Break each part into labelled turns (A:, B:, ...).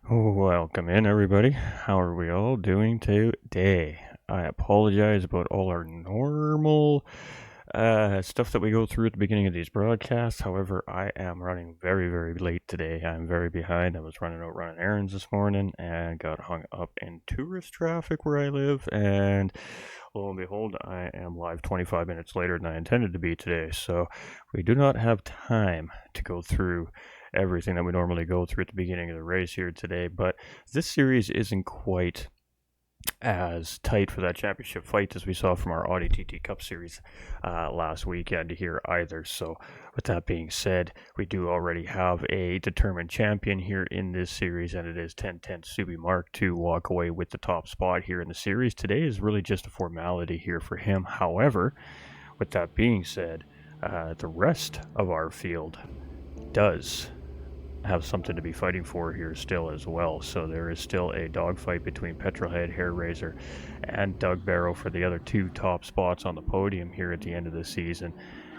A: Welcome in, everybody. How are we all doing today? I apologize about all our normal stuff that we go through at the beginning of these broadcasts. However, I am running very, very late today. I'm very behind. I was running errands this morning and got hung up in tourist traffic where I live. And lo and behold, I am live 25 minutes later than I intended to be today. So we do not have time to go through everything that we normally go through at the beginning of the race here today, but this series isn't quite as tight for that championship fight as we saw from our Audi TT Cup series last weekend here either. So with that being said, we do already have a determined champion here in this series, and it is 1010 Subi Mark to walk away with the top spot here in the series. Today is really just a formality here for him. However, with that being said, the rest of our field does have something to be fighting for here still as well. So there is still a dogfight between Petrolhead, Hair Raiser, and Doug Barrow for the other two top spots on the podium here at the end of the season.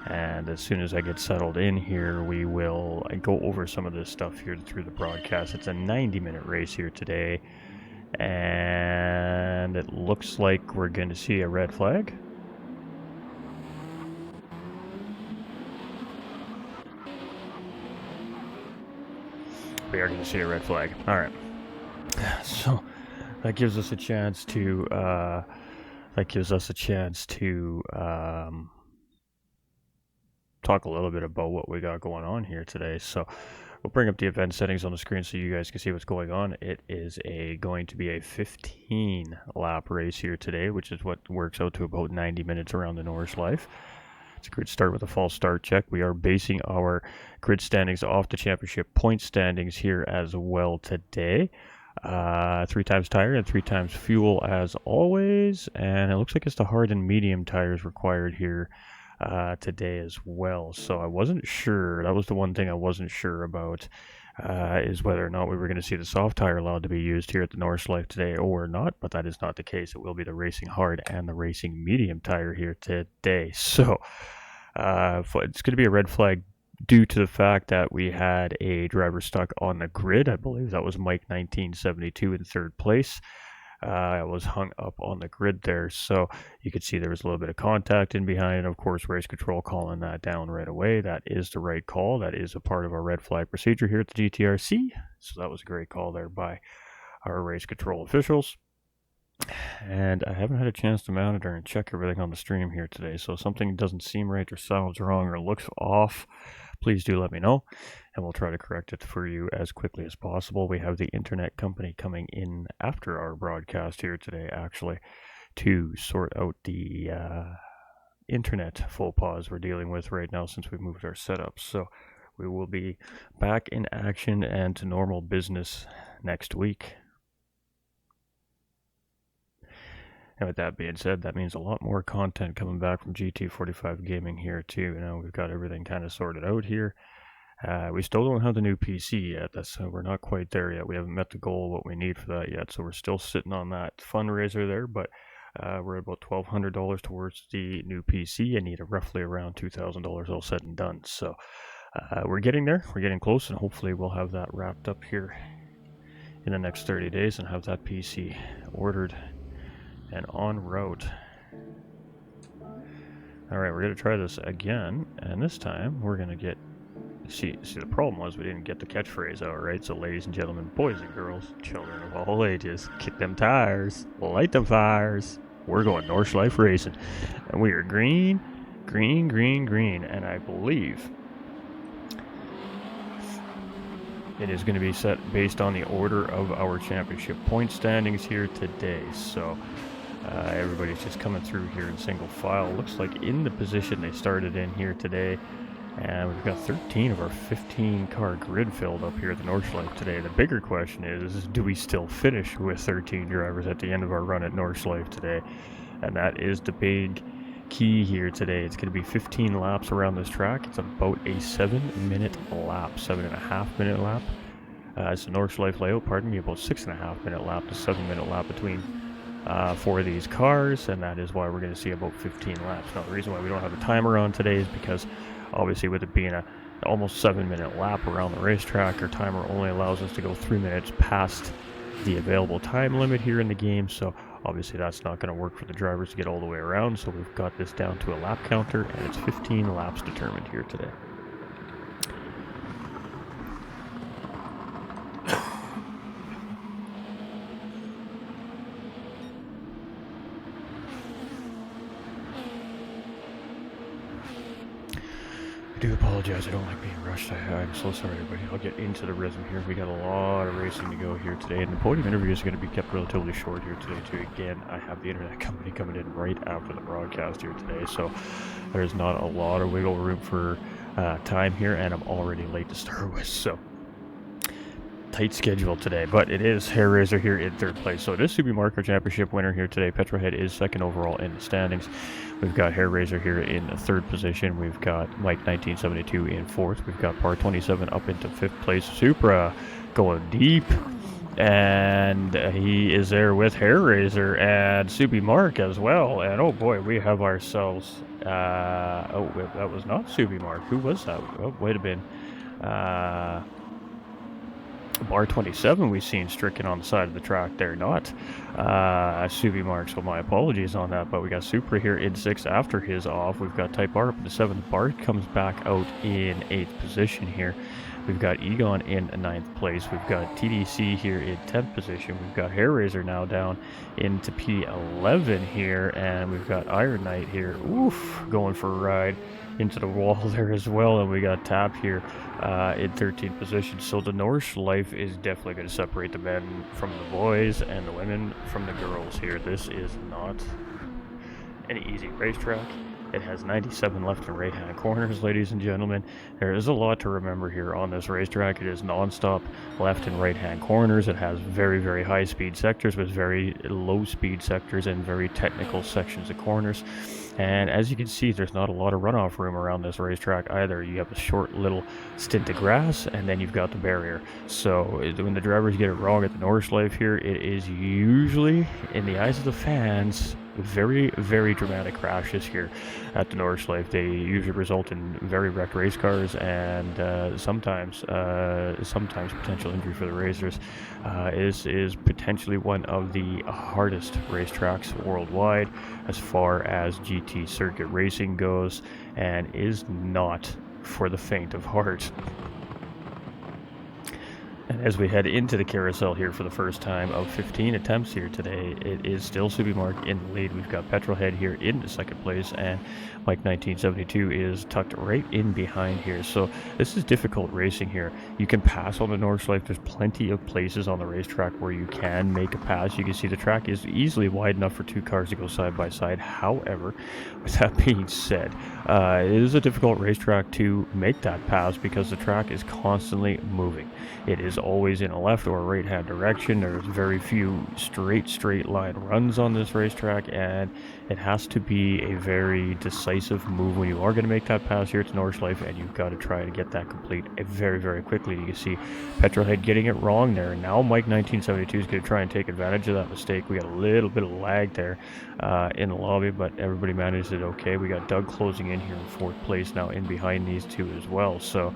A: And as soon as I get settled in here, we will go over some of this stuff here through the broadcast. It's a 90-minute race here today, and it looks like we're going to see a red flag. We are going to see a red flag. All right. So that gives us a chance to talk a little bit about what we got going on here today. So we'll bring up the event settings on the screen so you guys can see what's going on. It is going to be a 15 lap race here today, which is what works out to about 90 minutes around the Norschleiffe. It's a grid start with a false start check. We are basing our grid standings off the championship point standings here as well today. 3 times tire and 3 times fuel as always. And it looks like it's the hard and medium tires required here today as well. So I wasn't sure. That was the one thing I wasn't sure about, is whether or not we were going to see the soft tire allowed to be used here at the Norschleiffe today or not. But that is not the case. It will be the racing hard and the racing medium tire here today. So it's going to be a red flag due to the fact that we had a driver stuck on the grid. I believe that was Mike 1972 in third place. Was hung up on the grid there, so you could see there was a little bit of contact in behind. Of course, race control calling that down right away. That is the right call. That is a part of our red flag procedure here at the GTRC. So that was a great call there by our race control officials. And I haven't had a chance to monitor and check everything on the stream here today. So if something doesn't seem right or sounds wrong or looks off, please do let me know, and we'll try to correct it for you as quickly as possible. We have the internet company coming in after our broadcast here today, actually, to sort out the internet faux pas we're dealing with right now since we've moved our setup. So we will be back in action and to normal business next week. And with that being said, that means a lot more content coming back from GT45 Gaming here too. You know, we've got everything kind of sorted out here. We still don't have the new PC yet. We're not quite there yet. We haven't met the goal of what we need for that yet. So we're still sitting on that fundraiser there, but we're at about $1,200 towards the new PC. I need roughly around $2,000 all said and done. So we're getting there. We're getting close, and hopefully we'll have that wrapped up here in the next 30 days and have that PC ordered and en route. Alright, we're going to try this again, and this time we're going to get... See, the problem was we didn't get the catchphrase out, right? So ladies and gentlemen, boys and girls, children of all ages, kick them tires, light them fires. We're going Norschleiffe racing. And we are green, green, green, green. And I believe it is going to be set based on the order of our championship point standings here today. So everybody's just coming through here in single file. Looks like in the position they started in here today. And we've got 13 of our 15 car grid filled up here at the Norschleiffe today. The bigger question is do we still finish with 13 drivers at the end of our run at Norschleiffe today? and that is the big key here today. It's going to be 15 laps around this track. It's about a 7-minute lap, 7.5-minute lap. It's a Norschleiffe layout, pardon me, about 6.5-minute lap to 7-minute lap between for these cars, and that is why we're going to see about 15 laps. Now, the reason why we don't have a timer on today is because obviously with it being a almost 7-minute lap around the racetrack, our timer only allows us to go 3 minutes past the available time limit here in the game, so obviously that's not going to work for the drivers to get all the way around, so we've got this down to a lap counter, and it's 15 laps determined here today. I do apologize, I don't like being rushed. I'm so sorry, everybody. I'll get into the rhythm here. We got a lot of racing to go here today, and the podium interviews are going to be kept relatively short here today, too. Again, I have the internet company coming in right after the broadcast here today, so there's not a lot of wiggle room for time here, and I'm already late to start with, so tight schedule today, but it is Hair Razor here in third place. So it is Subi Marco Championship winner here today. Petrolhead is second overall in the standings. We've got Hair Razor here in third position. We've got Mike 1972 in fourth. We've got Par 27 up into fifth place. Supra going deep, and he is there with Hair Razor and Subi Mark as well. And oh boy, we have ourselves. Oh, that was not Subi Mark. Who was that? Oh, wait a minute. Bar 27 we've seen stricken on the side of the track there, not Subi Mark, so my apologies on that, but we got Supra here in 6th after his off. We've got Type R up in the 7th. Bart comes back out in 8th position here. We've got Egon in 9th place. We've got TDC here in 10th position. We've got Hair Razor now down into P11 here, and we've got Iron Knight here, going for a ride into the wall there as well, and we got Tap here in 13th position. So the Norschleiffe is definitely going to separate the men from the boys and the women from the girls here. This is not an easy racetrack. It has 97 left and right hand corners, ladies and gentlemen. There is a lot to remember here on this racetrack. It is non-stop left and right hand corners. It has very, very high speed sectors with very low speed sectors and very technical sections of corners. And as you can see, there's not a lot of runoff room around this racetrack either. You have a short little stint of grass, and then you've got the barrier. So when the drivers get it wrong at the Norschleiffe here, it is usually, in the eyes of the fans, very, very dramatic crashes here at the Norschleiffe. They usually result in very wrecked race cars, and sometimes potential injury for the racers. Is potentially one of the hardest racetracks worldwide as far as GT circuit racing goes, and is not for the faint of heart. And as we head into the carousel here for the first time of 15 attempts here today, it is still Subi Mark in the lead. We've got Petrolhead here in the second place, and Mike 1972 is tucked right in behind here. So this is difficult racing here. You can pass on the Norschleiffe. There's plenty of places on the racetrack where you can make a pass. You can see the track is easily wide enough for two cars to go side by side. However, with that being said, it is a difficult racetrack to make that pass because the track is constantly moving. It is always in a left or a right hand direction. There's very few straight line runs on this racetrack, and it has to be a very decisive move when you are going to make that pass here to Norschleiffe, and you've got to try to get that complete very, very quickly. You can see Petrolhead getting it wrong there, and now Mike 1972 is going to try and take advantage of that mistake. We got a little bit of lag there in the lobby, but everybody managed it okay. We got Doug closing in here in fourth place now in behind these two as well. So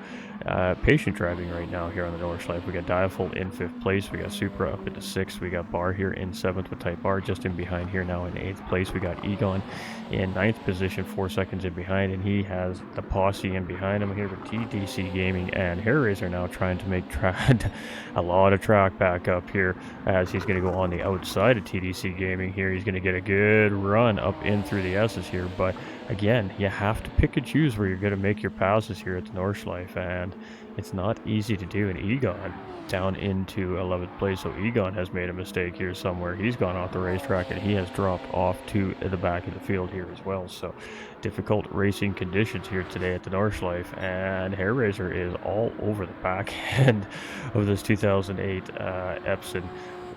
A: patient driving right now here on the Norschleiffe. We got Diafold in fifth place. We got Supra up into sixth. We got Bar here in seventh with Type R just in behind here now in eighth place. We got Egon in ninth position, 4 seconds in behind, and he has the posse in behind him here with TDC Gaming and Hair Razor now trying to make a lot of track back up here as he's going to go on the outside of TDC Gaming here. He's going to get a good run up in through the S's here, but again, you have to pick and choose where you're going to make your passes here at the Norschleiffe, and it's not easy to do. And Egon down into 11th place, so Egon has made a mistake here somewhere. He's gone off the racetrack, and he has dropped off to the back of the field here as well. So difficult racing conditions here today at the Norschleiffe, and Hair Razor is all over the back end of this 2008 Epson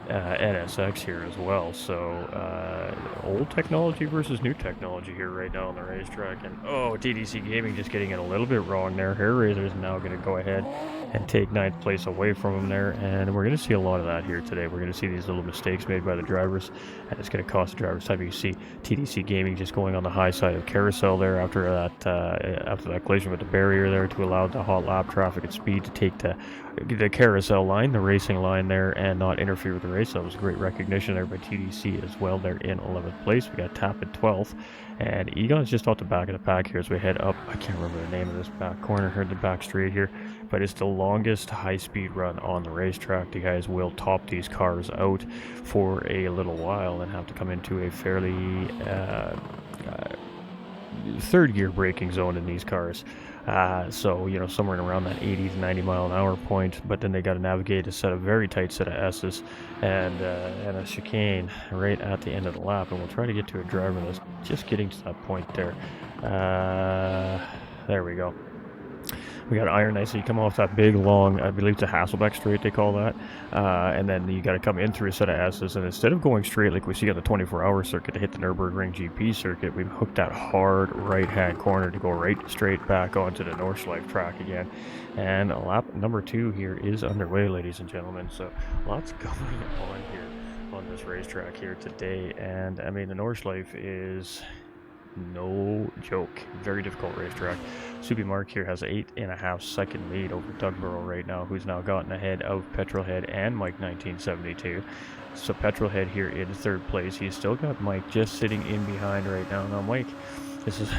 A: NSX here as well. So old technology versus new technology here right now on the racetrack. And oh, TDC Gaming just getting it a little bit wrong there. Hair Razor is now going to go ahead and take ninth place away from him there. And we're going to see a lot of that here today. We're going to see these little mistakes made by the drivers, and it's going to cost the drivers time. You see TDC Gaming just going on the high side of carousel there after that collision with the barrier there to allow the hot lap traffic at speed to take the carousel line, the racing line there, and not interfere with the race. That was great recognition there by TDC as well. They're in 11th place. We got Tap at 12th, and Egon's just off the back of the pack here as we head up. I can't remember the name of this back corner here, the back straight here, but it's the longest high-speed run on the racetrack. The guys will top these cars out for a little while and have to come into a fairly third gear braking zone in these cars. So, you know, somewhere around that 80 to 90 mile an hour point, but then they got to navigate a very tight set of S's and a chicane right at the end of the lap. And we'll try to get to a driver that's just getting to that point there. There we go. We got Iron Knight, so you come off that big, long, I believe it's a Hasselbeck straight, they call that. And then you got to come in through a set of S's, and instead of going straight like we see on the 24-hour circuit to hit the Nurburgring GP circuit, we've hooked that hard right-hand corner to go right straight back onto the Norschleiffe track again. And lap number 2 here is underway, ladies and gentlemen, so lots going on here on this racetrack here today. And, I mean, the Norschleiffe is no joke. Very difficult racetrack. Subi Mark here has 8.5 second lead over Dugborough right now, who's now gotten ahead of Petrolhead and Mike 1972. So Petrolhead here in 3rd place. He's still got Mike just sitting in behind right now. Now Mike, this is,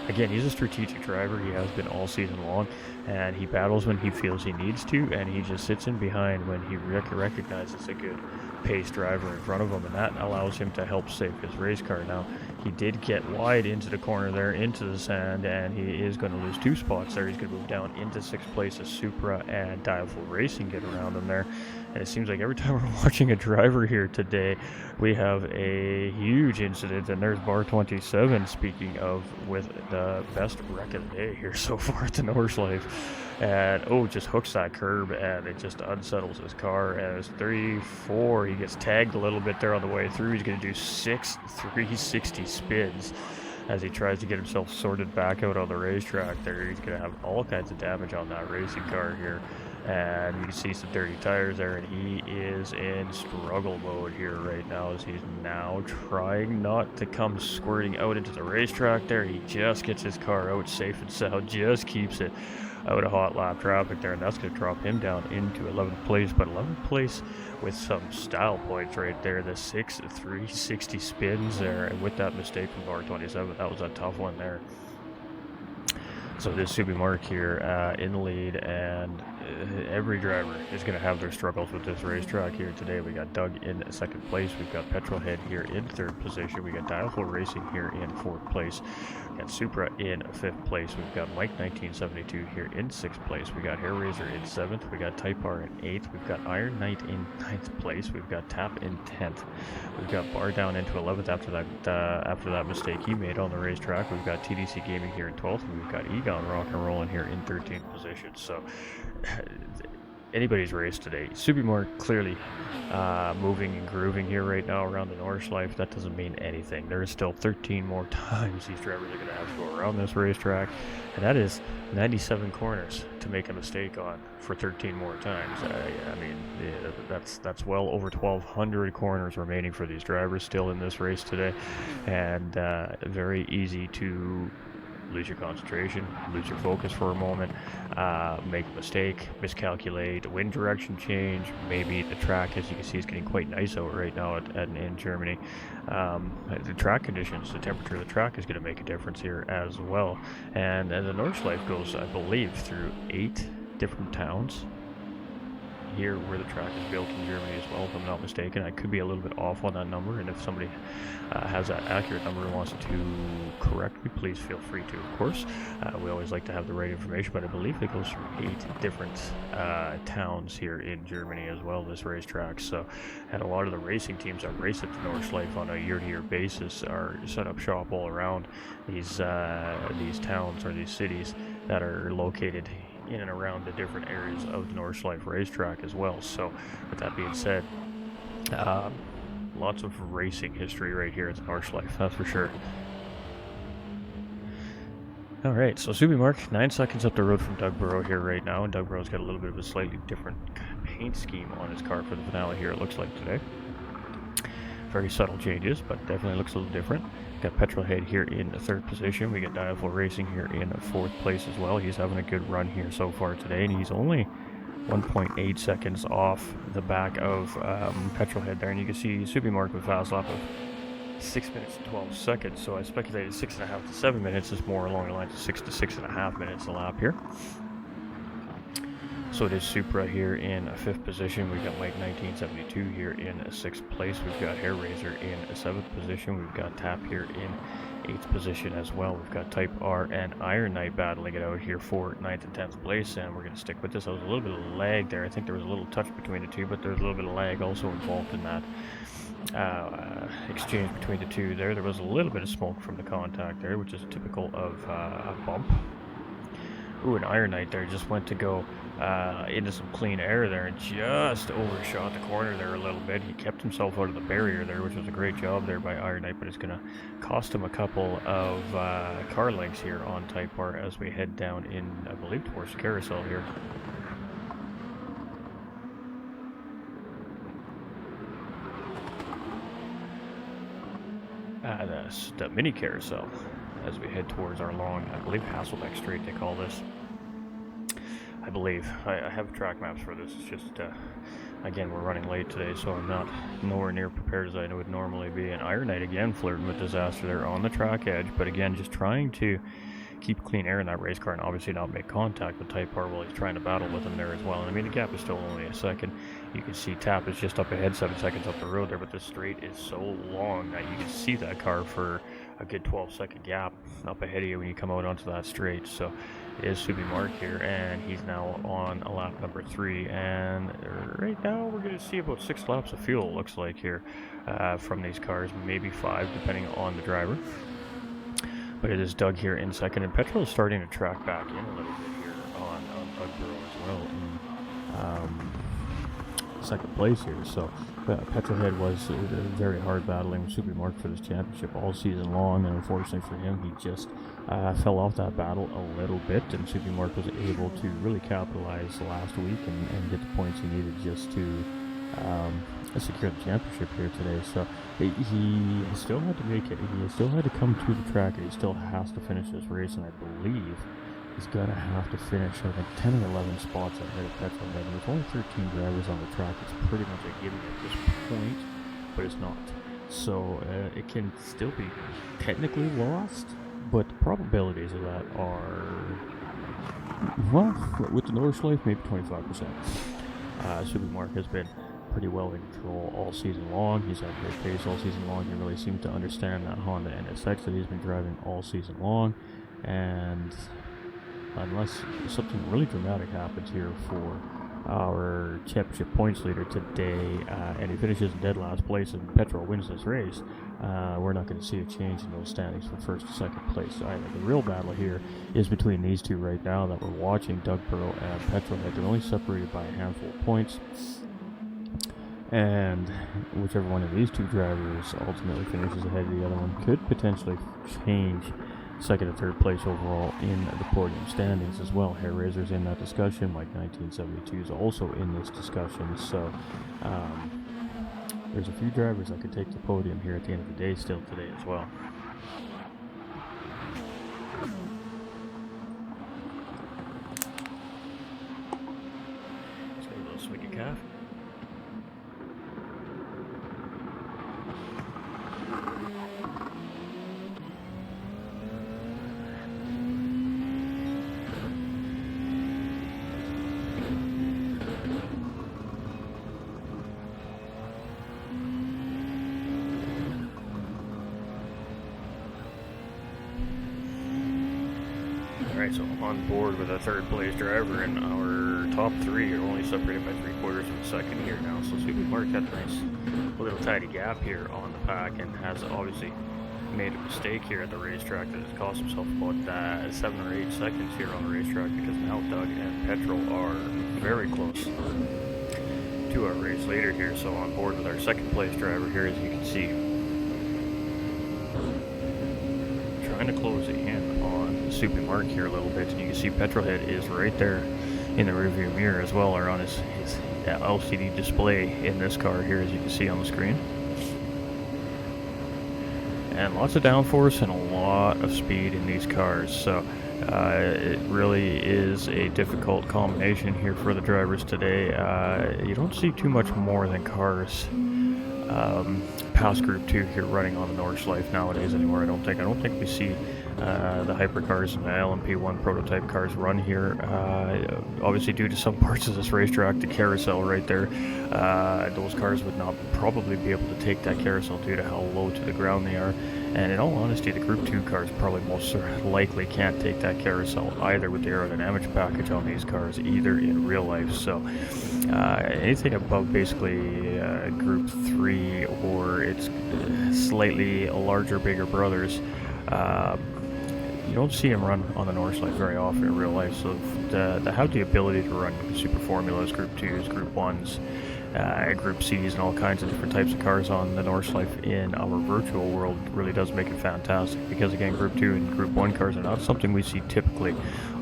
A: again, he's a strategic driver. He has been all season long, and he battles when he feels he needs to, and he just sits in behind when he recognizes a good pace driver in front of him, and that allows him to help save his race car. Now, he did get wide into the corner there, into the sand, and he is going to lose 2 spots there. He's going to move down into 6th place as Supra and Dialful Racing get around him there. And it seems like every time we're watching a driver here today, we have a huge incident. And there's Bar 27, speaking of, with the best wreck of the day here so far at the Norschleiffe. And just hooks that curb, and it just unsettles his car. And it's 3-4. He gets tagged a little bit there on the way through. He's going to do 6 360 spins as he tries to get himself sorted back out on the racetrack there. He's going to have all kinds of damage on that racing car here. And you can see some dirty tires there, and he is in struggle mode here right now as he's now trying not to come squirting out into the racetrack there. He just gets his car out safe and sound, just keeps it out of hot lap traffic there, and that's going to drop him down into 11th place. But 11th place with some style points right there. The 6 360 spins there, and with that mistake from Bar 27, that was a tough one there. So this Subi Mark here in the lead, and every driver is going to have their struggles with this racetrack here today. We got Doug in 2nd place. We've got Petrolhead here in 3rd position. We got Dialful Racing here in 4th place. We got Supra in 5th place. We've got Mike 1972 here in 6th place. We got Hair Razor in 7th. We got Type R in 8th. We've got Iron Knight in 9th place. We've got Tap in 10th. We've got Bar down into 11th after that mistake he made on the racetrack. We've got TDC Gaming here in 12th. And we've got Egon Rock and Rollin' here in 13th position. So anybody's race today. Subi Mark clearly moving and grooving here right now around the Norschleiffe. That doesn't mean anything. There is still 13 more times these drivers are going to have to go around this racetrack, and that is 97 corners to make a mistake on for 13 more times. I mean, that's well over 1,200 corners remaining for these drivers still in this race today, and very easy to lose your concentration, lose your focus for a moment, make a mistake, miscalculate, wind direction change. Maybe the track, as you can see, is getting quite nice out right now in Germany. The track conditions, the temperature of the track is going to make a difference here as well. And the Norschleiffe goes, I believe, through 8 different towns here where the track is built in Germany as well, if I'm not mistaken. I could be a little bit off on that number, and if somebody has that accurate number and wants to correct me, please feel free to, of course. We always like to have the right information, but I believe it goes through 8 different towns here in Germany as well, this racetrack. So, and a lot of the racing teams that race at the Norschleiffe on a year-to-year basis are set up shop all around these towns or these cities that are located in and around the different areas of the Norschleiffe racetrack as well. So with that being said, Lots of racing history right here at the Norschleiffe, that's for sure. Alright, so Subi Mark, 9 seconds up the road from Doug Burrow here right now, and Doug Burrow's got a little bit of a slightly different paint scheme on his car for the finale here, it looks like today. Very subtle changes, but definitely looks a little different. Got Petrolhead here in 3rd position. We got Dialful Racing here in 4th place as well. He's having a good run here so far today, and he's only 1.8 seconds off the back of Petrolhead there. And you can see Subi Mark with a fast lap of 6 minutes and 12 seconds. So I speculated 6.5 to 7 minutes is more along the lines of 6 to 6.5 minutes a lap here. So it is Supra here in 5th position. We've got Mike 1972 here in 6th place. We've got Hair Razor in 7th position. We've got Tap here in 8th position as well. We've got Type R and Iron Knight battling it out here for 9th and 10th place, and we're going to stick with this. There was a little bit of lag there. I think there was a little touch between the two, but there's a little bit of lag also involved in that exchange between the two there. There was a little bit of smoke from the contact there, which is typical of a bump. Ooh, an Iron Knight there just went to go into some clean air there and just overshot the corner there a little bit. He kept himself out of the barrier there, which was a great job there by Iron Knight, but it's going to cost him a couple of car lengths here on Type R as we head down in, I believe, towards Carousel here. That's the mini carousel as we head towards our long, I believe, Hasselbeck Street they call this. I believe. I have track maps for this. It's just, again, we're running late today, so I'm not nowhere near prepared as I would normally be. And Iron Knight again flirting with disaster there on the track edge, but again, just trying to keep clean air in that race car and obviously not make contact with Type R while he's trying to battle with him there as well. And I mean, the gap is still only a second. You can see Tap is just up ahead, 7 seconds up the road there, but the straight is so long that you can see that car for a good 12-second gap up ahead of you when you come out onto that straight. So it is Subi Mark here, and he's now on a lap number 3. And right now we're going to see about 6 laps of fuel, it looks like here, from these cars, maybe 5 depending on the driver. But it is Doug here in 2nd, and Petrol is starting to track back in a little bit here on Doug Burrow as well in 2nd place here. So Petrolhead was very hard battling with Subi Mark for this championship all season long, and unfortunately for him, he just fell off that battle a little bit, and Subi Mark was able to really capitalize last week and get the points he needed just to secure the championship here today. So he still had to make it. He still had to come to the track, and he still has to finish this race, and I believe he's going to have to finish, I think, 10 or 11 spots ahead of Petrolhead. With only 13 drivers on the track, it's pretty much a given at this point, but it's not. So it can still be technically lost, but the probabilities of that are, well, with the Norschleiffe, maybe 25%. Subi Mark has been pretty well in control all season long. He's had great pace all season long. He really seemed to understand that Honda NSX that he's been driving all season long, and unless something really dramatic happens here for our championship points leader today, and he finishes in dead last place and Petrol wins this race, we're not going to see a change in those standings from 1st to 2nd place either. The real battle here is between these two right now that we're watching, Doug Burrow and Petrolhead. They're only separated by a handful of points, and whichever one of these two drivers ultimately finishes ahead of the other one could potentially change 2nd and 3rd place overall in the podium standings as well. Hair Razor's in that discussion. Mike 1972 is also in this discussion. So there's a few drivers that could take the podium here at the end of the day still today as well. Let's get a little swiggy calf. Alright, so I'm on board with a 3rd place driver, and our top 3 are only separated by 3/4 of a second here now. So Subi Mark had a nice little tidy gap here on the pack, and has obviously made a mistake here at the racetrack that has cost himself about 7 or 8 seconds here on the racetrack, because now Doug and Petrol are very close. to our race later here. So on board with our second place driver here, as you can see, trying to close in on the Soupy Mark here a little bit, and you can see Petrolhead is right there in the rearview mirror as well, or on his LCD display in this car here, as you can see on the screen. And lots of downforce and a lot of speed in these cars, so it really is a difficult combination here for the drivers today. You don't see too much more than cars past Group 2 here running on the Norschleiffe nowadays anymore. I don't think we see the hypercars and the LMP1 prototype cars run here. Obviously, due to some parts of this racetrack, the carousel right there, those cars would not probably be able to take that carousel due to how low to the ground they are. And in all honesty, the Group 2 cars probably most likely can't take that carousel either with the aerodynamics package on these cars, either in real life. So anything above basically Group 3 or its slightly larger, bigger brothers, you don't see them run on the Norschleiffe very often in real life. So they have the ability to run Super Formulas, Group 2s, Group 1s, Group C's, and all kinds of different types of cars on the Norschleiffe in our virtual world really does make it fantastic, because again, Group 2 and Group 1 cars are not something we see typically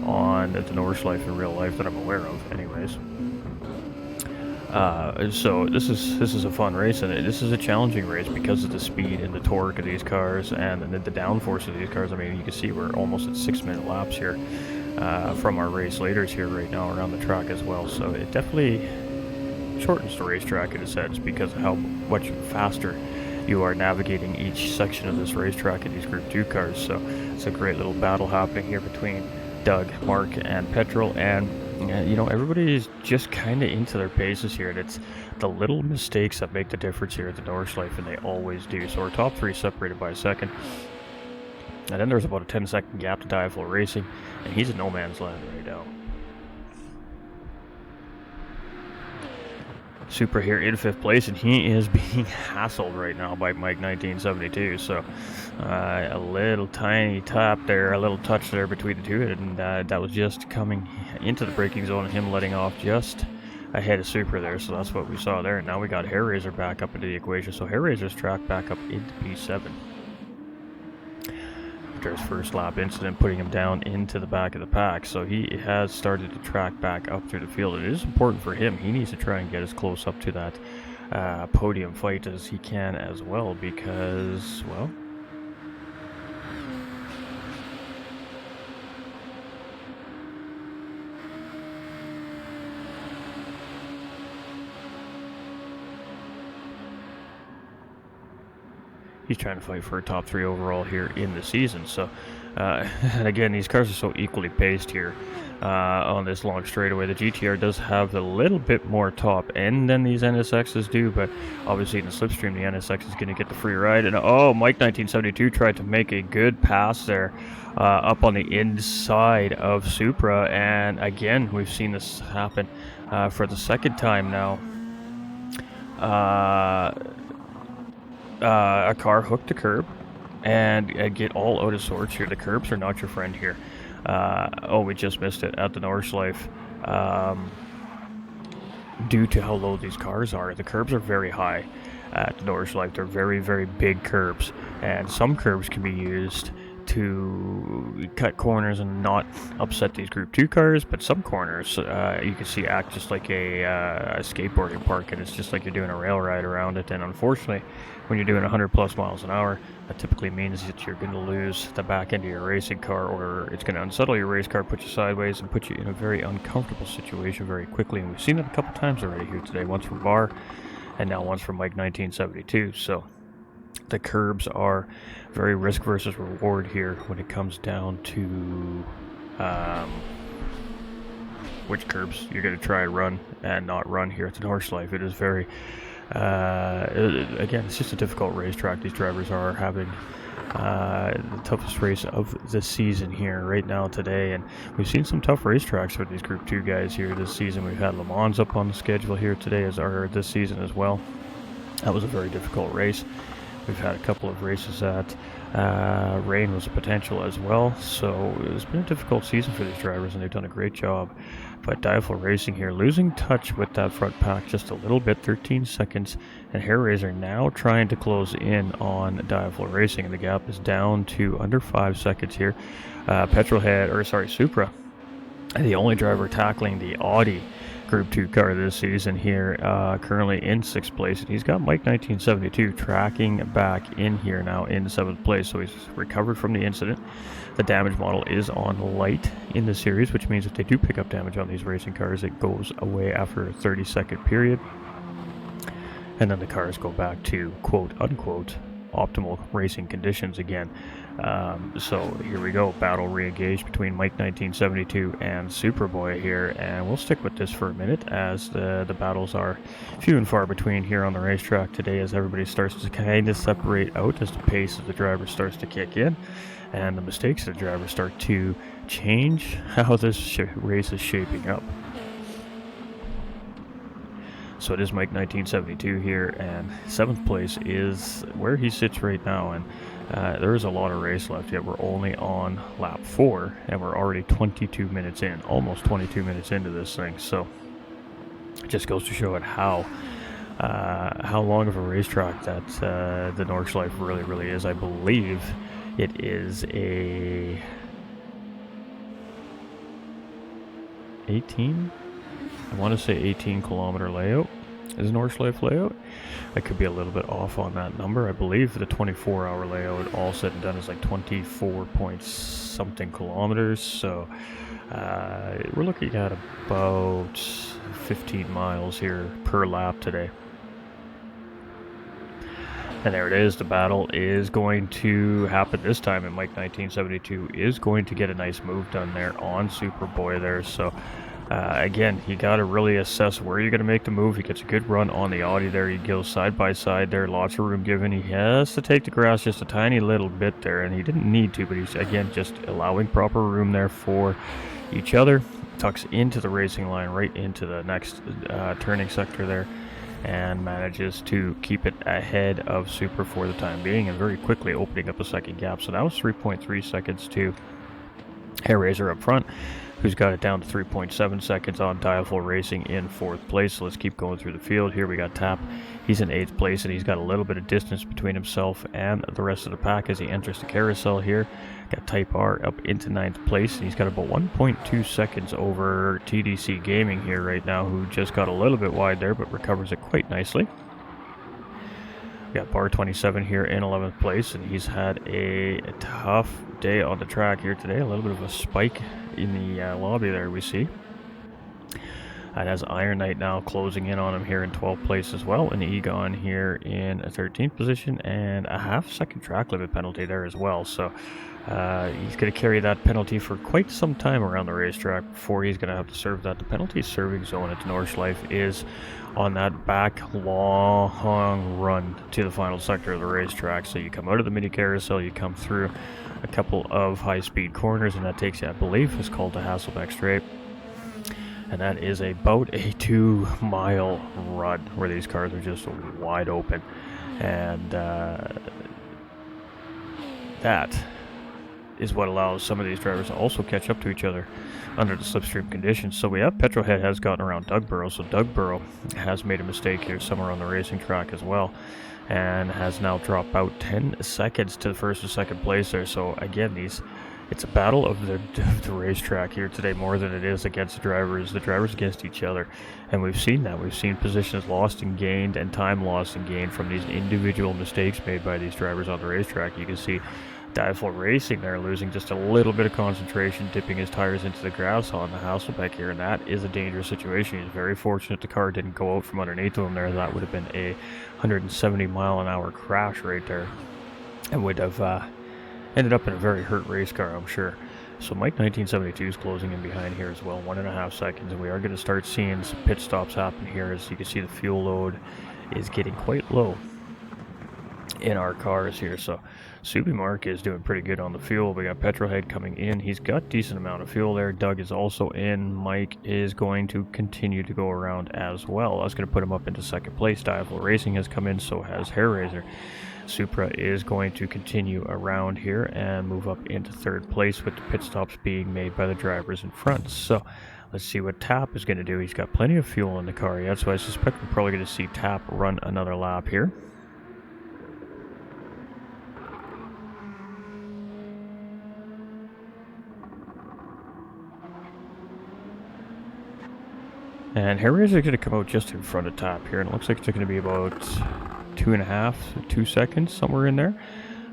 A: on the Norschleiffe in real life that I'm aware of anyways. So this is a fun race, and this is a challenging race because of the speed and the torque of these cars and the downforce of these cars. I mean, you can see we're almost at 6-minute laps here from our race leaders here right now around the track as well. So it definitely shortens the racetrack in a sense because of how much faster you are navigating each section of this racetrack in these Group 2 cars. So it's a great little battle happening here between Doug, Mark, and Petrol, and you know, everybody is just kind of into their paces here, and it's the little mistakes that make the difference here at the Norschleiffe, and they always do. So our top three separated by a second, and then there's about a 10-second gap to Diaflow Racing, and he's in no man's land right now. Super here in 5th place, and he is being hassled right now by Mike 1972. So a little tiny tap there, a little touch there between the two, and that was just coming into the braking zone and him letting off just ahead of Super there. So that's what we saw there. And now we got Hair Razor back up into the equation. So Hair Razor's track back up into P7 after his first lap incident, putting him down into the back of the pack. So he has started to track back up through the field. It is important for him. He needs to try and get as close up to that podium fight as he can as well, because, well, he's trying to fight for a top 3 overall here in the season. So, and again, these cars are so equally paced here on this long straightaway. The GTR does have a little bit more top end than these NSXs do, but obviously in the slipstream, the NSX is going to get the free ride. And oh, Mike 1972 tried to make a good pass there up on the inside of Supra, and again, we've seen this happen for the second time now. A car hooked the curb and get all out of sorts here. The curbs are not your friend here. Oh, we just missed it at the Norschleiffe. Due to how low these cars are, the curbs are very high at the Norschleiffe. They're very, very big curbs, and some curbs can be used to cut corners and not upset these Group 2 cars, but some corners you can see act just like a skateboarding park, and it's just like you're doing a rail ride around it. And unfortunately, when you're doing 100 plus miles an hour, that typically means that you're going to lose the back end of your racing car, or it's going to unsettle your race car, put you sideways, and put you in a very uncomfortable situation very quickly. And we've seen it a couple times already here today, once from Barr and now once from Mike 1972. So the curbs are very risk versus reward here when it comes down to which curbs you're going to try and run and not run here at the Norschleiffe. It is very, again, it's just a difficult racetrack. These drivers are having the toughest race of the season here right now today, and we've seen some tough racetracks for these Group 2 guys here this season. We've had Le Mans up on the schedule here today this season as well. That was a very difficult race. We've had a couple of races that rain was a potential as well, so it's been a difficult season for these drivers, and they've done a great job. But Dialful Racing here, losing touch with that front pack just a little bit, 13 seconds, and Hair Razor now trying to close in on Dialful Racing, and the gap is down to under 5 seconds here. Supra, the only driver tackling the Audi Group 2 car this season here, currently in 6th place, and he's got Mike 1972 tracking back in here now in 7th place, so he's recovered from the incident. The damage model is on light in the series, which means if they do pick up damage on these racing cars, it goes away after a 30-second period, and then the cars go back to quote-unquote optimal racing conditions again. So here we go, battle re-engaged between Mike 1972 and Superboy here, and we'll stick with this for a minute as the battles are few and far between here on the racetrack today, as everybody starts to kind of separate out as the pace of the driver starts to kick in and the mistakes of the driver start to change how this race is shaping up. So it is Mike 1972 here, and 7th place is where he sits right now, and there is a lot of race left yet. We're only on lap 4, and we're already 22 minutes in, almost 22 minutes into this thing, so it just goes to show it how long of a racetrack that the Norschleiffe really is. I believe it is a 18? I want to say 18-kilometer layout is Norschleiffe layout. I could be a little bit off on that number. I believe the 24-hour layout, all said and done, is like 24 point something kilometers. So we're looking at about 15 miles here per lap today. And there it is. The battle is going to happen this time, and Mike 1972 is going to get a nice move done there on Superboy there. So again, you got to really assess where you're going to make the move. He gets a good run on the Audi there. He goes side by side there. Lots of room given. He has to take the grass just a tiny little bit there, and he didn't need to, but he's, again, just allowing proper room there for each other. Tucks into the racing line, right into the next turning sector there, and manages to keep it ahead of Super for the time being, and very quickly opening up a second gap. So that was 3.3 seconds to Hair Razor up front, who's got it down to 3.7 seconds on Dialful Racing in 4th place. So let's keep going through the field. Here we got Tap. He's in 8th place, and he's got a little bit of distance between himself and the rest of the pack as he enters the carousel here. Got Type R up into 9th place, and he's got about 1.2 seconds over TDC Gaming here right now, who just got a little bit wide there, but recovers it quite nicely. We got Bar 27 here in 11th place, and he's had a tough day on the track here today. A little bit of a spike in the lobby there we see. And has Iron Knight now closing in on him here in 12th place as well, and Egon here in a 13th position, and a half-second track limit penalty there as well. So he's going to carry that penalty for quite some time around the racetrack before he's going to have to serve that. The penalty serving zone at Norschleiffe is on that back long run to the final sector of the racetrack. So you come out of the mini carousel, you come through a couple of high-speed corners, and that takes you, I believe, it's called the Hasselbeck Straight. And that is about a 2-mile run where these cars are just wide open. And that is what allows some of these drivers to also catch up to each other under the slipstream conditions. So we have Petrolhead has gotten around Dugborough, so Dugborough has made a mistake here somewhere on the racing track as well, and has now dropped about 10 seconds to the first and second place there. So again, it's a battle of the racetrack here today more than it is against the drivers against each other. And we've seen that. We've seen positions lost and gained and time lost and gained from these individual mistakes made by these drivers on the racetrack. You can see Dialful Racing there losing just a little bit of concentration, dipping his tires into the grass on the Hasselbeck here, and that is a dangerous situation. He's very fortunate the car didn't go out from underneath of him there. That would have been a 170-mile-an-hour crash right there, and would have ended up in a very hurt race car, I'm sure. So Mike 1972 is closing in behind here as well, 1.5 seconds, and we are going to start seeing some pit stops happen here. As you can see, the fuel load is getting quite low in our cars here. So Subi Mark is doing pretty good on the fuel. We got Petrolhead coming in. He's got decent amount of fuel there. Doug is also in. Mike is going to continue to go around as well. I was going to put him up into second place. Diavel Racing has come in, so has Hair Razor. Supra is going to continue around here and move up into third place with the pit stops being made by the drivers in front. So let's see what Tap is going to do. He's got plenty of fuel in the car yet, so I suspect we're probably going to see Tap run another lap here. And Hair Razor is going to come out just in front of Tap here, and it looks like it's going to be about 2 seconds, somewhere in there.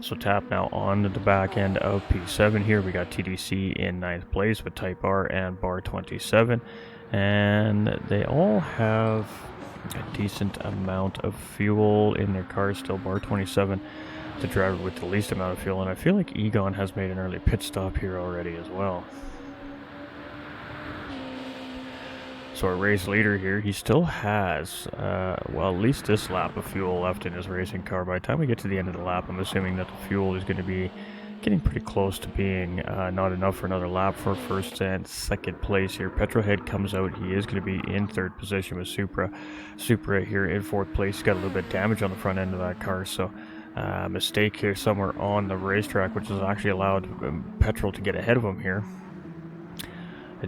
A: So Tap now on the back end of P7 here. We got TDC in 9th place with Type R and Bar 27. And they all have a decent amount of fuel in their cars still. Bar 27, the driver with the least amount of fuel. And I feel like Egon has made an early pit stop here already as well. So our race leader here, he still has, well, at least this lap of fuel left in his racing car. By the time we get to the end of the lap, I'm assuming that the fuel is going to be getting pretty close to being not enough for another lap for first and second place here. Petrolhead comes out. He is going to be in third position with Supra. Supra here in fourth place. He's got a little bit of damage on the front end of that car, so mistake here somewhere on the racetrack, which has actually allowed Petrol to get ahead of him here.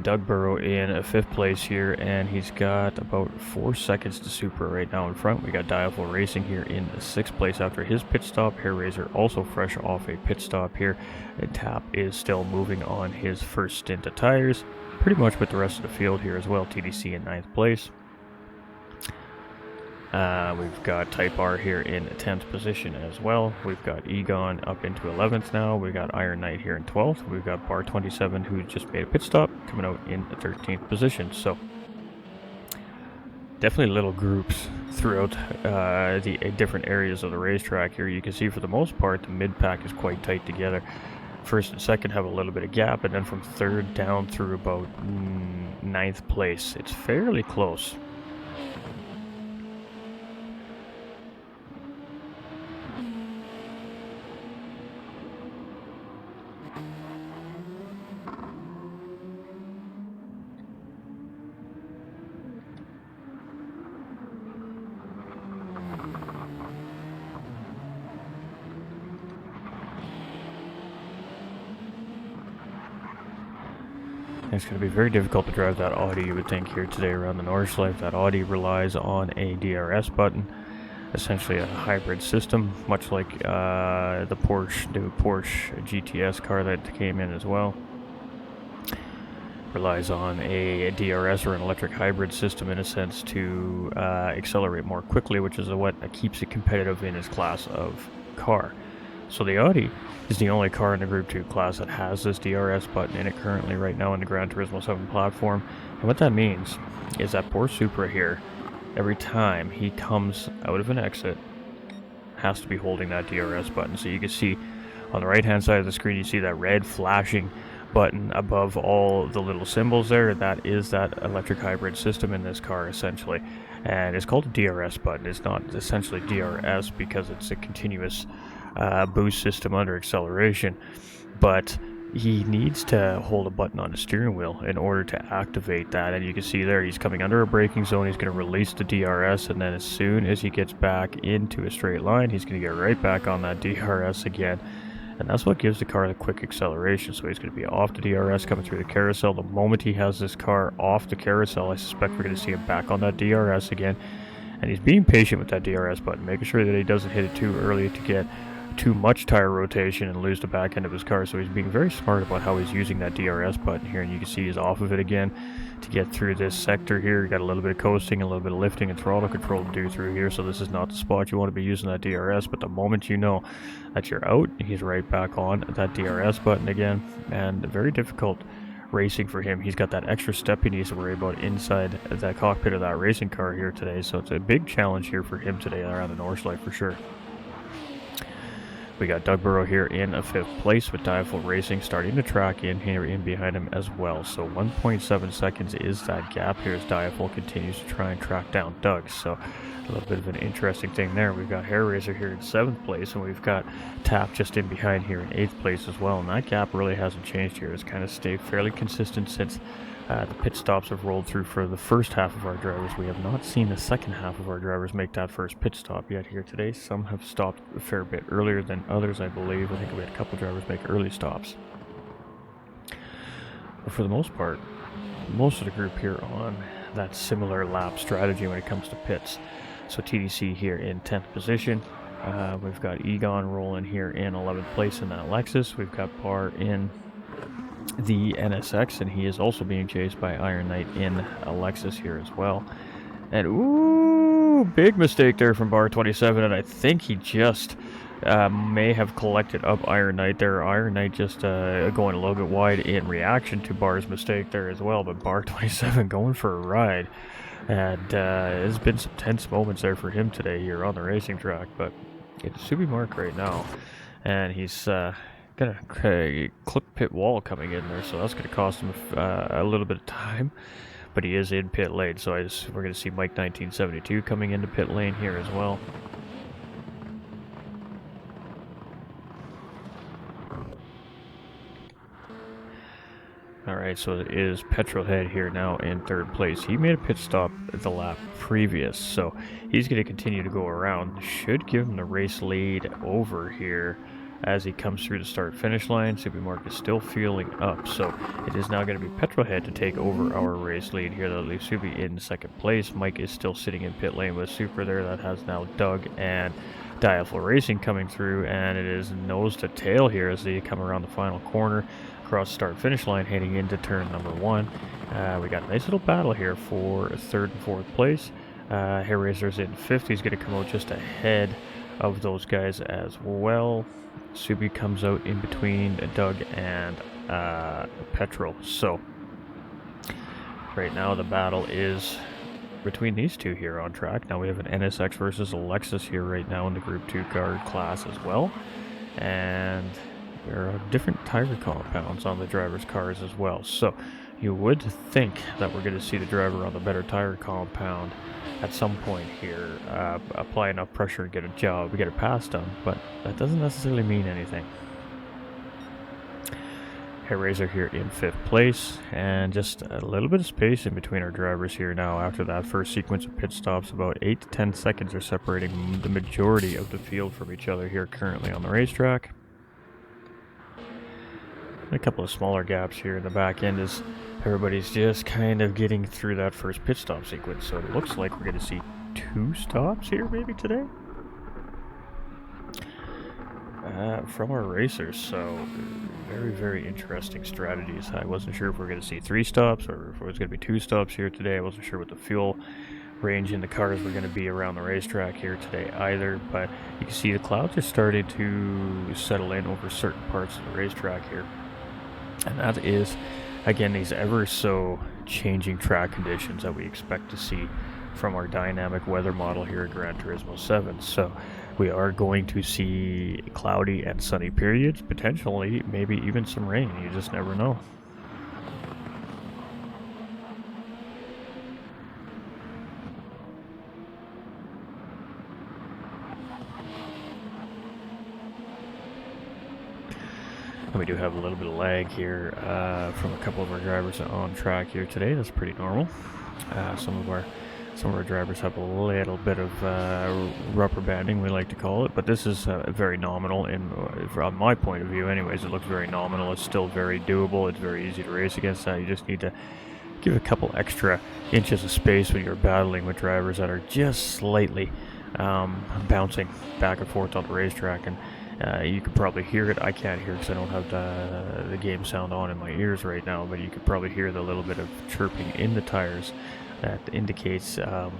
A: Doug Burrow in 5th place here, and he's got about 4 seconds to Supra right now in front. We got Diavel Racing here in 6th place after his pit stop. Hair Razor also fresh off a pit stop here. And Tap is still moving on his first stint of tires, pretty much with the rest of the field here as well. TDC in 9th place. We've got Type R here in 10th position as well. We've got Egon up into 11th now. We've got Iron Knight here in 12th. We've got Bar 27, who just made a pit stop, coming out in 13th position. So definitely little groups throughout the different areas of the racetrack here. You can see for the most part the mid-pack is quite tight together. First and second have a little bit of gap, and then from third down through about 9th place, it's fairly close. It's going to be very difficult to drive that Audi, you would think, here today around the Norschleiffe. That Audi relies on a DRS button, essentially a hybrid system, much like the new Porsche GTS car that came in as well. Relies on a DRS or an electric hybrid system in a sense to accelerate more quickly, which is what keeps it competitive in its class of car. So the Audi is the only car in the Group 2 class that has this DRS button in it currently right now in the Gran Turismo 7 platform. And what that means is that poor Supra here, every time he comes out of an exit, has to be holding that DRS button. So you can see on the right hand side of the screen, you see that red flashing button above all the little symbols there. That is that electric hybrid system in this car essentially, and it's called a DRS button. It's not essentially DRS because it's a continuous boost system under acceleration, but he needs to hold a button on the steering wheel in order to activate that. And you can see there he's coming under a braking zone. He's going to release the DRS, and then as soon as he gets back into a straight line, he's going to get right back on that DRS again. And that's what gives the car the quick acceleration. So he's going to be off the DRS, coming through the carousel. The moment he has this car off the carousel, I suspect we're going to see him back on that DRS again. And he's being patient with that DRS button, making sure that he doesn't hit it too early to get too much tire rotation and lose the back end of his car. So he's being very smart about how he's using that DRS button here. And you can see he's off of it again to get through this sector here. You got a little bit of coasting, a little bit of lifting and throttle control to do through here. So this is not the spot you want to be using that DRS. But the moment you know that you're out, he's right back on that DRS button again. And very difficult racing for him. He's got that extra step he needs to worry about inside that cockpit of that racing car here today. So it's a big challenge here for him today around the Norschleiffe for sure. We got Doug Burrow here in a 5th place with Diafull Racing starting to track in here in behind him as well. So 1.7 seconds is that gap here as Diafull continues to try and track down Doug. So a little bit of an interesting thing there. We've got Hair Razor here in 7th place, and we've got Tap just in behind here in 8th place as well. And that gap really hasn't changed here. It's kind of stayed fairly consistent since the pit stops have rolled through for the first half of our drivers. We have not seen the second half of our drivers make that first pit stop yet here today. Some have stopped a fair bit earlier than others, I believe. I think we had a couple drivers make early stops. But for the most part, most of the group here on that similar lap strategy when it comes to pits. So TDC here in 10th position. We've got Egon rolling here in 11th place in that Lexus. We've got Barr in the NSX, and he is also being chased by Iron Knight in a Lexus here as well. And ooh, big mistake there from Bar 27, and I think he just may have collected up Iron Knight there. Iron Knight just going a little bit wide in reaction to Bar's mistake there as well, but Bar 27 going for a ride. And there's been some tense moments there for him today here on the racing track, but it's Subi Mark right now, and he's gonna clip pit wall coming in there, so that's gonna cost him a little bit of time, but he is in pit lane, so we're gonna see Mike 1972 coming into pit lane here as well. Alright, so it is Petrolhead here now in 3rd place. He made a pit stop at the lap previous, so he's going to continue to go around. Should give him the race lead over here as he comes through the start-finish line. Subi Mark is still fueling up, so it is now going to be Petrolhead to take over our race lead here. That'll leave Subi in 2nd place. Mike is still sitting in pit lane with Super there. That has now Doug and Diafull Racing coming through, and it is nose to tail here as they come around the final corner. Across start finish line heading into turn number 1. We got a nice little battle here for 3rd and 4th place. Hair Razor's in 5th. He's going to come out just ahead of those guys as well. Subi comes out in between Doug and Petrol. So right now the battle is between these two here on track. Now we have an NSX versus a Lexus here right now in the Group 2 car class as well. And there are different tire compounds on the driver's cars as well. So you would think that we're going to see the driver on the better tire compound at some point here apply enough pressure and get a pass done, but that doesn't necessarily mean anything. Hair Razor here in 5th place, and just a little bit of space in between our drivers here now after that first sequence of pit stops. About 8 to 10 seconds are separating the majority of the field from each other here currently on the racetrack. A couple of smaller gaps here in the back end as everybody's just kind of getting through that first pit stop sequence. So it looks like we're going to see 2 stops here maybe today from our racers. So very, very interesting strategies. I wasn't sure if we're going to see 3 stops or if it was going to be 2 stops here today. I wasn't sure what the fuel range in the cars were going to be around the racetrack here today either, but you can see the clouds are starting to settle in over certain parts of the racetrack here. And that is, again, these ever so changing track conditions that we expect to see from our dynamic weather model here at Gran Turismo 7. So we are going to see cloudy and sunny periods, potentially maybe even some rain. You just never know. And we do have a little bit of lag here from a couple of our drivers on track here today. That's pretty normal. Some of our drivers have a little bit of rubber banding, we like to call it, but this is very nominal. From my point of view, anyways, it looks very nominal. It's still very doable. It's very easy to race against that. You just need to give a couple extra inches of space when you're battling with drivers that are just slightly bouncing back and forth on the racetrack. And you could probably hear it. I can't hear because I don't have the game sound on in my ears right now, but you could probably hear the little bit of chirping in the tires that indicates the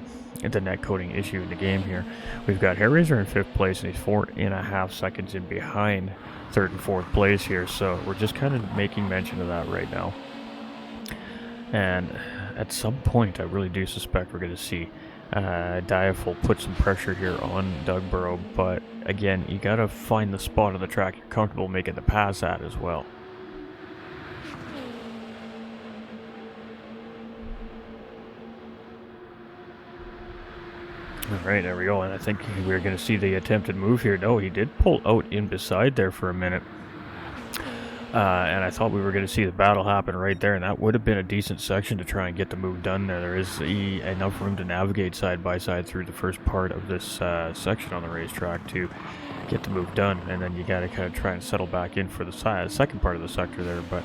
A: net coating issue in the game here. We've got Hair Razor in 5th place, and he's 4.5 seconds in behind 3rd and 4th place here, so we're just kind of making mention of that right now. And at some point, I really do suspect we're going to see Diaf will put some pressure here on Doug Burrow, but again, you got to find the spot on the track you're comfortable making the pass at as well. Alright, there we go, and I think we're going to see the attempted move here. No, he did pull out in beside there for a minute. And I thought we were going to see the battle happen right there, and that would have been a decent section to try and get the move done there. There is enough room to navigate side by side through the first part of this section on the racetrack to get the move done, and then you got to kind of try and settle back in for the second part of the sector there. But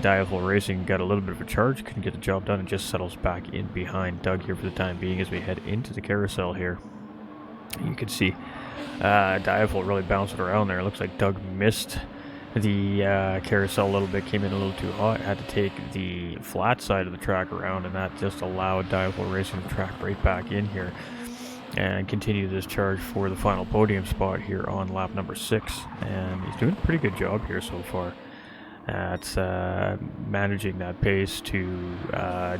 A: Diaphol Racing got a little bit of a charge, couldn't get the job done, and just settles back in behind Doug here for the time being as we head into the carousel here. You can see Diaphol really bouncing around there. It looks like Doug missed the carousel a little bit, came in a little too hot, had to take the flat side of the track around, and that just allowed Diaphol Racing to track right back in here and continue this charge for the final podium spot here on lap number 6. And he's doing a pretty good job here so far at managing that pace to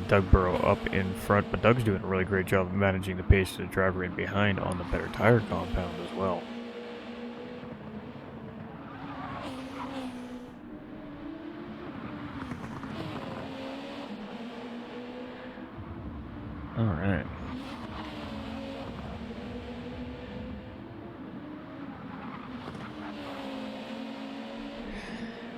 A: Doug Burrow up in front, but Doug's doing a really great job of managing the pace to the driver in behind on the better tire compound as well. All right.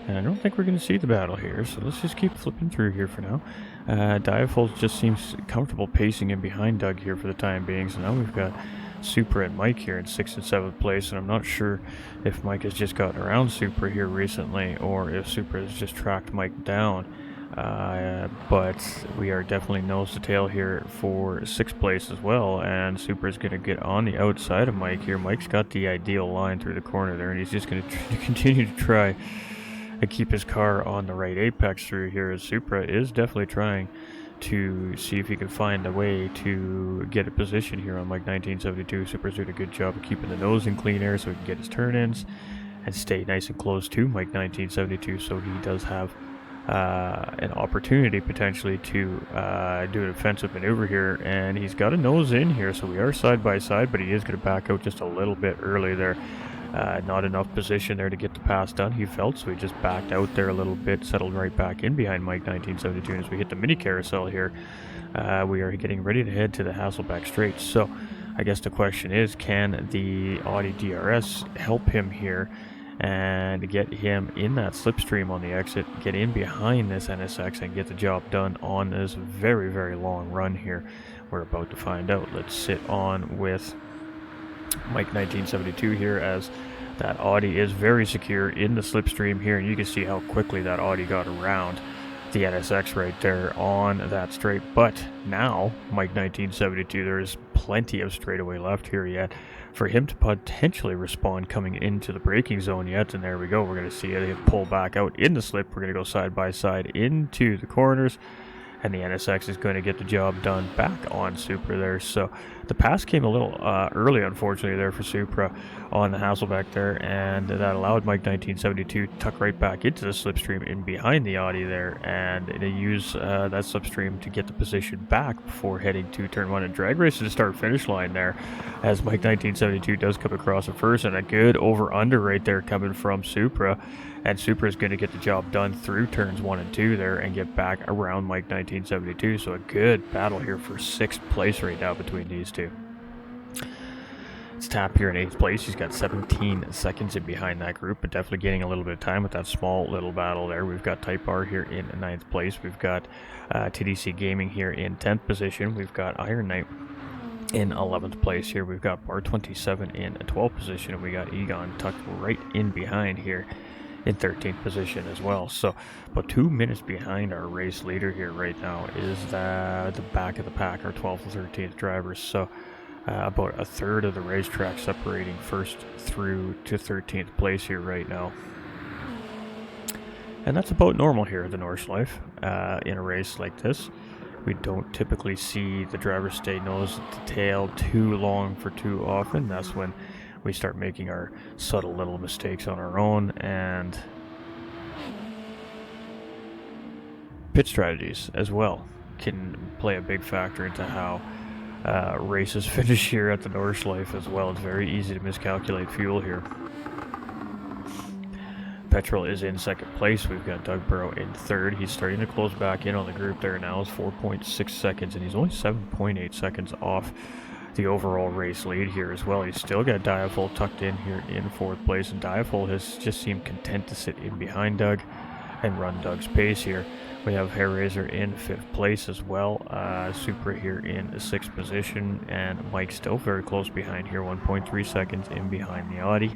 A: And I don't think we're going to see the battle here, so let's just keep flipping through here for now. Diaphol just seems comfortable pacing in behind Doug here for the time being, so now we've got Supra and Mike here in 6th and 7th place, and I'm not sure if Mike has just gotten around Supra here recently or if Supra has just tracked Mike down. But we are definitely nose to tail here for 6th place as well, and Supra is going to get on the outside of Mike here. Mike's got the ideal line through the corner there, and he's just going to continue to try and keep his car on the right apex through here, as Supra is definitely trying to see if he can find a way to get a position here on Mike 1972. Supra's doing a good job of keeping the nose in clean air so he can get his turn-ins and stay nice and close to Mike 1972, so he does have an opportunity potentially to do an offensive maneuver here, and he's got a nose in here, so we are side by side, but he is going to back out just a little bit early there. Not enough position there to get the pass done, he felt, so he just backed out there a little bit, settled right back in behind Mike 1972. And as we hit the mini carousel here, we are getting ready to head to the Hasselback Straight. So I guess the question is, can the Audi DRS help him here and get him in that slipstream on the exit, get in behind this NSX and get the job done on this very, very long run here? We're about to find out. Let's sit on with Mike 1972 here, as that Audi is very secure in the slipstream here, and you can see how quickly that Audi got around the NSX right there on that straight. But now Mike 1972, there's plenty of straightaway left here yet for him to potentially respond coming into the braking zone yet. And there we go, we're going to see it pull back out in the slip. We're going to go side by side into the corners, and the NSX is going to get the job done back on Supra there. So the pass came a little early, unfortunately, there for Supra on the Hasselback there, and that allowed Mike 1972 to tuck right back into the slipstream in behind the Audi there, and they use that slipstream to get the position back before heading to turn 1 and drag race to the start-finish line there, as Mike 1972 does come across at first, and a good over-under right there coming from Supra. And Supra is going to get the job done through turns 1 and 2 there and get back around Mike 1972. So a good battle here for 6th place right now between these two. It's Tap here in 8th place. He's got 17 seconds in behind that group, but definitely getting a little bit of time with that small little battle there. We've got Type R here in 9th place. We've got TDC Gaming here in 10th position. We've got Iron Knight in 11th place here. We've got Bar 27 in 12th position, and we got Egon tucked right in behind here in 13th position as well. So about 2 minutes behind our race leader here right now is the back of the pack, our 12th and 13th drivers. So about a third of the racetrack separating first through to 13th place here right now. And that's about normal here at the Norschleiffe in a race like this. We don't typically see the driver stay nose to tail too long for too often. That's when we start making our subtle little mistakes on our own, and pit strategies as well can play a big factor into how races finish here at the Norschleiffe as well. It's very easy to miscalculate fuel here. Petrol is in second place. We've got Doug Burrow in third. He's starting to close back in on the group there now. It's 4.6 seconds, and he's only 7.8 seconds off the overall race lead here as well. He's still got Diafol tucked in here in fourth place, and Diafol has just seemed content to sit in behind Doug and run Doug's pace here. We have Hairraiser in fifth place as well. Supra here in sixth position, and Mike still very close behind here, 1.3 seconds in behind the Audi.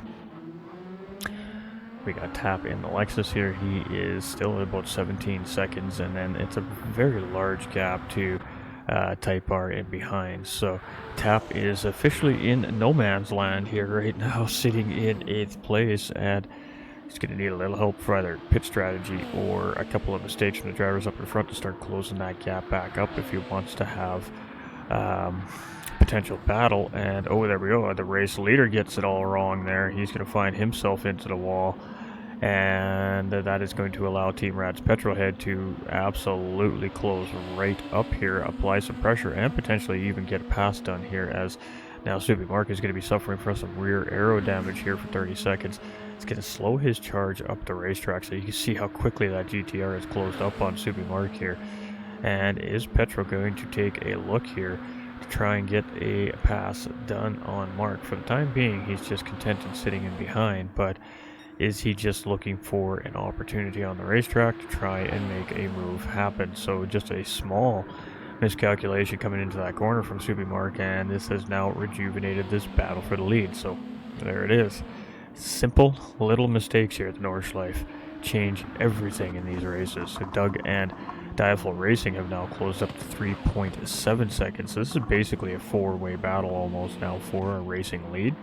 A: We got Tap in the Lexus here. He is still at about 17 seconds, and then it's a very large gap to Type R in behind. So Tap is officially in no man's land here right now, sitting in 8th place, and he's going to need a little help for either pit strategy or a couple of mistakes from the drivers up in front to start closing that gap back up if he wants to have potential battle. And oh, there we go. The race leader gets it all wrong there. He's going to find himself into the wall, and that is going to allow Team Rad's Petrolhead to absolutely close right up here, apply some pressure, and potentially even get a pass done here, as now Subi Mark is going to be suffering from some rear aero damage here for 30 seconds. It's going to slow his charge up the racetrack, so you can see how quickly that GTR is closed up on Subi Mark here. And is Petro going to take a look here to try and get a pass done on Mark? For the time being, he's just contented sitting in behind, but is he just looking for an opportunity on the racetrack to try and make a move happen? So just a small miscalculation coming into that corner from Subi Mark, and this has now rejuvenated this battle for the lead. So there it is. Simple little mistakes here at the Norschleiffe change everything in these races. So Doug and Diafol Racing have now closed up to 3.7 seconds. So this is basically a four-way battle almost now for a racing lead.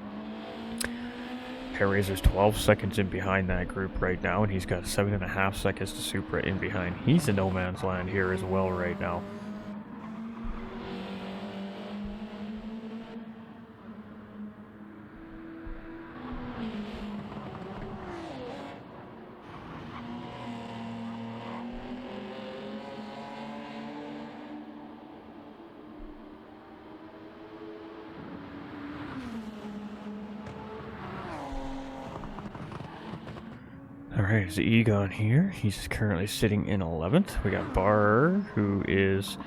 A: Hairraiser's 12 seconds in behind that group right now, and he's got 7.5 seconds to Supra in behind. He's in no man's land here as well right now. Alright, so Egon here. He's currently sitting in 11th. We got Barr, who is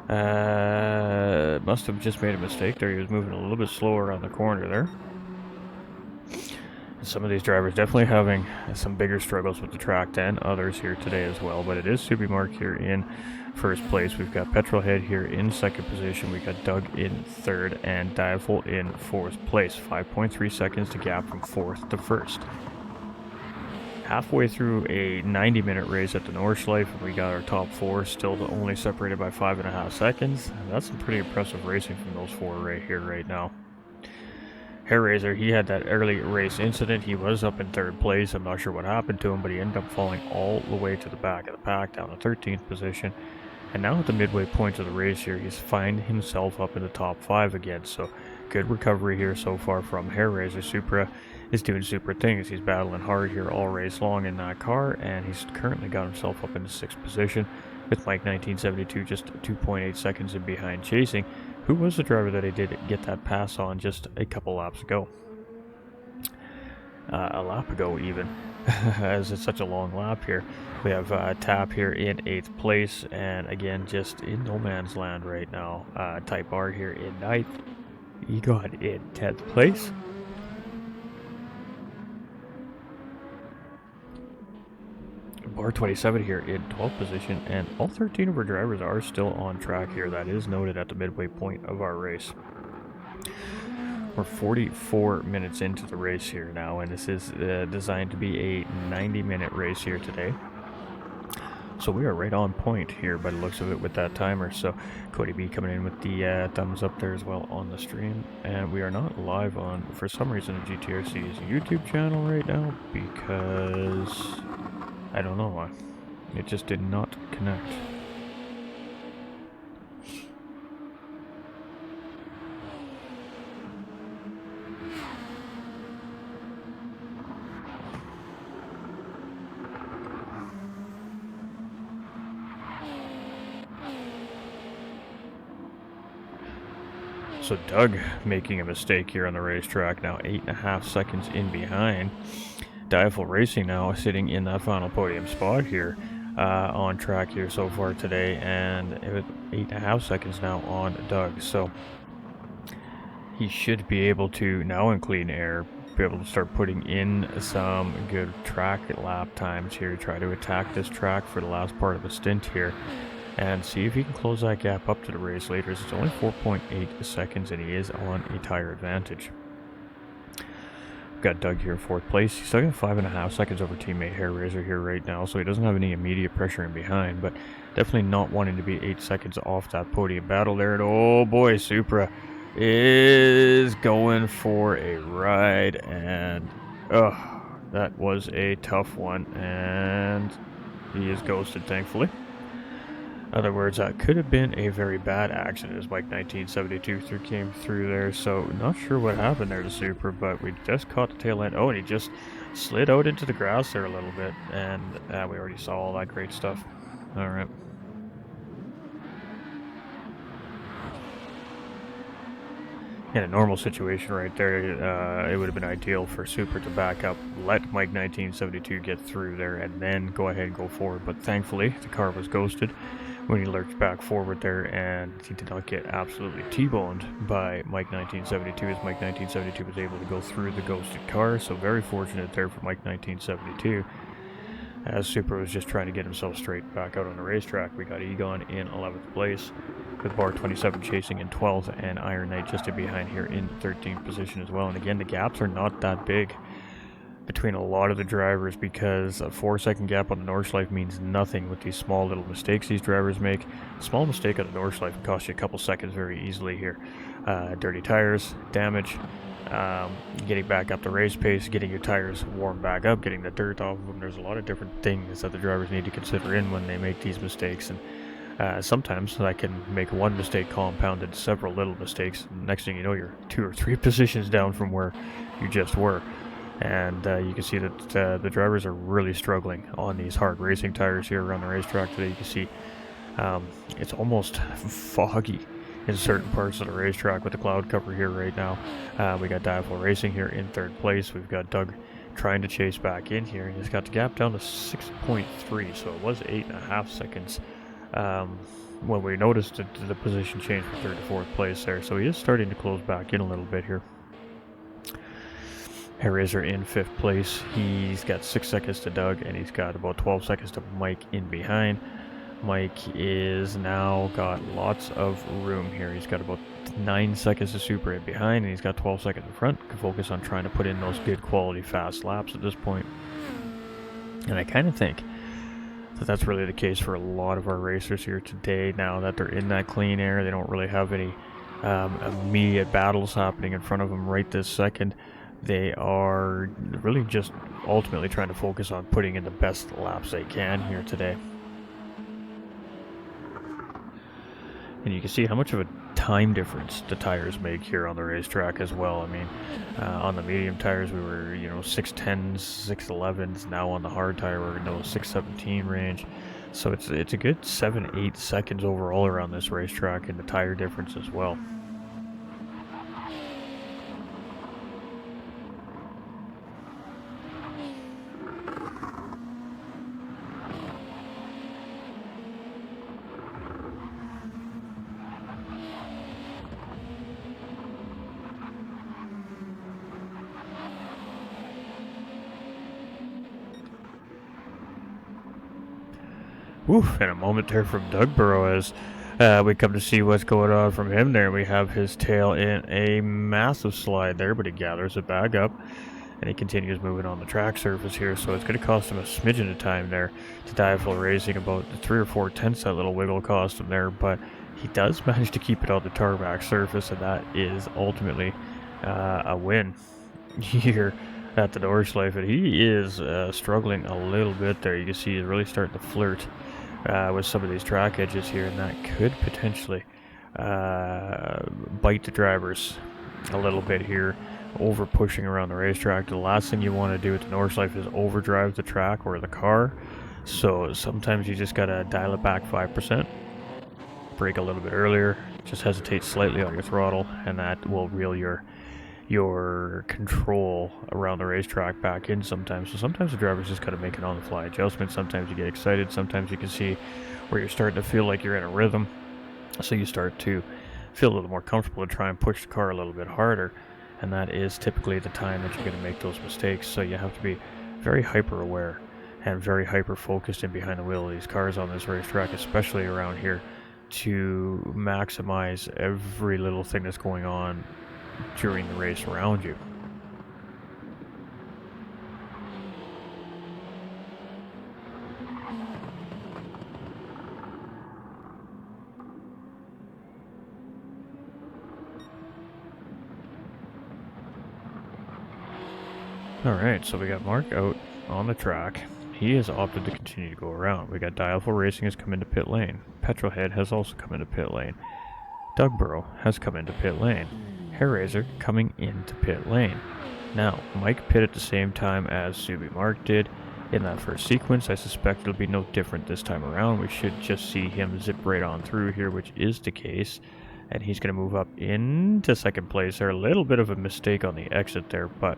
A: must have just made a mistake there. He was moving a little bit slower around the corner there. Some of these drivers definitely having some bigger struggles with the track than others here today as well, but it is Subi Mark here in first place. We've got Petrolhead here in second position. We got Doug in third and Diafol in fourth place. 5.3 seconds to gap from fourth to first. Halfway through a 90-minute race at the Norschleiffe, and we got our top four still only separated by 5.5 seconds. That's some pretty impressive racing from those four right here right now. Hairraiser, he had that early race incident. He was up in third place. I'm not sure what happened to him, but he ended up falling all the way to the back of the pack, down to 13th position. And now at the midway point of the race here, he's finding himself up in the top 5 again. So good recovery here so far from Hairraiser. Supra is doing super things. He's battling hard here all race long in that car, and he's currently got himself up in the 6th position with Mike 1972 just 2.8 seconds in behind chasing, who was the driver that he did get that pass on just a couple laps ago. A lap ago even, as it's such a long lap here. We have Tap here in 8th place, and again just in no man's land right now. Type R here in 9th. Egon in 10th place. Bar 27 here in 12th position, and all 13 of our drivers are still on track here. That is noted at the midway point of our race. We're 44 minutes into the race here now, and this is designed to be a 90-minute race here today. So we are right on point here by the looks of it with that timer. So Cody B coming in with the thumbs up there as well on the stream. And we are not live on, for some reason, GTRC's YouTube channel right now, because I don't know why. It just did not connect. So Doug making a mistake here on the racetrack, now 8.5 seconds in behind. Diaphil Racing now sitting in that final podium spot here on track here so far today, and it was 8.5 seconds now on Doug. So he should be able to, now in clean air, be able to start putting in some good track lap times here, try to attack this track for the last part of the stint here, and see if he can close that gap up to the race leaders. It's only 4.8 seconds, and he is on a tire advantage. We've got Doug here in 4th place. He's still got 5.5 seconds over teammate Hair Razor here right now, so he doesn't have any immediate pressure in behind, but definitely not wanting to be 8 seconds off that podium battle there. And oh boy, Supra is going for a ride, and that was a tough one, and he is ghosted, thankfully. In other words, that could have been a very bad accident as Mike 1972 came through there, so not sure what happened there to Super, but we just caught the tail end. Oh, and he just slid out into the grass there a little bit, and we already saw all that great stuff. All right. In a normal situation right there, it would have been ideal for Super to back up, let Mike 1972 get through there, and then go ahead and go forward. But thankfully, the car was ghosted when he lurched back forward there, and he did not get absolutely T-boned by Mike 1972, as Mike 1972 was able to go through the ghosted car. So very fortunate there for Mike 1972. As Super was just trying to get himself straight back out on the racetrack. We got Egon in 11th place, with Bar 27 chasing in 12th, and Iron Knight just in behind here in 13th position as well. And again, the gaps are not that big between a lot of the drivers, because a 4-second gap on the Norschleife means nothing with these small little mistakes these drivers make. A small mistake on the Norschleife can cost you a couple seconds very easily here. Dirty tires, damage, getting back up to race pace, getting your tires warmed back up, getting the dirt off of them. There's a lot of different things that the drivers need to consider in when they make these mistakes, and sometimes that can make one mistake compounded several little mistakes. Next thing you know, you're 2 or 3 positions down from where you just were. And you can see that the drivers are really struggling on these hard racing tires here around the racetrack today. You can see it's almost foggy in certain parts of the racetrack with the cloud cover here right now. We got Diaphil Racing here in 3rd place. We've got Doug trying to chase back in here. He's got the gap down to 6.3, so it was 8.5 seconds when we noticed the position change from 3rd to 4th place there. So he is starting to close back in a little bit here. Hair Razor in 5th place. He's got 6 seconds to Doug, and he's got about 12 seconds to Mike in behind. Mike is now got lots of room here. He's got about 9 seconds to Super in behind, and he's got 12 seconds in front. Can focus on trying to put in those good quality fast laps at this point. And I kind of think that that's really the case for a lot of our racers here today. Now that they're in that clean air, they don't really have any immediate battles happening in front of them right this second. They are really just ultimately trying to focus on putting in the best laps they can here today. And you can see how much of a time difference the tires make here on the racetrack as well. I mean, on the medium tires, we were, 610s, 611s. Now on the hard tire, we're in the 617 range. So it's a good 7-8 seconds overall around this racetrack in the tire difference as well. Oof, and a moment there from Doug Burrow as we come to see what's going on from him there. We have his tail in a massive slide there, but he gathers it back up, and he continues moving on the track surface here, so it's going to cost him a smidgen of time there to Diaphil Racing. About 3 or 4 tenths that little wiggle cost him there, but he does manage to keep it on the tarmac surface, and that is ultimately a win here at the Norschleife. And he is struggling a little bit there. You can see he's really starting to flirt with some of these track edges here, and that could potentially bite the drivers a little bit here, over pushing around the racetrack. The last thing you want to do with the Norschleife is overdrive the track or the car, so sometimes you just gotta dial it back 5%, brake a little bit earlier, Just hesitate slightly on your throttle, and that will reel your control around the racetrack back in sometimes. So sometimes the drivers just gotta make an on-the-fly adjustment. Sometimes you get excited. Sometimes you can see where you're starting to feel like you're in a rhythm. So you start to feel a little more comfortable to try and push the car a little bit harder. And that is typically the time that you're going to make those mistakes. So you have to be very hyper aware and very hyper focused in behind the wheel of these cars on this racetrack, especially around here, to maximize every little thing that's going on during the race around you. Alright, so we got Mark out on the track. He has opted to continue to go around. We got Dialful Racing has come into pit lane. Petrolhead has also come into pit lane. Dugborough has come into pit lane. Hairraiser coming into pit lane. Now, Mike pit at the same time as Subi Mark did in that first sequence. I suspect it'll be no different this time around. We should just see him zip right on through here, which is the case. And he's going to move up into second place there. A little bit of a mistake on the exit there, but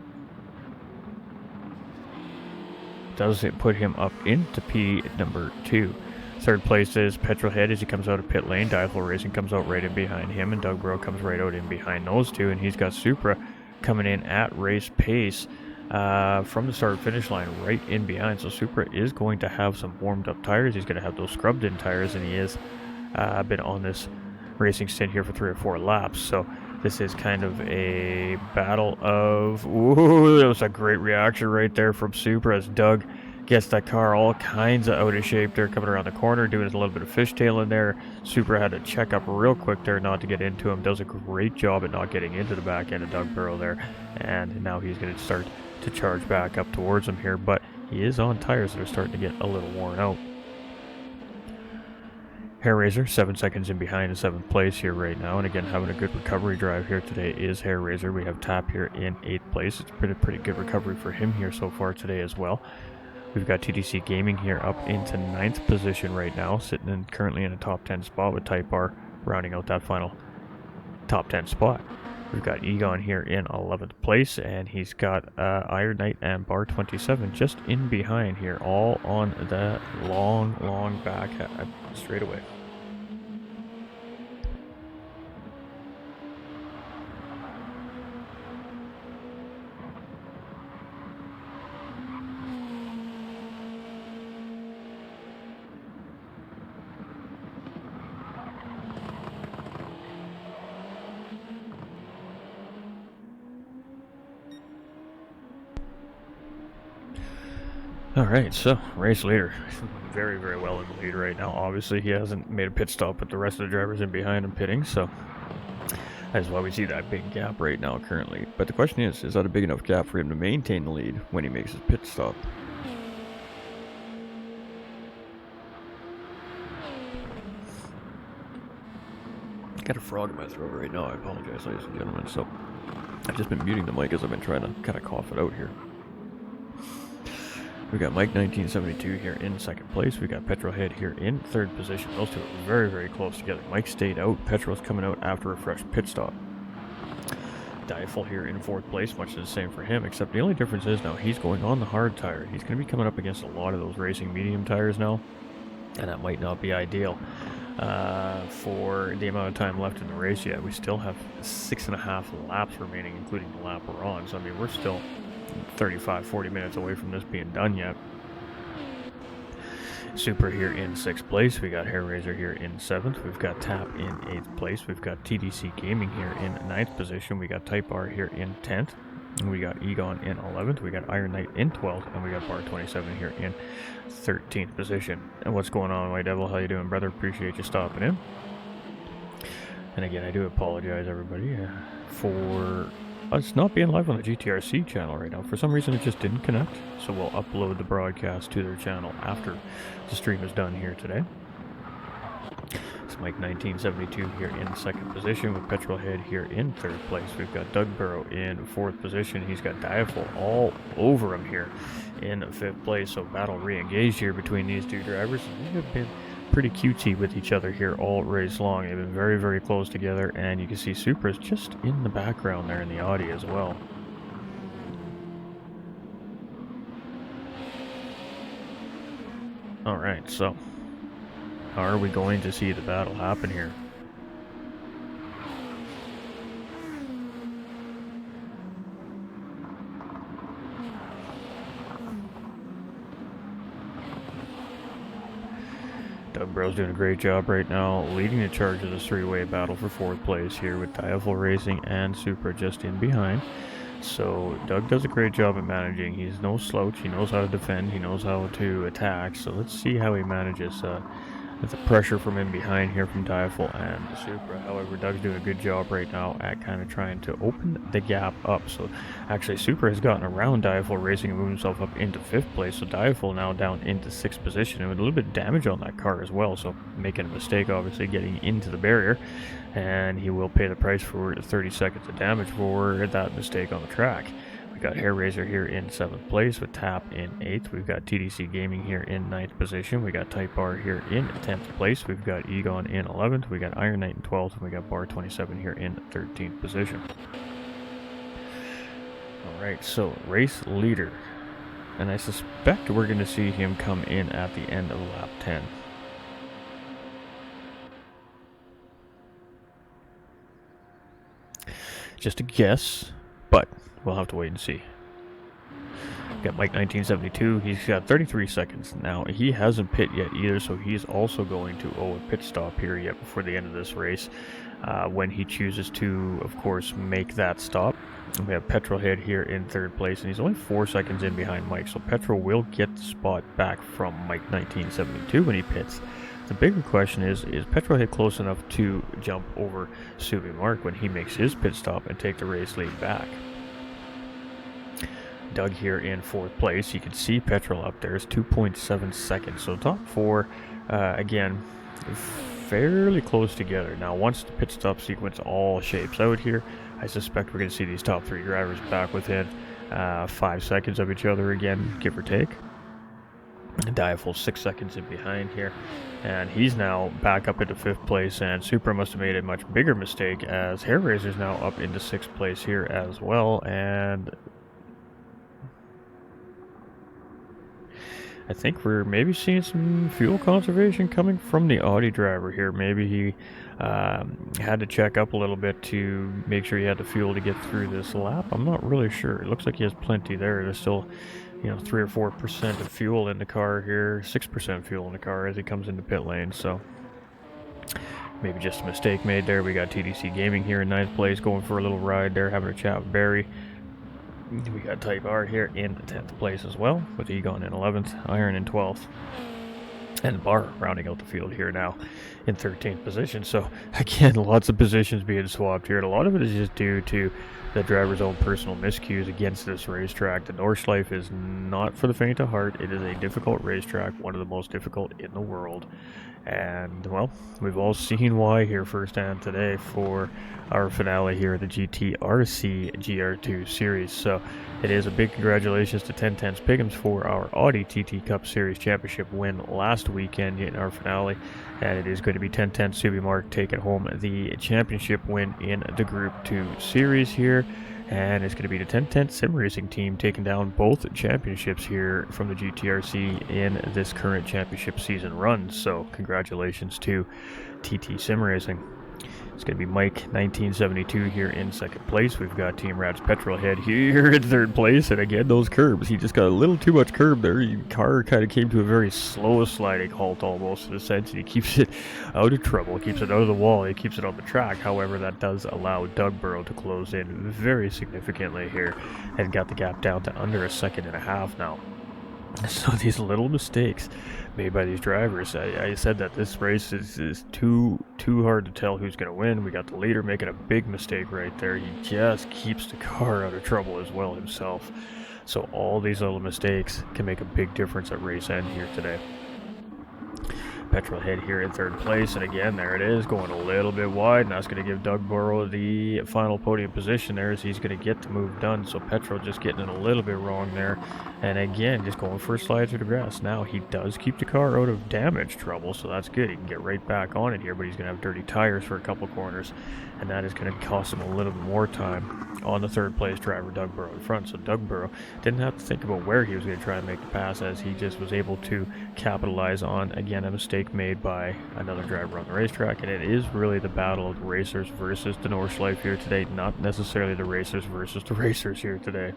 A: does it put him up into P number 2. Third place is Petrolhead as he comes out of pit lane. Dialful Racing comes out right in behind him, and Dugborough comes right out in behind those two, and he's got Supra coming in at race pace from the start-finish line right in behind. So Supra is going to have some warmed-up tires. He's going to have those scrubbed-in tires, and he has been on this racing stint here for 3 or 4 laps. So this is kind of a battle of... Ooh, that was a great reaction right there from Supra as Doug gets that car all kinds of out of shape there, coming around the corner, doing a little bit of fishtailing there. Supra had to check up real quick there not to get into him. Does a great job at not getting into the back end of Dugborough there. And now he's going to start to charge back up towards him here, but he is on tires that are starting to get a little worn out. Hairraiser, 7 seconds in behind in 7th place here right now, and again having a good recovery drive here today is Hairraiser. We have Tap here in 8th place. It's been a pretty good recovery for him here so far today as well. We've got TDC Gaming here up into 9th position right now, sitting in currently in a top 10 spot with Type R rounding out that final top 10 spot. We've got Egon here in 11th place, and he's got Iron Knight and Bar 27 just in behind here, all on the long back straightaway. Alright, so race leader, very well in the lead right now. Obviously he hasn't made a pit stop with the rest of the drivers in behind him pitting, so that's why we see that big gap right now currently. But the question is that a big enough gap for him to maintain the lead when he makes his pit stop? Got a frog in my throat right now, I apologize ladies and gentlemen. So I've just been muting the mic as I've been trying to kind of cough it out here. We got Mike 1972 here in 2nd place. We got Petrolhead here in 3rd position. Those two are very close together. Mike stayed out. Petrol's coming out after a fresh pit stop. Dialful here in 4th place, much the same for him, except the only difference is now he's going on the hard tire. He's going to be coming up against a lot of those racing medium tires now, and that might not be ideal for the amount of time left in the race yet. We still have 6.5 laps remaining, including the lap we're on. So, I mean, we're still 35-40 minutes away from this being done yet. Super here in 6th place. We got Hairraiser here in 7th. We've got Tap in 8th place. We've got TDC Gaming here in 9th position. We got Type R here in 10th. And we got Egon in 11th. We got Iron Knight in 12th. And we got Bar 27 here in 13th position. And what's going on, White Devil? How you doing, brother? Appreciate you stopping in. And again, I do apologize, everybody, for us not being live on the GTRC channel right now. For some reason, it just didn't connect. So we'll upload the broadcast to their channel after the stream is done here today. It's Mike 1972 here in 2nd position with Petrolhead here in 3rd place. We've got Dugborough in 4th position. He's got Dialful all over him here in 5th place. So battle re-engaged here between these two drivers. We have been pretty cutesy with each other here all race long. They've been very, very close together, and you can see Supra's just in the background there in the Audi as well. Alright, so are we going to see the battle happen here? Doug Burrow's doing a great job right now, leading the charge of this three-way battle for 4th place here with Diaphil Racing and Supra just in behind. So Doug does a great job at managing. He's no slouch. He knows how to defend. He knows how to attack. So let's see how he manages the pressure from in behind here from Diaphil and Supra. However, Doug's doing a good job right now at kind of trying to open the gap up. So actually Supra has gotten around Diaphil Racing and moved himself up into 5th place. So Diaphil now down into 6th position and with a little bit of damage on that car as well. So making a mistake, obviously getting into the barrier, and he will pay the price for 30 seconds of damage for that mistake on the track. We got Hair Razor here in 7th place with Tap in 8th. We've got TDC Gaming here in 9th position. We got Type R here in 10th place. We've got Egon in 11th. We got Iron Knight in 12th. And we got Bar 27 here in 13th position. Alright, so race leader. And I suspect we're going to see him come in at the end of lap 10. Just a guess, but we'll have to wait and see. Got Mike 1972. He's got 33 seconds. Now, he hasn't pit yet either, so he's also going to owe a pit stop here yet before the end of this race when he chooses to, of course, make that stop. And we have Petrolhead here in 3rd place, and he's only 4 seconds in behind Mike, so Petrol will get the spot back from Mike 1972 when he pits. The bigger question is Petrolhead close enough to jump over Subi Mark when he makes his pit stop and take the race lead back? Doug here in 4th place. You can see Petrol up there is 2.7 seconds. So top 4, again, fairly close together. Now, once the pit stop sequence all shapes out here, I suspect we're going to see these top 3 drivers back within 5 seconds of each other again, give or take. Diaphil 6 seconds in behind here, and he's now back up into 5th place, and Supra must have made a much bigger mistake as Hair Razor's now up into 6th place here as well, and I think we're maybe seeing some fuel conservation coming from the Audi driver here. Maybe he had to check up a little bit to make sure he had the fuel to get through this lap. I'm not really sure. It looks like he has plenty there. There's still 3 or 4% of fuel in the car here, 6% fuel in the car as he comes into pit lane, so maybe just a mistake made there. We got TDC Gaming here in 9th place going for a little ride there, having a chat with Barry. We got Type R here in 10th place as well, with Egon in 11th, Iron in 12th, and Bar rounding out the field here now in 13th position. So again, lots of positions being swapped here, and a lot of it is just due to the driver's own personal miscues against this racetrack. The Norschleiffe is not for the faint of heart. It is a difficult racetrack, one of the most difficult in the world. And, well, we've all seen why here firsthand today for our finale here at the GTRC GR2 series. So it is a big congratulations to 1010's Piggums for our Audi TT Cup Series Championship win last weekend in our finale. And it is going to be 1010 Subi Mark taking home the championship win in the Group 2 series here. And it's going to be the 1010 Sim Racing team taking down both championships here from the GTRC in this current championship season run. So congratulations to TT Sim Racing. It's going to be Mike 1972 here in 2nd place. We've got Team Rat's Petrolhead here in 3rd place. And again, those curbs. He just got a little too much curb there. The car kind of came to a very slow sliding halt almost in a sense. And he keeps it out of trouble. Keeps it out of the wall. He keeps it on the track. However, that does allow Doug Burrow to close in very significantly here and got the gap down to under 1.5 seconds now. So these little mistakes made by these drivers, I said that this race is too hard to tell who's going to win. We got the leader making a big mistake right there. He just keeps the car out of trouble as well himself. So all these little mistakes can make a big difference at race end here today. Petrolhead here in third place, and again, there it is, going a little bit wide, and that's going to give Doug Burrow the final podium position there, as he's going to get the move done. So Petrol just getting it a little bit wrong there, and again, just going for a slide through the grass. Now, he does keep the car out of damage trouble, so that's good. He can get right back on it here, but he's going to have dirty tires for a couple corners, and that is going to cost him a little bit more time on the third place driver, Doug Burrow, in front. So Doug Burrow didn't have to think about where he was going to try and make the pass, as he just was able to capitalize on, again, a mistake made by another driver on the racetrack. And it is really the battle of the racers versus the Norschleiffe here today, not necessarily the racers versus the racers here today.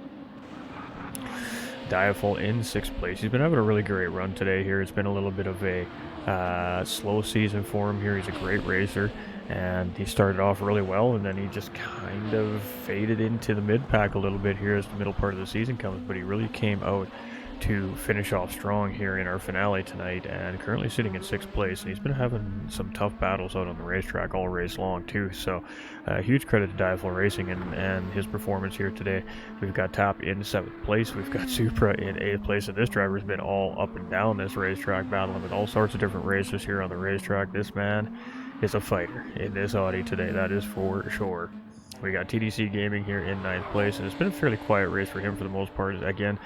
A: Diafol in 6th place. He's been having a really great run today here. It's been a little bit of a slow season for him here. He's a great racer, and he started off really well, and then he just kind of faded into the mid-pack a little bit here as the middle part of the season comes, but he really came out to finish off strong here in our finale tonight, and currently sitting in 6th place. And he's been having some tough battles out on the racetrack all race long too, so huge credit to Diafol Racing and his performance here today. We've got Tap in 7th place, we've got Supra in 8th place, and this driver's been all up and down this racetrack, battling with all sorts of different racers here on the racetrack. This man is a fighter in this Audi today, that is for sure. We got TDC Gaming here in 9th place, and it's been a fairly quiet race for him for the most part. Again,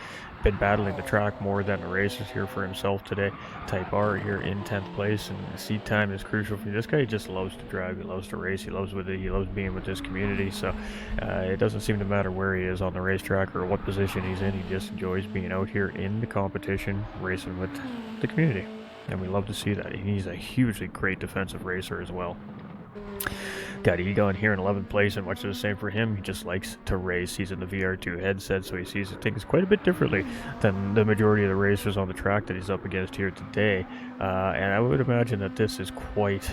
A: been battling the track more than the races here for himself today. Type R here in 10th place, and seat time is crucial for this guy. He just loves to drive, he loves to race, he loves with it, he loves being with this community, so it doesn't seem to matter where he is on the racetrack or what position he's in. He just enjoys being out here in the competition, racing with the community, and we love to see that. He's a hugely great defensive racer as well. Got Egon here in 11th place, and much of the same for him. He just likes to race. He's in the VR2 headset, so he sees things quite a bit differently than the majority of the racers on the track that he's up against here today. And I would imagine that this is quite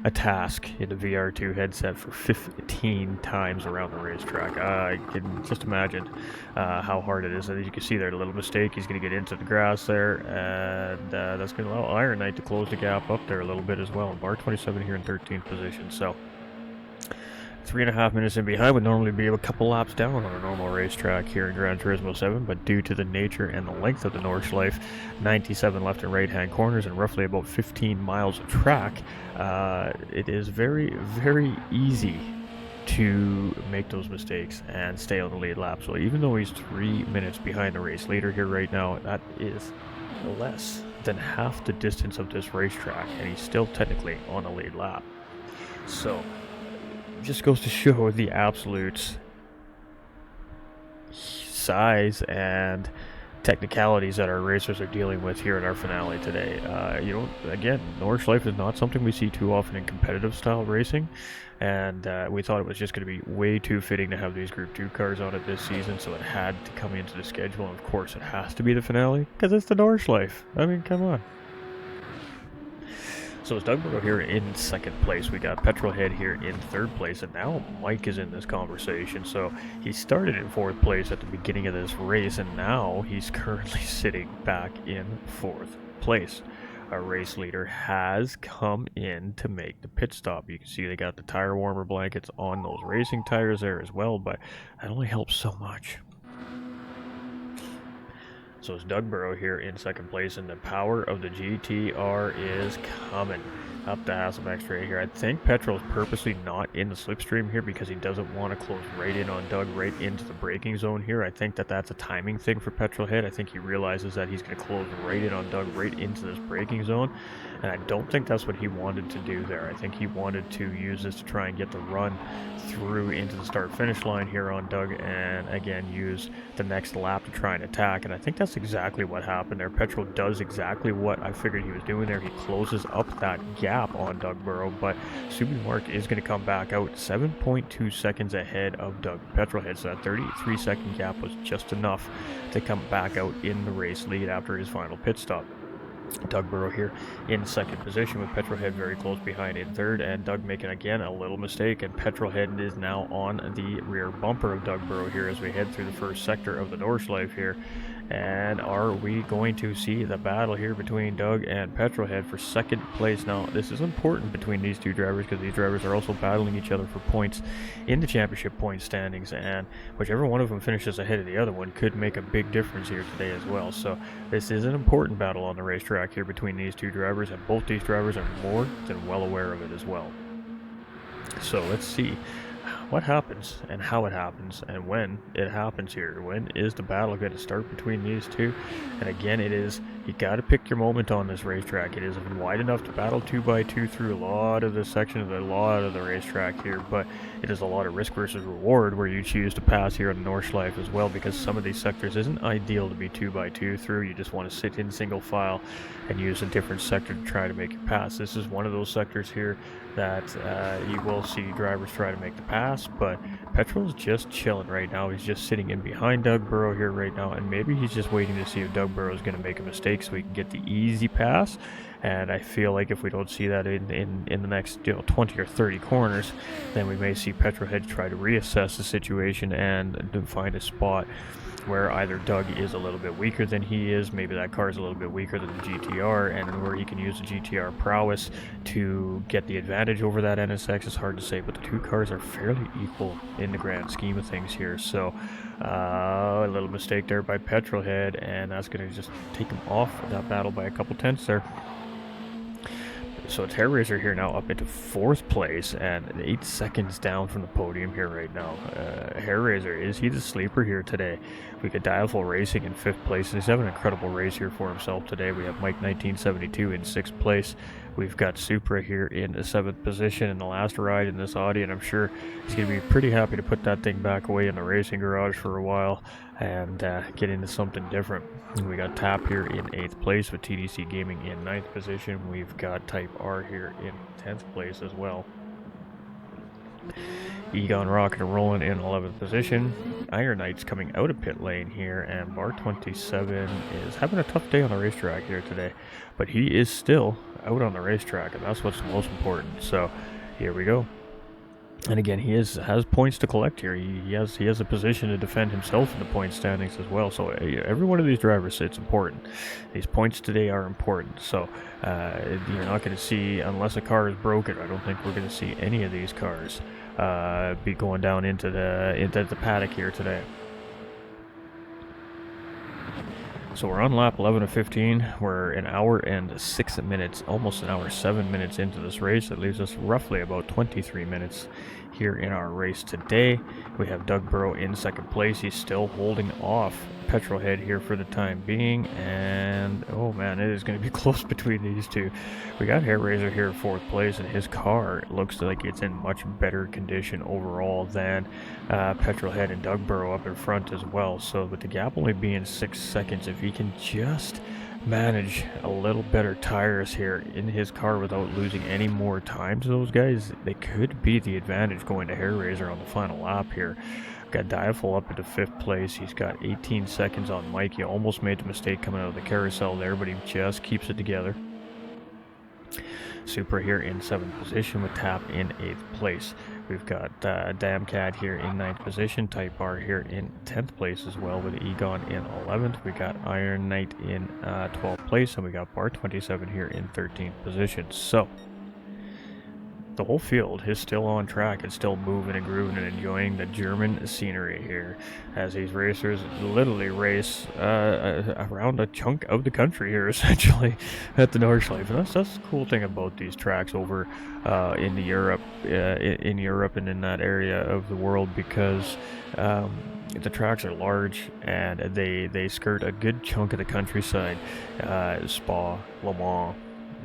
A: a task in the VR2 headset for 15 times around the racetrack. I can just imagine how hard it is. As you can see there, a little mistake, he's going to get into the grass there, and that's going to allow Iron Knight to close the gap up there a little bit as well. Bar 27 here in 13th position, so 3.5 minutes in behind would normally be a couple laps down on a normal racetrack here in Gran Turismo 7, but due to the nature and the length of the Norschleiffe, 97 left and right hand corners and roughly about 15 miles of track, it is very, very easy to make those mistakes and stay on the lead lap. So even though he's 3 minutes behind the race leader here right now, that is less than half the distance of this racetrack, and he's still technically on the lead lap. So just goes to show the absolute size and technicalities that our racers are dealing with here in our finale today. Again, Norschleiffe is not something we see too often in competitive style racing, and we thought it was just going to be way too fitting to have these Group 2 cars on it this season, so it had to come into the schedule, and of course it has to be the finale, because it's the Norschleiffe. I mean, come on. So it's Doug Burrow here in 2nd place. We got Petrolhead here in 3rd place, and now Mike is in this conversation. So he started in 4th place at the beginning of this race, and now he's currently sitting back in 4th place. Our race leader has come in to make the pit stop. You can see they got the tire warmer blankets on those racing tires there as well, but that only helps so much. So it's Doug Burrow here in 2nd place, and the power of the GTR is coming up the Hasselback straight here. I think Petrol's purposely not in the slipstream here because he doesn't want to close right in on Doug right into the braking zone here. I think that that's a timing thing for Petrolhead. I think he realizes that he's going to close right in on Doug right into this braking zone, and I don't think that's what he wanted to do there. I think he wanted to use this to try and get the run through into the start-finish line here on Doug, and again use the next lap to try and attack, and I think that's exactly what happened there. Petrol does exactly what I figured he was doing there. He closes up that gap on Doug Burrow, but Subi Mark is going to come back out 7.2 seconds ahead of Doug Petrolhead, so that 33-second gap was just enough to come back out in the race lead after his final pit stop. Doug Burrow here in 2nd position, with Petrolhead very close behind in 3rd, and Doug making again a little mistake, and Petrolhead is now on the rear bumper of Doug Burrow here as we head through the first sector of the Norschleiffe here. And are we going to see the battle here between Doug and Petrolhead for 2nd place? Now, this is important between these two drivers because these drivers are also battling each other for points in the championship point standings, and whichever one of them finishes ahead of the other one could make a big difference here today as well. So this is an important battle on the racetrack. racetrack here between these two drivers, and both these drivers are more than well aware of it as well. So let's see what happens and how it happens and when it happens here. When is the battle going to start between these two? And again, it is, you got to pick your moment on this racetrack. It isn't wide enough to battle 2x2 through a lot of the section of the racetrack here, but it is a lot of risk versus reward where you choose to pass here on the Norschleiffe as well, because some of these sectors isn't ideal to be 2x2 through. You just want to sit in single file and use a different sector to try to make it pass. This is one of those sectors here that you will see drivers try to make the pass, but Petrol's just chilling right now. He's just sitting in behind Doug Burrow here right now, and maybe he's just waiting to see if Doug Burrow is going to make a mistake so he can get the easy pass. And I feel like if we don't see that in the next 20 or 30 corners, then we may see Petrolhead try to reassess the situation and find a spot where either Doug is a little bit weaker than he is, maybe that car is a little bit weaker than the GTR, and where he can use the GTR prowess to get the advantage over that NSX is hard to say, but the two cars are fairly equal in the grand scheme of things here. So a little mistake there by Petrolhead, and that's going to just take him off that battle by a couple tenths there. So it's Hair Razor here now up into 4th place and 8 seconds down from the podium here right now. Hair Razor, is he the sleeper here today? We got Dialful Racing in 5th place. He's having an incredible race here for himself today. We have Mike 1972 in 6th place. We've got Supra here in the 7th position in the last ride in this Audi, and I'm sure he's going to be pretty happy to put that thing back away in the racing garage for a while and get into something different. And we got Tap here in 8th place with TDC Gaming in 9th position. We've got Type R here in 10th place as well. Egon rocking and rolling in 11th position. Iron Knight's coming out of pit lane here, and Bar 27 is having a tough day on the racetrack here today, but he is still out on the racetrack, and that's what's most important. So here we go. And again, he has points to collect here. He has a position to defend himself in the point standings as well. So every one of these drivers, it's important. These points today are important. So you're not going to see, unless a car is broken, I don't think we're going to see any of these cars be going down into the paddock here today. So we're on lap 11 of 15. We're an hour and 6 minutes, almost an hour 7 minutes into this race. That leaves us roughly about 23 minutes here in our race today. We have Doug Burrow in 2nd place. He's still holding off Petrolhead here for the time being, and oh man, it is going to be close between these two. We got Hair Razor here in 4th place, and his car looks like it's in much better condition overall than Petrolhead and Doug Burrow up in front as well. So with the gap only being 6 seconds, if he can just manage a little better tires here in his car without losing any more time to those guys, they could be the advantage going to Hair Razor on the final lap here. Got Diaful up into 5th place. He's got 18 seconds on Mike. He almost made the mistake coming out of the carousel there, but he just keeps it together. Supra here in 7th position with Tap in 8th place. We've got Damcat here in 9th position, Type R here in 10th place as well with Egon in 11th. We got Iron Knight in 12th place, and we got Bar 27 here in 13th position. So the whole field is still on track and still moving and grooving and enjoying the German scenery here as these racers literally race around a chunk of the country here essentially at the Norschleiffe. And that's the cool thing about these tracks over in Europe and in that area of the world, because the tracks are large and they skirt a good chunk of the countryside. Spa, Le Mans,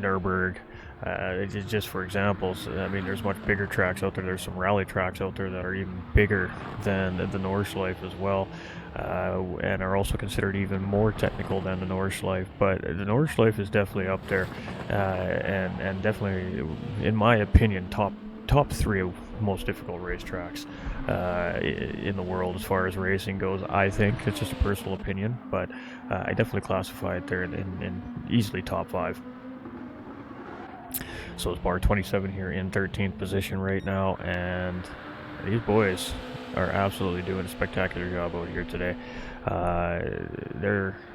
A: Nurburgring. Just for examples, I mean, there's much bigger tracks out there. There's some rally tracks out there that are even bigger than the Norschleiffe as well, and are also considered even more technical than the Norschleiffe. But the Norschleiffe is definitely up there, and definitely, in my opinion, top 3 of most difficult racetracks in the world as far as racing goes. I think it's just a personal opinion, but I definitely classify it there in easily top 5. So it's Bar 27 here in 13th position right now, and these boys are absolutely doing a spectacular job out here today.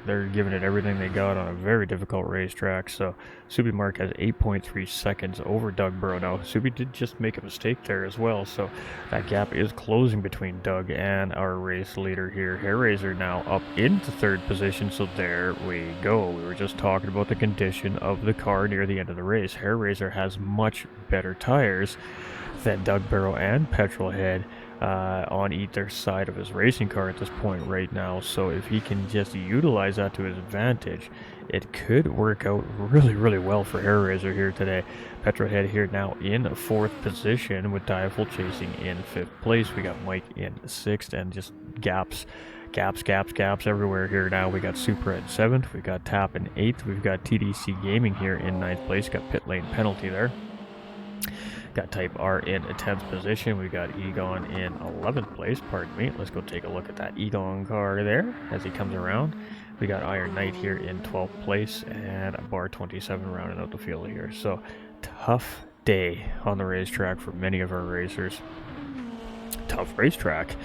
A: they're giving it everything they got on a very difficult racetrack. So Subimark has 8.3 seconds over Doug Burrow. Now, Subi did just make a mistake there as well, so that gap is closing between Doug and our race leader here. Hairraiser now up into third position, so there we go. We were just talking about the condition of the car near the end of the race. Hairraiser has much better tires than Doug Burrow and Petrolhead on either side of his racing car at this point right now. So if he can just utilize that to his advantage, it could work out really well for Hairraiser here today. Petrolhead here now in fourth position with Diaful chasing in fifth place. We got Mike in sixth, and just gaps everywhere here now. We got Supra in seventh, we got Tap in eighth, we've got TDC Gaming here in ninth place. Got pit lane penalty there. Got Type R in 10th position. We got Egon in 11th place. Pardon me. Let's go take a look at that Egon car there as he comes around. We got Iron Knight here in 12th place, and Bar 27 rounding out the field here. So tough day on the racetrack for many of our racers. Tough racetrack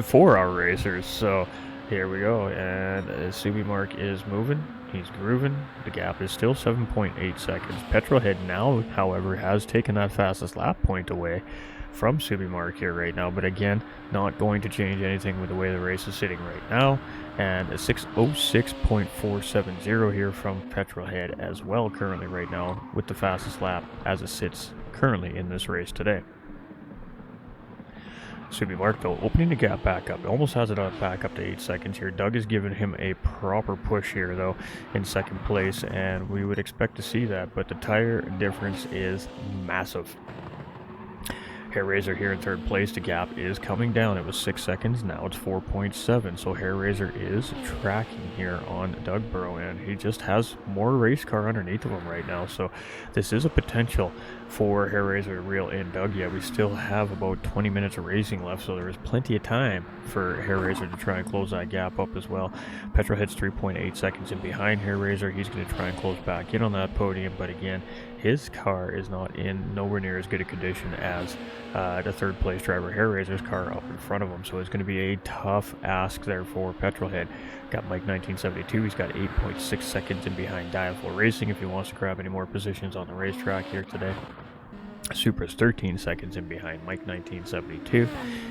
A: for our racers. So here we go, and Subimark is moving. He's grooving. The gap is still 7.8 seconds. Petrolhead now, however, has taken that fastest lap point away from Subimark here right now, but again, not going to change anything with the way the race is sitting right now. And a 6:06.470 here from Petrolhead as well currently right now with the fastest lap as it sits currently in this race today. Subimark though opening the gap back up. It almost has it back up to 8 seconds here. Doug has given him a proper push here though in second place, and we would expect to see that, but the tire difference is massive. Hairraiser here in third place. The gap is coming down. It was 6 seconds. Now it's 4.7. So Hairraiser is tracking here on Doug Burrow, and he just has more race car underneath of him right now. So this is a potential for Hairraiser to reel in Doug. Yeah, we still have about 20 minutes of racing left, so there is plenty of time for Hairraiser to try and close that gap up as well. Petrolhead's 3.8 seconds in behind Hairraiser. He's going to try and close back in on that podium, but again, his car is not in nowhere near as good a condition as the third place driver Hairraiser's car up in front of him. So it's going to be a tough ask there for Petrolhead. Got Mike 1972. He's got 8.6 seconds in behind Diaful Racing if he wants to grab any more positions on the racetrack here today. Supra's 13 seconds in behind Mike 1972.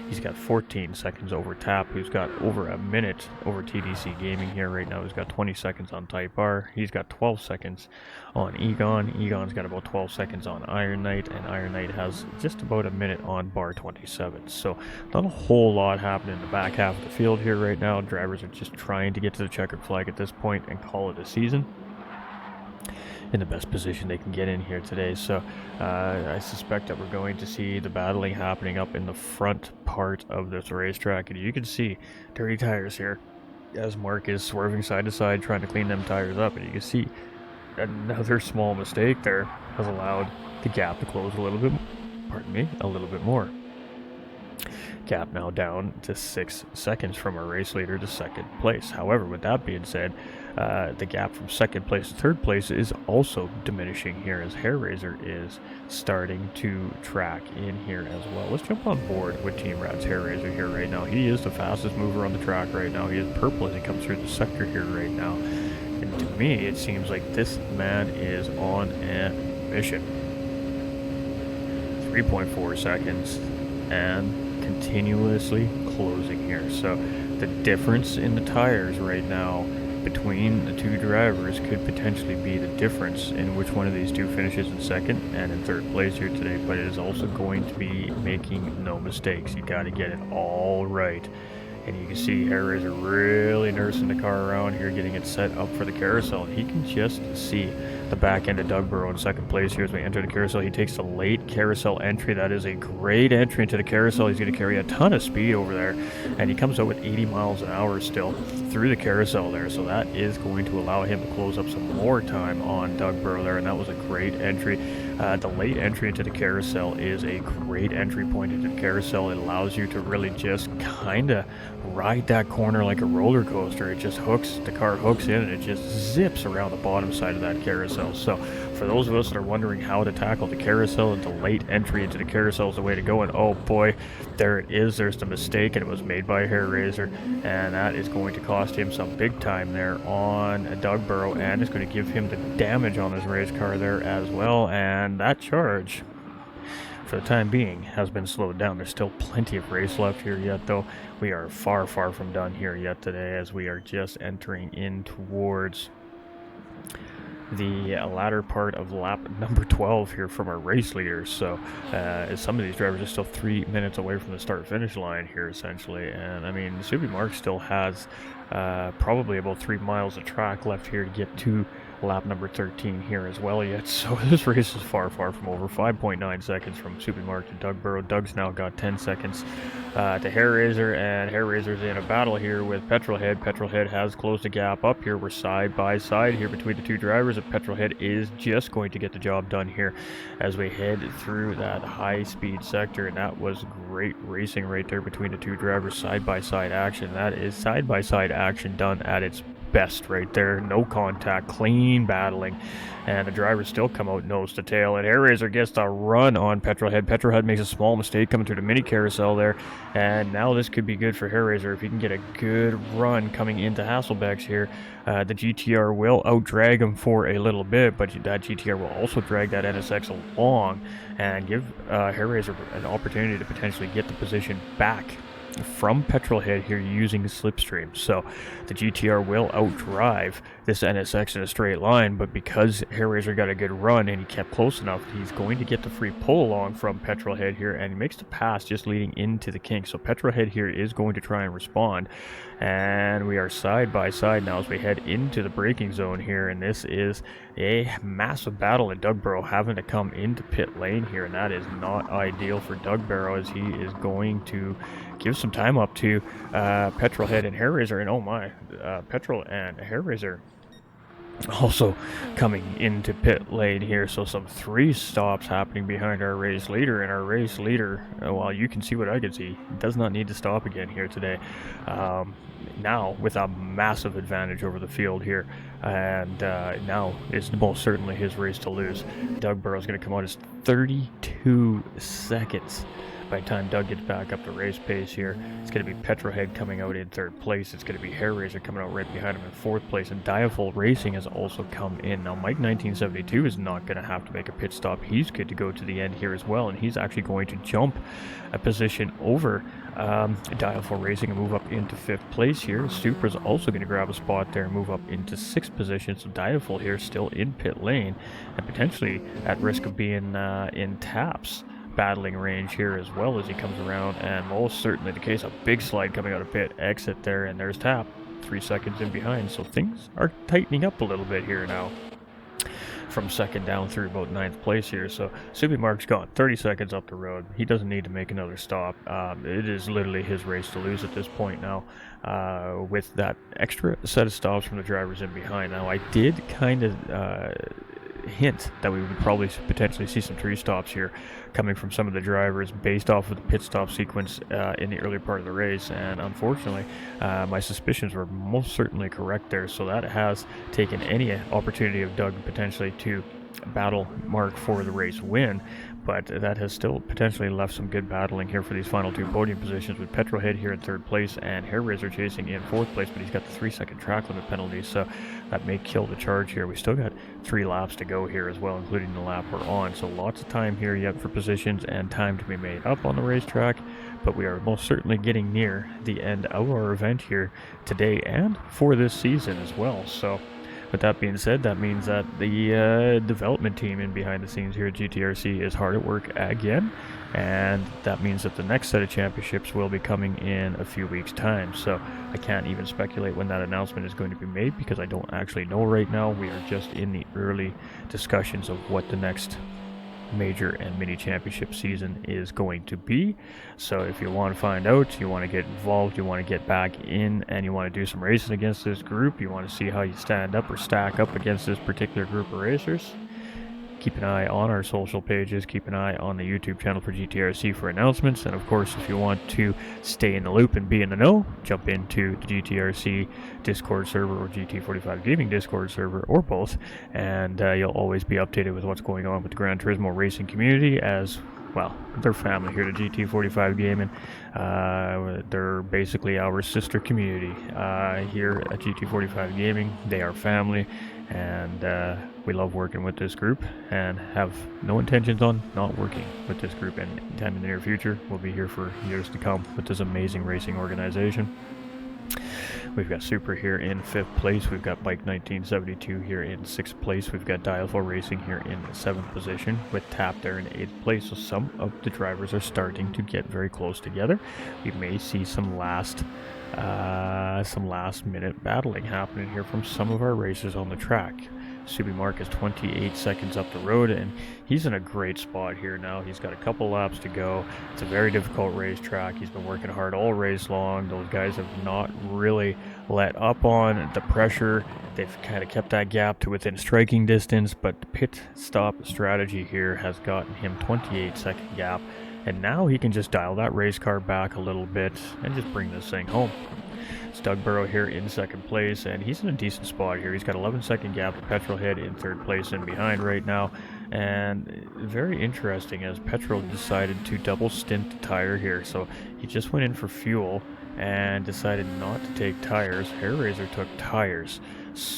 A: He's got 14 seconds over Tap, who's got over a minute over TDC Gaming here right now. He's got 20 seconds on Type R. He's got 12 seconds on Egon. Egon's got about 12 seconds on Iron Knight, and Iron Knight has just about a minute on Bar 27. So not a whole lot happening in the back half of the field here right now. Drivers are just trying to get to the checkered flag at this point and call it a season in the best position they can get in here today. So I suspect that we're going to see the battling happening up in the front part of this racetrack, and you can see dirty tires here as Mark is swerving side to side trying to clean them tires up, and you can see another small mistake there has allowed the gap to close a little bit more. Gap now down to 6 seconds from our race leader to second place. However, with that being said, the gap from second place to third place is also diminishing here as Hairraiser is starting to track in here as well. Let's jump on board with Team Rad's Hairraiser here right now. He is the fastest mover on the track right now. He is purple as he comes through the sector here right now. And to me, it seems like this man is on a mission. 3.4 seconds and continuously closing here. So the difference in the tires right now between the two drivers could potentially be the difference in which one of these two finishes in second and in third place here today, but it is also going to be making no mistakes. You got to get it all right. And you can see Hairraiser really nursing the car around here, getting it set up for the carousel. He can just see the back end of Doug Burrow in second place here as we enter the carousel. He takes the late carousel entry. That is a great entry into the carousel. He's going to carry a ton of speed over there, and he comes out with 80 miles an hour still through the carousel there. So that is going to allow him to close up some more time on Doug Burrow there, and that was a great entry. The late entry into the carousel is a great entry point into the carousel. It allows you to really just kind of ride that corner like a roller coaster. It just hooks, the car hooks in, and it just zips around the bottom side of that carousel. So for for those of us that are wondering how to tackle the carousel and the late entry into the carousel is the way to go, and oh boy, there it is. There's the mistake, and it was made by Hair Razor, and that is going to cost him some big time there on Dugborough, and it's going to give him the damage on his race car there as well, and that charge, for the time being, has been slowed down. There's still plenty of race left here yet, though. We are far from done here yet today, as we are just entering in towards the latter part of lap number 12 here from our race leaders. So some of these drivers are still 3 minutes away from the start finish line here, essentially. And I mean, Subi Mark still has probably about 3 miles of track left here to get to lap number 13 here as well yet. So this race is far from over. 5.9 seconds from Subi Mark to Dugborough. Doug's now got 10 seconds to Hair Razor, and Hair Razor's in a battle here with Petrolhead. Petrolhead has closed the gap up here. We're side by side here between the two drivers, and Petrolhead is just going to get the job done here as we head through that high speed sector. And that was great racing right there between the two drivers. Side by side action. That is side by side action done at its best right there. No contact, clean battling, and the drivers still come out nose to tail, and Hair Razor gets the run on Petrolhead. Petrolhead makes a small mistake coming through the mini carousel there, and now this could be good for Hair Razor if he can get a good run coming into Hasselbeck's here. The GTR will out-drag him for a little bit, but that GTR will also drag that NSX along and give Hair Razor an opportunity to potentially get the position back from Petrolhead here using the slipstream. So the GTR will outdrive this NSX in a straight line, but because Hair Razor got a good run and he kept close enough, he's going to get the free pull along from Petrolhead here, and he makes the pass just leading into the kink. So Petrolhead here is going to try and respond, and we are side by side now as we head into the braking zone here, and this is a massive battle, and Dugborough having to come into pit lane here, and that is not ideal for Dugborough as he is going to give some time up to Petrolhead and Hair Razor, and oh my, Petrol and Hair Razor also coming into pit lane here. So some 3 stops happening behind our race leader, and our race leader, well, you can see what I can see, does not need to stop again here today. Now with a massive advantage over the field here, and now is most certainly his race to lose. Dugborough's going to come out as 32 seconds by the time Doug gets back up to race pace here. It's going to be Petrolhead coming out in 3rd place. It's going to be Hair Razor coming out right behind him in 4th place, and Diafull Racing has also come in. Now Mike 1972 is not going to have to make a pit stop. He's good to go to the end here as well, and he's actually going to jump a position over Diafull Racing and move up into 5th place here. Supra's also going to grab a spot there and move up into 6th position. So Diafull here still in pit lane and potentially at risk of being in Tap's battling range here as well as he comes around, and most certainly the case. A big slide coming out of pit exit there, and there's Tap 3 seconds in behind. So things are tightening up a little bit here now from 2nd down through about 9th place here. So Subi Mark's gone 30 seconds up the road. He doesn't need to make another stop. It is literally his race to lose at this point now, with that extra set of stops from the drivers in behind. Now I did kind of hint that we would probably potentially see some 3 stops here coming from some of the drivers based off of the pit stop sequence in the early part of the race, and unfortunately my suspicions were most certainly correct there. So that has taken any opportunity of Doug potentially to battle Mark for the race win, but that has still potentially left some good battling here for these final 2 podium positions, with Petrolhead here in 3rd place and Hair Razor chasing in 4th place, but he's got the 3-second track limit penalty, so that may kill the charge here. We still got 3 laps to go here as well, including the lap we're on, so lots of time here yet for positions and time to be made up on the racetrack, but we are most certainly getting near the end of our event here today and for this season as well. So with that being said, that means that the development team in behind the scenes here at GTRC is hard at work again, and that means that the next set of championships will be coming in a few weeks' time. So I can't even speculate when that announcement is going to be made because I don't actually know right now. We are just in the early discussions of what the next major and mini championship season is going to be. So if you want to find out, you want to get involved, you want to get back in, and you want to do some racing against this group, you want to see how you stand up or stack up against this particular group of racers, keep an eye on our social pages, keep an eye on the YouTube channel for GTRC for announcements, and of course, if you want to stay in the loop and be in the know, jump into the GTRC Discord server or GT45 Gaming Discord server, or both, and you'll always be updated with what's going on with the Gran Turismo racing community, as well, they're family here to GT45 Gaming. They're basically our sister community here at GT45 Gaming. They are family, and we love working with this group and have no intentions on not working with this group anytime in the near future. We'll be here for years to come with this amazing racing organization. We've got Super here in 5th place. We've got Bike 1972 here in 6th place. We've got Dialfo Racing here in 7th position with Tap there in 8th place. So some of the drivers are starting to get very close together. We may see some last minute battling happening here from some of our racers on the track. Subi Mark is 28 seconds up the road, and he's in a great spot here now. He's got a couple laps to go. It's a very difficult racetrack. He's been working hard all race long. Those guys have not really let up on the pressure. They've kind of kept that gap to within striking distance, but the pit stop strategy here has gotten him 28-second gap, and now he can just dial that race car back a little bit and just bring this thing home. It's Doug Burrow here in 2nd place, and he's in a decent spot here. He's got 11-second gap to Petrolhead in 3rd place and behind right now. And very interesting, as Petrol decided to double stint the tire here. So he just went in for fuel and decided not to take tires. Hairraiser took tires,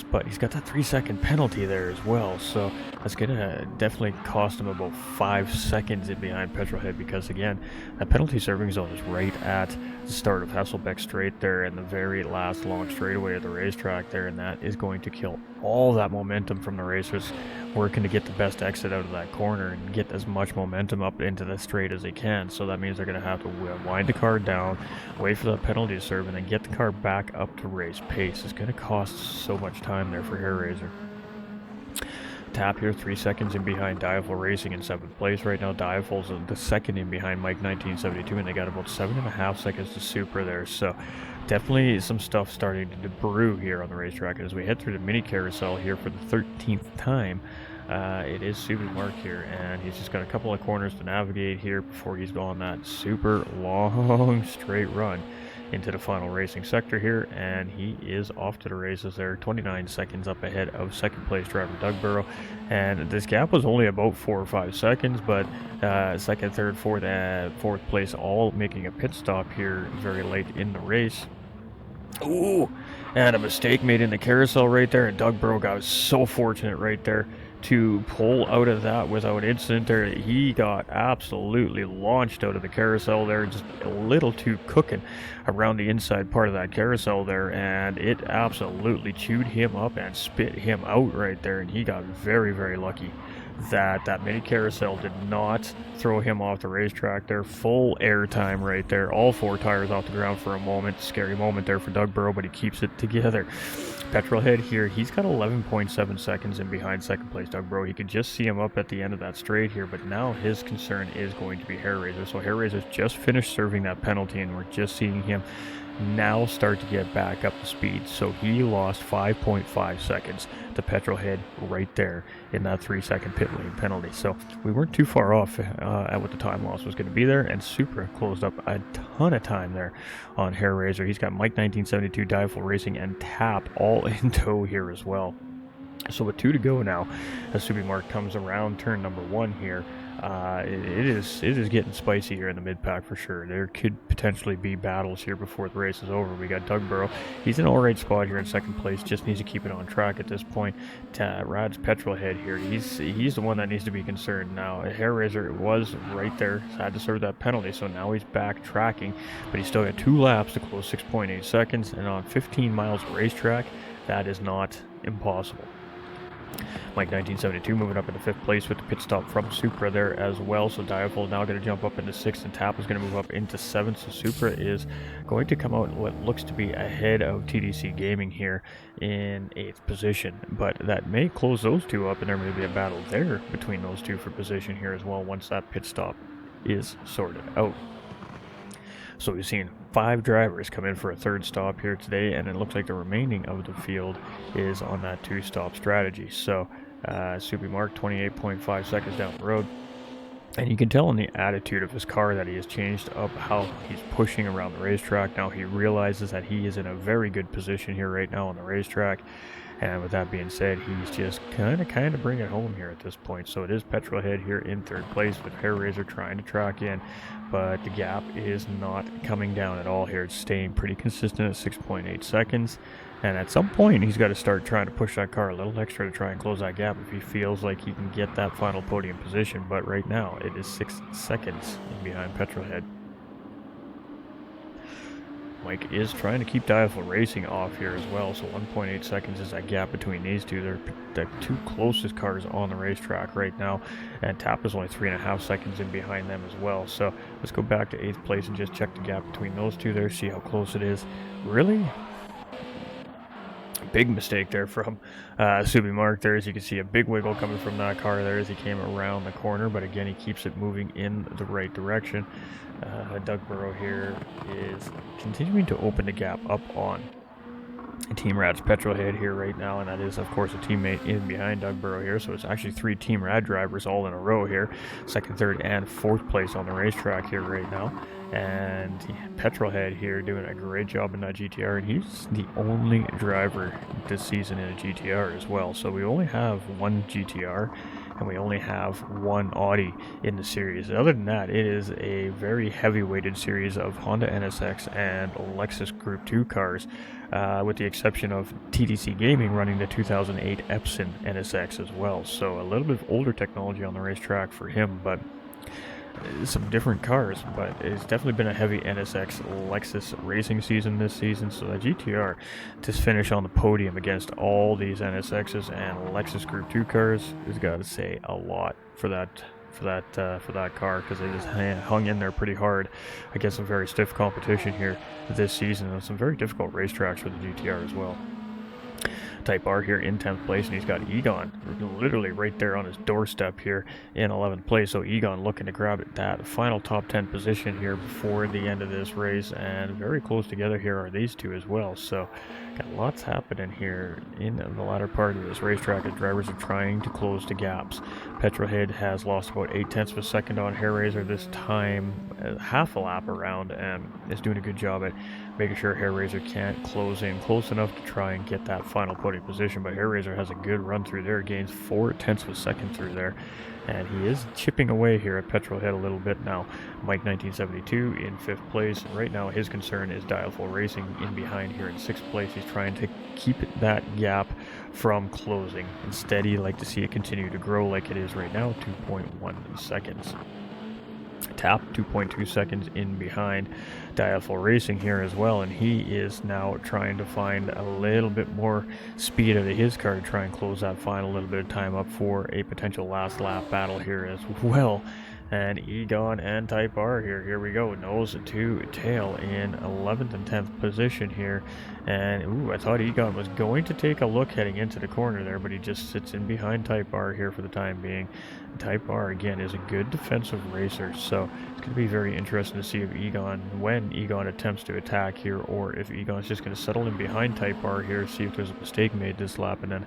A: but he's got that 3-second penalty there as well. So that's going to definitely cost him about 5 seconds in behind Petrolhead, because again, that penalty serving zone is right at the start of Hasselbeck Straight there, and the very last long straightaway of the racetrack there, and that is going to kill all that momentum from the racers working to get the best exit out of that corner and get as much momentum up into the straight as they can. So that means they're going to have to wind the car down, wait for the penalty to serve, and then get the car back up to race pace. It's going to cost so much time there for Hairraiser. Tap here, 3 seconds in behind Dialfo Racing in 7th place right now. Dialfo's the second in behind Mike 1972, and they got about 7.5 seconds to Super there. So definitely some stuff starting to brew here on the racetrack. As we head through the mini carousel here for the 13th time, it is Subi Mark here, and he's just got a couple of corners to navigate here before he's on that super long straight run into the final racing sector here, and he is off to the races there, 29 seconds up ahead of 2nd place driver Doug Burrow. And this gap was only about 4 or 5 seconds, but 2nd, 3rd, 4th place all making a pit stop here very late in the race. Ooh, and a mistake made in the carousel right there, and Doug Burrow got so fortunate right there to pull out of that without incident there. He got absolutely launched out of the carousel there, just a little too cooking around the inside part of that carousel there, and it absolutely chewed him up and spit him out right there, and he got very, very lucky that mini carousel did not throw him off the racetrack there. Full air time right there, all 4 tires off the ground for a moment. Scary moment there for Doug Burrow, but he keeps it together. Petrolhead here, he's got 11.7 seconds in behind 2nd place Doug Burrow. He could just see him up at the end of that straight here, but now his concern is going to be Hairraiser. So Hairraiser's just finished serving that penalty, and we're just seeing him now start to get back up to speed. So he lost 5.5 seconds to Petrolhead right there in that 3-second pit lane penalty. So we weren't too far off at what the time loss was going to be there, and Supra closed up a ton of time there on Hairraiser. He's got Mike 1972, Dialfo Racing, and Tap all in tow here as well. So with 2 to go now, as Subi Mark comes around turn number 1 here, it is getting spicy here in the mid-pack for sure. There could potentially be battles here before the race is over. We got Doug Burrow. He's in an alright spot here in 2nd place. Just needs to keep it on track at this point. Rad's Petrolhead here. He's the one that needs to be concerned now. Hairraiser was right there. Had to serve that penalty, so now he's back tracking. But he's still got 2 laps to close 6.8 seconds. And on 15 miles of racetrack, that is not impossible. Mike 1972 moving up into 5th place with the pit stop from Supra there as well. So Dialfo now going to jump up into 6th, and Tap is going to move up into 7th. So Supra is going to come out in what looks to be ahead of TDC Gaming here in 8th position. But that may close those 2 up, and there may be a battle there between those 2 for position here as well once that pit stop is sorted out. So we've seen 5 drivers come in for a 3rd stop here today, and it looks like the remaining of the field is on that 2-stop strategy. So Subi Mark 28.5 seconds down the road. And you can tell in the attitude of his car that he has changed up how he's pushing around the racetrack. Now he realizes that he is in a very good position here right now on the racetrack. And with that being said, he's just kind of bringing it home here at this point. So it is Petrolhead here in third place with Hairraiser trying to track in. But the gap is not coming down at all here. It's staying pretty consistent at 6.8 seconds. And at some point, he's got to start trying to push that car a little extra to try and close that gap if he feels like he can get that final podium position. But right now, it is 6 seconds behind Petrolhead. Mike is trying to keep Dialful Racing off here as well, so 1.8 seconds is that gap between these two. They're the two closest cars on the racetrack right now, and Tap is only 3.5 seconds in behind them as well. So let's go back to 8th place and just check the gap between those two there, see how close it is. Really big mistake there from Subi Mark there. As you can see, a big wiggle coming from that car there as he came around the corner, but again, he keeps it moving in the right direction. Doug Burrow here is continuing to open the gap up on Team Rad's Petrolhead here right now, and that is, of course, a teammate in behind Doug Burrow here. So it's actually 3 Team Rad drivers all in a row here, 2nd, 3rd, and 4th place on the racetrack here right now. And Petrolhead here doing a great job in that GTR, and he's the only driver this season in a GTR as well. So we only have 1 GTR, and we only have 1 Audi in the series. Other than that, it is a very heavy-weighted series of Honda NSX and Lexus Group 2 cars, with the exception of TDC Gaming running the 2008 Epson NSX as well. So a little bit of older technology on the racetrack for him, but some different cars. But it's definitely been a heavy NSX Lexus racing season this season, so the GTR to finish on the podium against all these NSXs and Lexus Group 2 cars has got to say a lot for that car, because they just hung in there pretty hard against some very stiff competition here this season, and some very difficult racetracks for the GTR as well. Type R here in 10th place, and he's got Egon literally right there on his doorstep here in 11th place. So Egon looking to grab that final top 10 position here before the end of this race, and very close together here are these two as well. So got lots happening here in the latter part of this racetrack as drivers are trying to close the gaps. Petrolhead has lost about 0.8 of a second on Hairraiser this time, half a lap around, and is doing a good job at making sure Hairraiser can't close in close enough to try and get that final podium position. But Hairraiser has a good run through there, gains 0.4 of a second through there, and he is chipping away here at Petrolhead a little bit now. Mike 1972 in 5th place, and right now his concern is Dialful Racing in behind here in 6th place. He's trying to keep that gap from closing. Instead, he'd like to see it continue to grow like it is right now, 2.1 seconds. Tap 2.2 seconds in behind Dialful Racing here as well, and he is now trying to find a little bit more speed out of his car to try and close that final little bit of time up for a potential last lap battle here as well. And Egon and Type R here we go, nose to tail in 11th and 10th position here. And I thought Egon was going to take a look heading into the corner there, but he just sits in behind Type R here for the time being. Type R again is a good defensive racer, so it's going to be very interesting to see if when Egon attempts to attack here, or if Egon's just going to settle in behind Type R here, see if there's a mistake made this lap, and then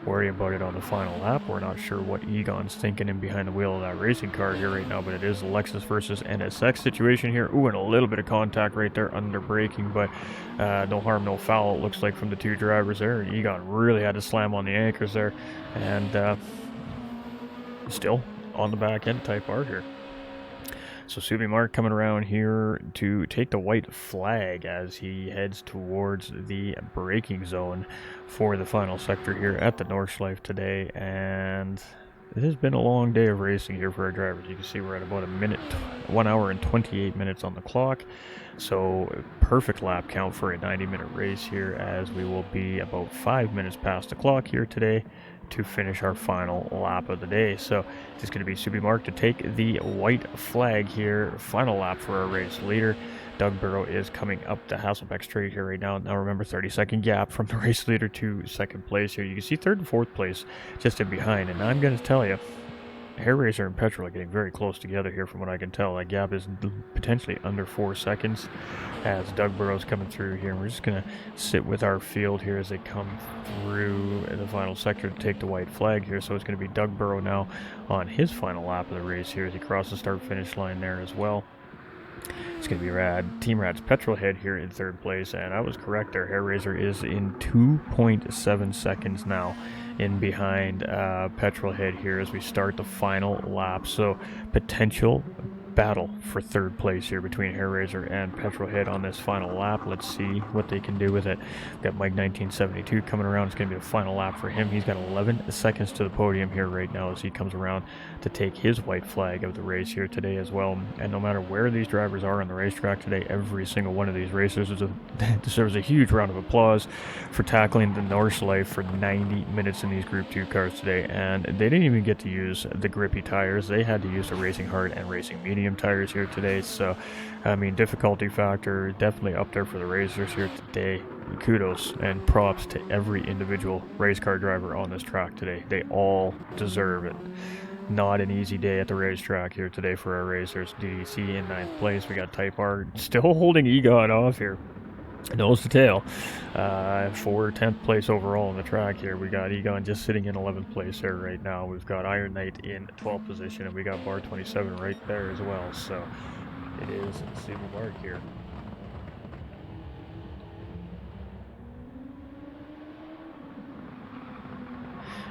A: worry about it on the final lap. We're not sure what Egon's thinking in behind the wheel of that racing car here right now, but it is a Lexus versus NSX situation here. And a little bit of contact right there under braking, but no harm, no foul, it looks like, from the two drivers there. And Egon really had to slam on the anchors there, and still on the back end, Type R here. So Subi Mark coming around here to take the white flag as he heads towards the braking zone for the final sector here at the Norschleiffe today. And it has been a long day of racing here for our drivers. You can see we're at about 1 hour and 28 minutes on the clock. So perfect lap count for a 90-minute race here, as we will be about 5 minutes past the clock here today to finish our final lap of the day. So it's going to be Subi Mark to take the white flag here, final lap for our race leader. Doug Burrow is coming up the Hasselbeck straight here right now. Now remember, 30-second gap from the race leader to 2nd place here. You can see 3rd and 4th place just in behind, and I'm going to tell you, Hair Razor and Petrol are getting very close together here from what I can tell. That gap is potentially under 4 seconds as Doug Burrow's coming through here. We're just going to sit with our field here as they come through the final sector to take the white flag here. So it's going to be Doug Burrow now on his final lap of the race here as he crosses the start-finish line there as well. It's going to be Team Rad's Petrolhead here in third place, and I was correct there. Hair Razor is in 2.7 seconds now in behind Petrolhead here as we start the final lap. So potential battle for third place here between Hair Razor and Petrolhead on this final lap. Let's see what they can do with it. We've got Mike 1972 coming around. It's going to be the final lap for him. He's got 11 seconds to the podium here right now as he comes around to take his white flag of the race here today as well. And no matter where these drivers are on the racetrack today, every single one of these racers deserves a huge round of applause for tackling the Norschleiffe for 90 minutes in these Group 2 cars today. And they didn't even get to use the grippy tires. They had to use the Racing Hard and Racing Medium tires here today. So I mean, difficulty factor definitely up there for the racers here today. Kudos and props to every individual race car driver on this track today. They all deserve it. Not an easy day at the racetrack here today for our racers. DDC in 9th place. We got Type R still holding Egon off here, nose to tail, for 10th place overall on the track here. We got Egon just sitting in 11th place there right now. We've got Iron Knight in 12th position, and we got Bar 27 right there as well. So it is Super Mark here.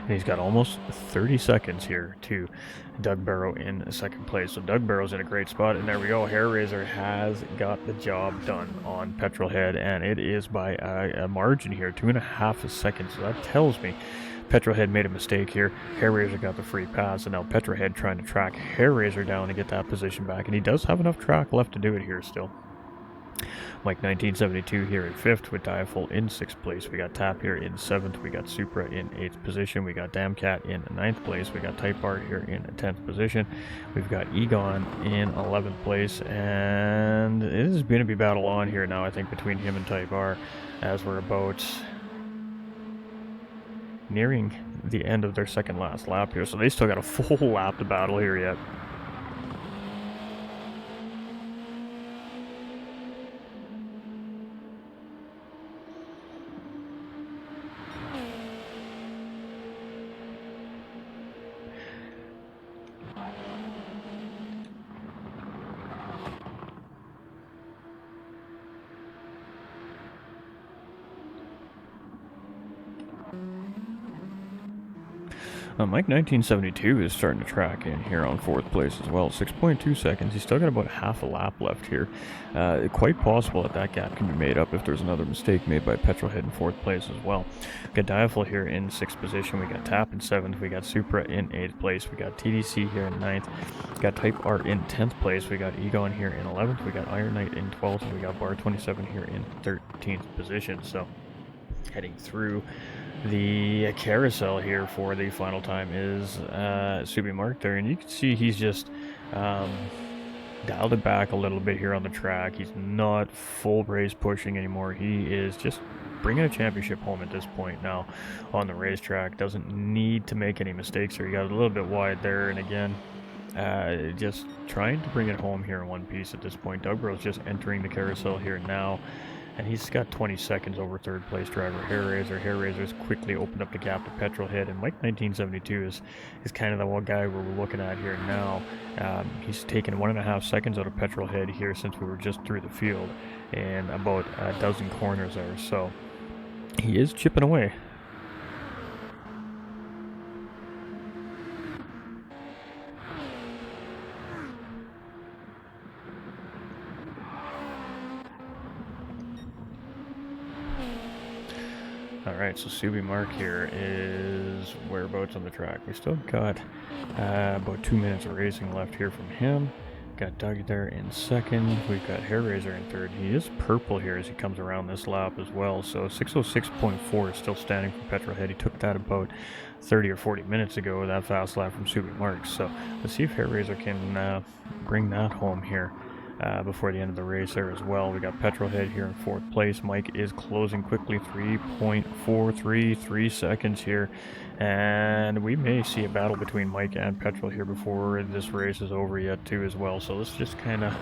A: And he's got almost 30 seconds here to Doug Barrow in second place. So Doug Barrow's in a great spot. And there we go. Hair Razor has got the job done on Petrolhead. And it is by a margin here, 2.5 seconds. So that tells me Petrolhead made a mistake here. Hair Razor got the free pass. And now Petrolhead trying to track Hair Razor down to get that position back. And he does have enough track left to do it here still. Mike 1972 here in 5th with Diafull in 6th place. We got Tap here in 7th. We got Supra in 8th position. We got Damcat in 9th place. We got Type R here in 10th position. We've got Egon in 11th place. And it is going to be battle on here now, I think, between him and Type R as we're about nearing the end of their second last lap here. So they still got a full lap to battle here yet. Mike 1972 is starting to track in here on 4th place as well. 6.2 seconds. He's still got about half a lap left here. Quite possible that gap can be made up if there's another mistake made by Petrolhead in 4th place as well. We got Diafull here in 6th position. We got Tap in 7th. We got Supra in 8th place. We got TDC here in 9th. We got Type R in 10th place. We got Egon here in 11th. We got Iron Knight in 12th. And we got Bar 27 here in 13th position. So heading through the carousel here for the final time is Subi Mark there, and you can see he's just dialed it back a little bit here on the track. He's not full race pushing anymore. He is just bringing a championship home at this point now on the racetrack. Doesn't need to make any mistakes here. He got a little bit wide there, and again, just trying to bring it home here in one piece at this point. Doug Burrow's just entering the carousel here now, and he's got 20 seconds over third place driver Hair Razor. Hair Razor's quickly opened up the gap to Petrolhead, and Mike 1972 is kind of the one guy we're looking at here now. He's taken 1.5 seconds out of Petrolhead here since we were just through the field, and about a dozen corners there, so he is chipping away. Alright, so Subi Mark here is whereabouts on the track. We still got about 2 minutes of racing left here from him. Got Doug there in second. We've got Hair Razor in third. He is purple here as he comes around this lap as well. So 6:06.4 is still standing for Petrolhead. He took that about 30 or 40 minutes ago, that fast lap from Subi Mark. So let's see if Hair Razor can bring that home here before the end of the race there as well. We got Petrolhead here in 4th place. Mike is closing quickly, 3.433 seconds here. And we may see a battle between Mike and Petrol here before this race is over yet too as well. So let's just kind of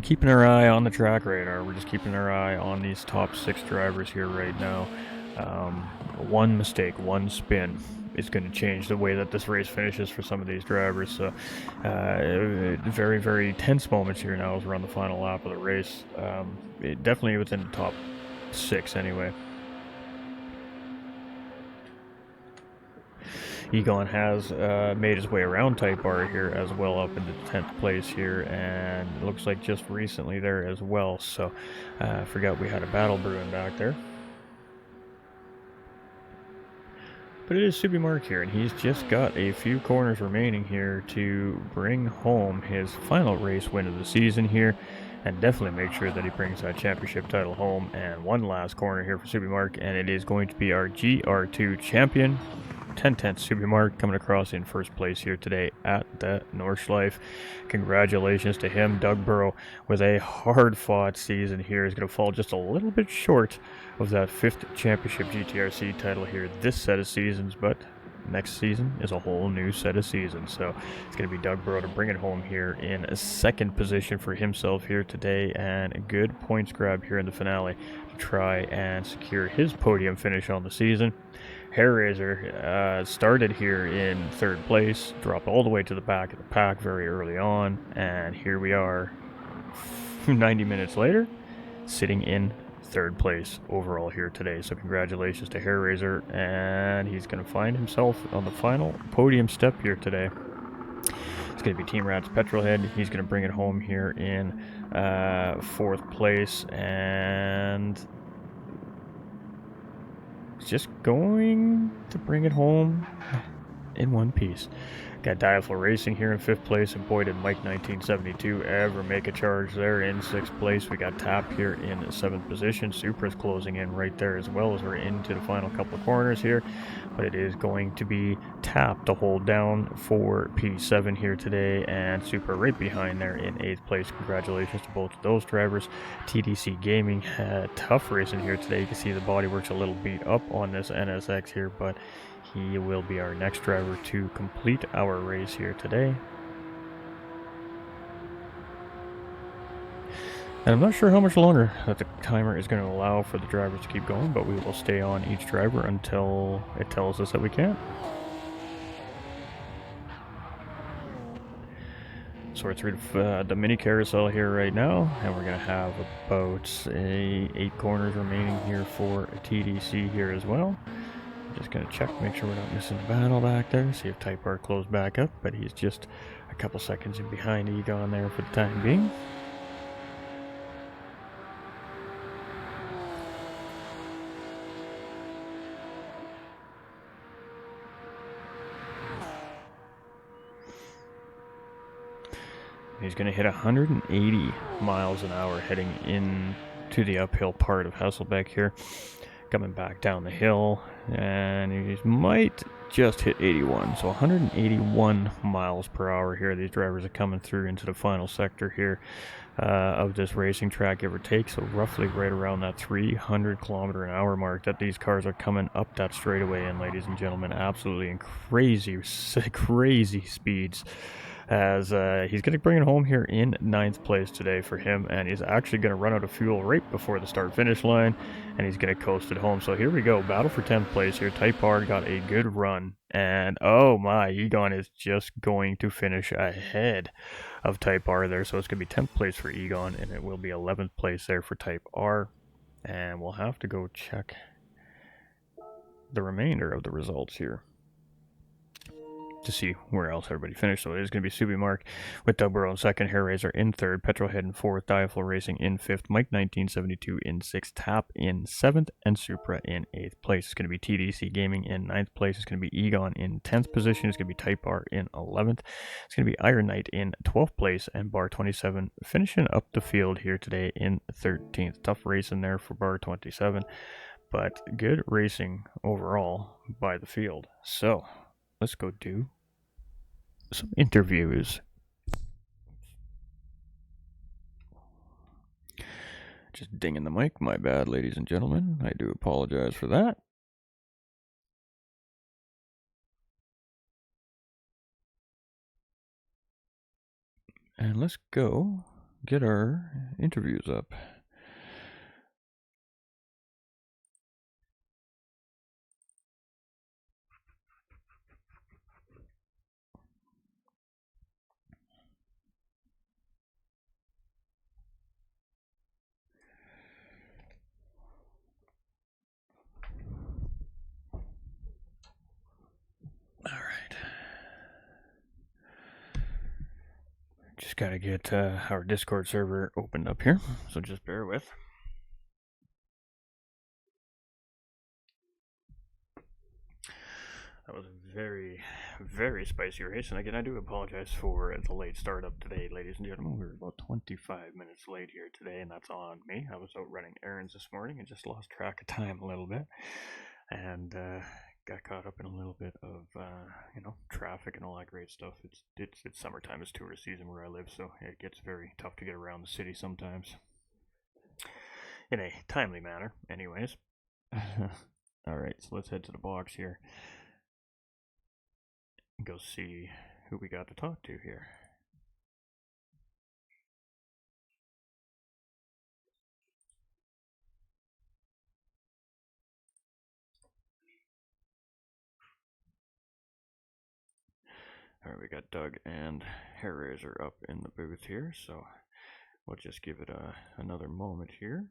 A: keeping our eye on the track radar. We're just keeping our eye on these top 6 drivers here right now. One mistake, one spin is going to change the way that this race finishes for some of these drivers. So very, very tense moments here now as we're on the final lap of the race. Definitely within the top 6 anyway. Egon has made his way around Type R here as well, up into 10th place here, and it looks like just recently there as well. So I forgot we had a battle brewing back there. But it is Subi Mark here, and he's just got a few corners remaining here to bring home his final race win of the season here, and definitely make sure that he brings that championship title home. And one last corner here for Subi Mark, and it is going to be our GR2 champion, 10/10 Subi Mark, coming across in 1st place here today at the Norschleiffe. Congratulations to him. Doug Burrow, with a hard-fought season here, is going to fall just a little bit short of that 5th championship GTRC title here this set of seasons, but next season is a whole new set of seasons. So it's going to be Doug Burrow to bring it home here in a 2nd position for himself here today, and a good points grab here in the finale to try and secure his podium finish on the season. Hairraiser started here in 3rd place, dropped all the way to the back of the pack very early on, and here we are 90 minutes later, sitting in 3rd place overall here today. So congratulations to Hairraiser, and he's going to find himself on the final podium step here today. It's going to be Team Rat's Petrolhead. He's going to bring it home here in 4th place, and just going to bring it home in one piece. Got Diaflo Racing here in 5th place, and boy did Mike 1972 ever make a charge there in 6th place. We got Tap here in 7th position. Supra's closing in right there as well as we're into the final couple of corners here, but it is going to be Tap to hold down for P7 here today, and Supra right behind there in 8th place. Congratulations to both of those drivers. TDC Gaming had tough racing here today. You can see the bodywork's a little beat up on this NSX here, but he will be our next driver to complete our race here today. And I'm not sure how much longer that the timer is going to allow for the drivers to keep going, but we will stay on each driver until it tells us that we can. So we're through the mini carousel here right now, and we're going to have about 8 corners remaining here for TDC here as well. Just going to check, make sure we're not missing a battle back there, see if Type R closed back up, but he's just a couple seconds in behind Egon there for the time being. He's going to hit 180 miles an hour heading into the uphill part of Hasselbeck here. Coming back down the hill, and he might just hit 81, so 181 miles per hour here. These drivers are coming through into the final sector here of this racing track, give or take, so roughly right around that 300 kilometer an hour mark that these cars are coming up that straightaway in, ladies and gentlemen. Absolutely crazy speeds, as he's going to bring it home here in 9th place today for him, and he's actually going to run out of fuel right before the start-finish line, and he's going to coast it home. So here we go, battle for 10th place here. Type R got a good run, and oh my, Egon is just going to finish ahead of Type R there, so it's going to be 10th place for Egon, and it will be 11th place there for Type R, and we'll have to go check the remainder of the results here to see where else everybody finished. So it is going to be Subi Mark with Doug Burrow in 2nd, Hairraiser in 3rd, Petrolhead in 4th, Diaflo Racing in 5th, Mike 1972 in 6th, Tap in 7th, and Supra in 8th place. It's going to be TDC Gaming in 9th place. It's going to be Egon in 10th position. It's going to be Type R in 11th. It's going to be Iron Knight in 12th place, and Bar 27 finishing up the field here today in 13th. Tough race in there for Bar 27, but good racing overall by the field. So let's go do some interviews. Just dinging the mic. My bad, ladies and gentlemen. I do apologize for that. And let's go get our interviews up. All right. Just gotta get our Discord server opened up here, so just bear with. That was a very, very spicy race, and again, I do apologize for the late startup today, ladies and gentlemen. We were about 25 minutes late here today, and that's on me. I was out running errands this morning and just lost track of time a little bit, and got caught up in a little bit of traffic and all that great stuff. It's summertime, it's tourist season where I live, so it gets very tough to get around the city sometimes. In a timely manner, anyways. All right, so let's head to the box here. Go see who we got to talk to here. All right, we got Doug and Hair Razor up in the booth here, so we'll just give it another moment here.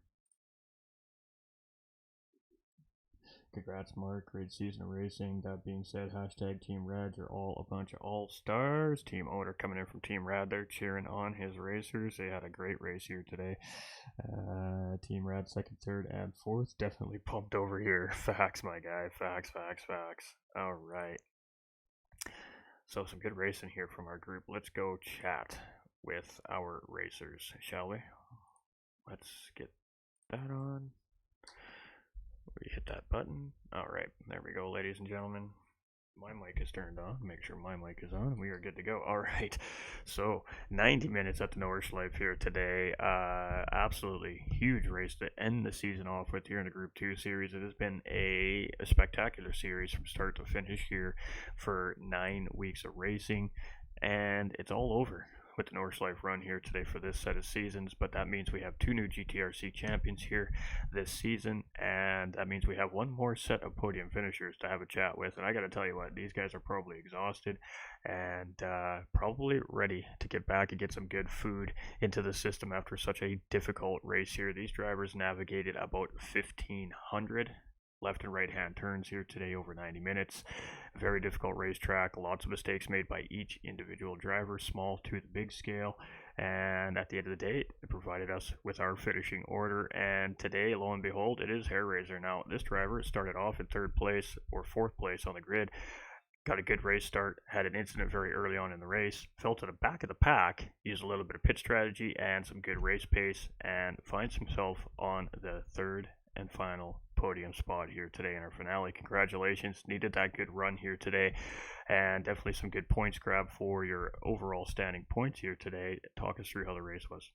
A: Congrats, Mark. Great season of racing. That being said, hashtag Team Rad, you're all a bunch of all-stars. Team owner coming in from Team Rad there, cheering on his racers. They had a great race here today. Team Rad second, third, and fourth. Definitely pumped over here. Facts, my guy. Facts. All right. So some good racing here from our group. Let's go chat with our racers, shall we? Let's get that on. We hit that button. All right, there we go, ladies and gentlemen. My mic is turned on. Make sure my mic is on. We are good to go. All right. So 90 minutes at the Norschleiffe here today. Absolutely huge race to end the season off with here in the Group 2 series. It has been a spectacular series from start to finish here for 9 weeks of racing. And it's all over with the Norschleiffe run here today for this set of seasons, but that means we have 2 new GTRC champions here this season, and that means we have one more set of podium finishers to have a chat with. And I gotta tell you what, these guys are probably exhausted and probably ready to get back and get some good food into the system after such a difficult race here. These drivers navigated about 1,500 left and right hand turns here today over 90 minutes. Very difficult racetrack, lots of mistakes made by each individual driver, small to the big scale, and at the end of the day it provided us with our finishing order. And today, lo and behold, it is Hair Razor. Now this driver started off in third place or fourth place on the grid, got a good race start, had an incident very early on in the race, fell to the back of the pack, used a little bit of pit strategy and some good race pace, and finds himself on the third and final podium spot here today in our finale. Congratulations, needed that good run here today, and definitely some good points grab for your overall standing points here today. Talk us through how the race was.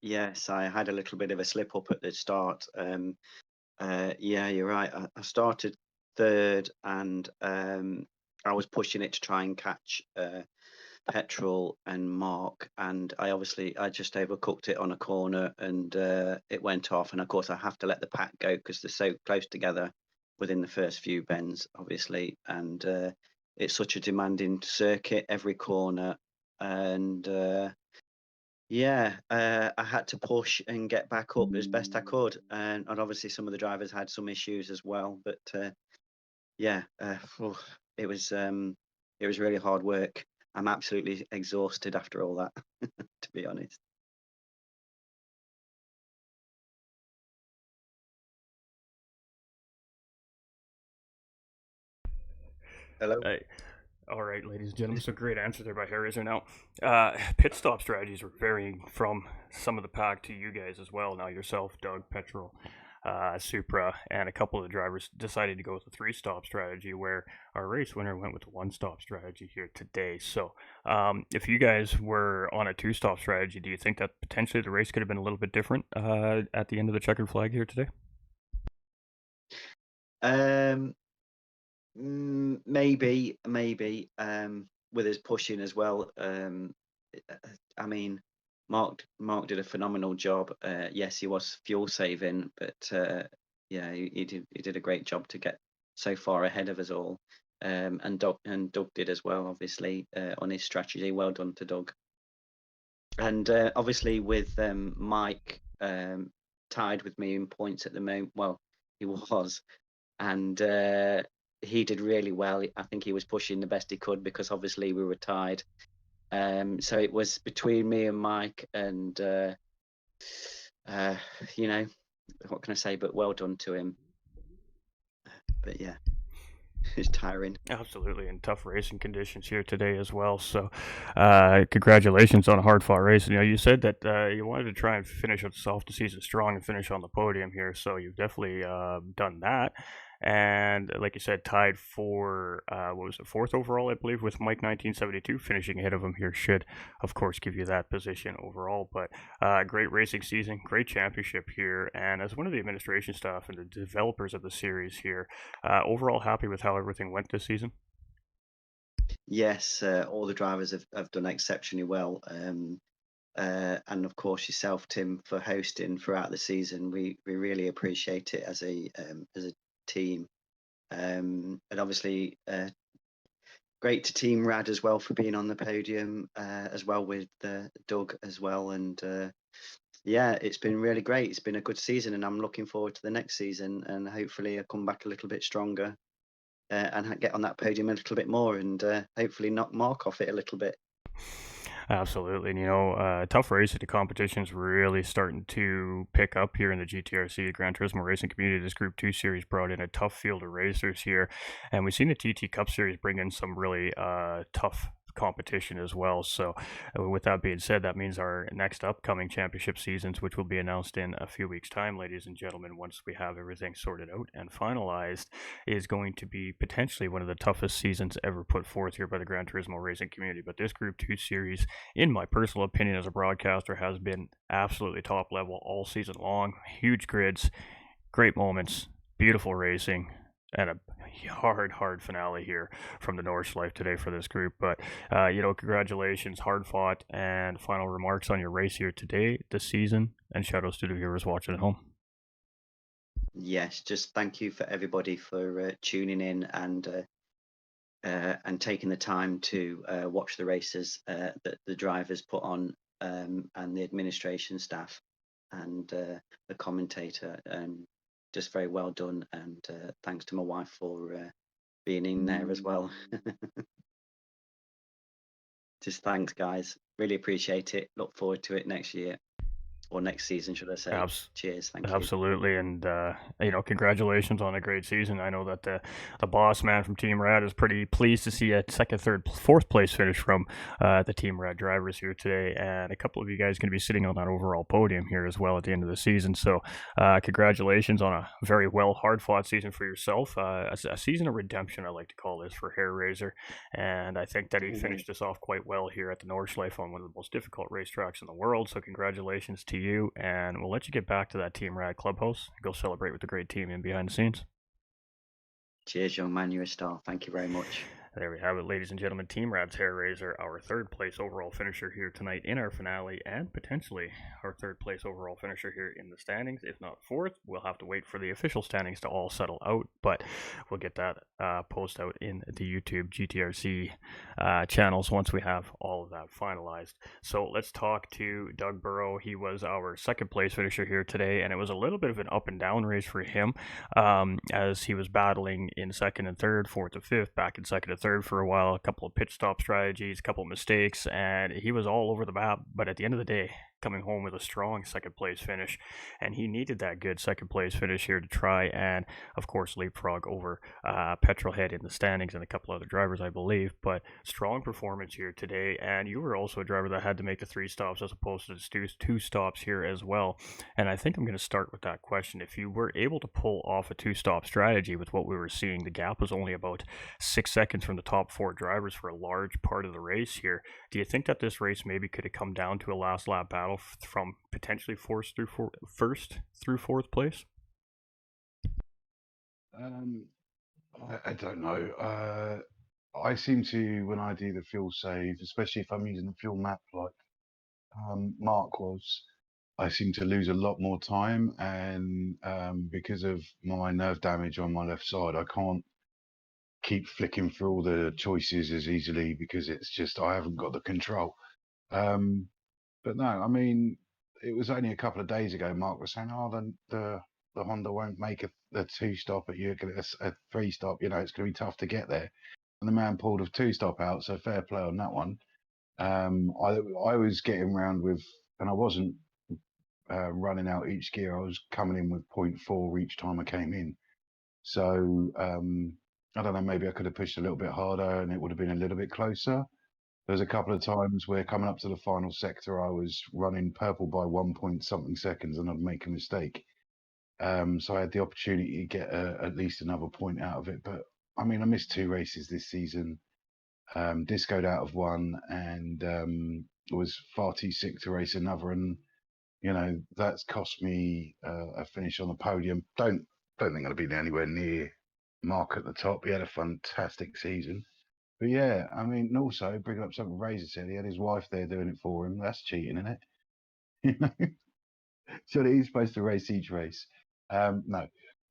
B: Yes, I had a little bit of a slip up at the start. Yeah, you're right. I started third, and I was pushing it to try and catch Petrol and Mark, and I just overcooked it on a corner, and it went off. And of course, I have to let the pack go because they're so close together within the first few bends, obviously. And it's such a demanding circuit, every corner, and I had to push and get back up as best I could, and obviously some of the drivers had some issues as well. But it was really hard work. I'm absolutely exhausted after all that, to be honest. Hello.
A: All right, ladies and gentlemen, so great answer there by Hair Razor. Now, pit stop strategies were varying from some of the pack to you guys as well. Now, yourself, Doug, Petrol, Supra, and a couple of the drivers decided to go with a three-stop strategy, where our race winner went with the one-stop strategy here today. So, if you guys were on a two-stop strategy, do you think that potentially the race could have been a little bit different at the end of the checkered flag here today?
B: Um, maybe, with his pushing as well. I mean, Mark did a phenomenal job. Yes, he was fuel saving, but yeah, he did a great job to get so far ahead of us all. And Doug did as well, obviously, on his strategy. Well done to Doug. And obviously with Mike tied with me in points at the moment. Well, he was, and he did really well. I think he was pushing the best he could because obviously we were tied. So it was between me and Mike, and uh, you know, what can I say? But well done to him. But yeah, it's tiring.
A: Absolutely, and tough racing conditions here today as well. So, congratulations on a hard fought race. You know, you said that you wanted to try and finish off the season strong and finish on the podium here. So you've definitely done that. And like you said, tied for what was it, fourth overall, I believe, with Mike 1972 finishing ahead of him here should, of course, give you that position overall. But great racing season, great championship here, and as one of the administration staff and the developers of the series here, overall happy with how everything went this season.
B: Yes, all the drivers have done exceptionally well. And of course yourself, Tim, for hosting throughout the season. We really appreciate it as a team. And obviously, great to Team Rad as well for being on the podium, as well with Doug as well. And yeah, it's been really great. It's been a good season, and I'm looking forward to the next season. And hopefully, I come back a little bit stronger, and get on that podium a little bit more, and hopefully knock Mark off it a little bit.
A: Absolutely, and tough racing. The competition's really starting to pick up here in the GTRC Gran Turismo racing community. This Group 2 series brought in a tough field of racers here, and we've seen the TT Cup series bring in some really tough competition as well. So, with that being said, that means our next upcoming championship seasons, which will be announced in a few weeks' time, ladies and gentlemen, once we have everything sorted out and finalized, is going to be potentially one of the toughest seasons ever put forth here by the Gran Turismo racing community. But this Group 2 series, in my personal opinion as a broadcaster, has been absolutely top level all season long. Huge grids, great moments, beautiful racing, and a hard finale here from the Norschleiffe today for this group. But congratulations, hard fought, and final remarks on your race here today, this season, and shout outs to the viewers watching at home.
B: Yes, just thank you for everybody for tuning in and taking the time to watch the races that the drivers put on, and the administration staff and the commentator. Just very well done, and thanks to my wife for being in there as well. Just thanks, guys. Really appreciate it. Look forward to it next year, or next season, should I say.
A: Abs-
B: Cheers. Thank you.
A: Absolutely, and congratulations on a great season. I know that the boss man from Team Rad is pretty pleased to see a second, third, fourth place finish from the Team Rad drivers here today, and a couple of you guys going to be sitting on that overall podium here as well at the end of the season. So, congratulations on a very well, hard fought season for yourself. A season of redemption, I like to call this, for Hair Razor, and I think that he finished this off quite well here at the Norschleife on one of the most difficult racetracks in the world. So, congratulations to you, and we'll let you get back to that Team Rad clubhouse and go celebrate with the great team in behind the scenes.
B: Cheers, young man. You're a star. Thank you very much.
A: There we have it, ladies and gentlemen. Team Rad's Hair Razor, our third place overall finisher here tonight in our finale, and potentially our third place overall finisher here in the standings. If not fourth, we'll have to wait for the official standings to all settle out, but we'll get that post out in the YouTube GTRC channels once we have all of that finalized. So let's talk to Doug Burrow. He was our second place finisher here today, and it was a little bit of an up and down race for him, as he was battling in second and third, fourth and fifth, back in second and third for a while, a couple of pit stop strategies, a couple of mistakes, and he was all over the map. But at the end of the day, coming home with a strong second place finish, and he needed that good second place finish here to try and, of course, leapfrog over Petrolhead in the standings and a couple other drivers, I believe. But strong performance here today, and you were also a driver that had to make the 3 stops as opposed to the 2 stops here as well. And I think I'm going to start with that question. If you were able to pull off a 2-stop strategy with what we were seeing, the gap was only about 6 seconds from the top 4 drivers for a large part of the race here. Do you think that this race maybe could have come down to a last lap battle from potentially first through fourth place?
C: Um, I don't know. I seem to, when I do the fuel save, especially if I'm using the fuel map like Mark was, I seem to lose a lot more time. And because of my nerve damage on my left side, I can't keep flicking through all the choices as easily because it's just, I haven't got the control. Um, but no, I mean, it was only a couple of days ago. Mark was saying, "Oh, the Honda won't make a 2-stop at you, a 3-stop. You know, it's going to be tough to get there." And the man pulled a 2-stop out, so fair play on that one. I was getting round with, and I wasn't running out each gear. I was coming in with point 0.4 each time I came in. So I don't know. Maybe I could have pushed a little bit harder, and it would have been a little bit closer. There's a couple of times where coming up to the final sector, I was running purple by 1 point something seconds and I'd make a mistake. So I had the opportunity to get at least another point out of it. But I mean, I missed 2 races this season, discoed out of one, and was far too sick to race another. And, you know, that's cost me a finish on the podium. Don't think I'll be anywhere near Mark at the top. He had a fantastic season. But yeah, I mean, and also bringing up something Razor said, he had his wife there doing it for him. That's cheating, isn't it? You know, so he's supposed to race each race. No,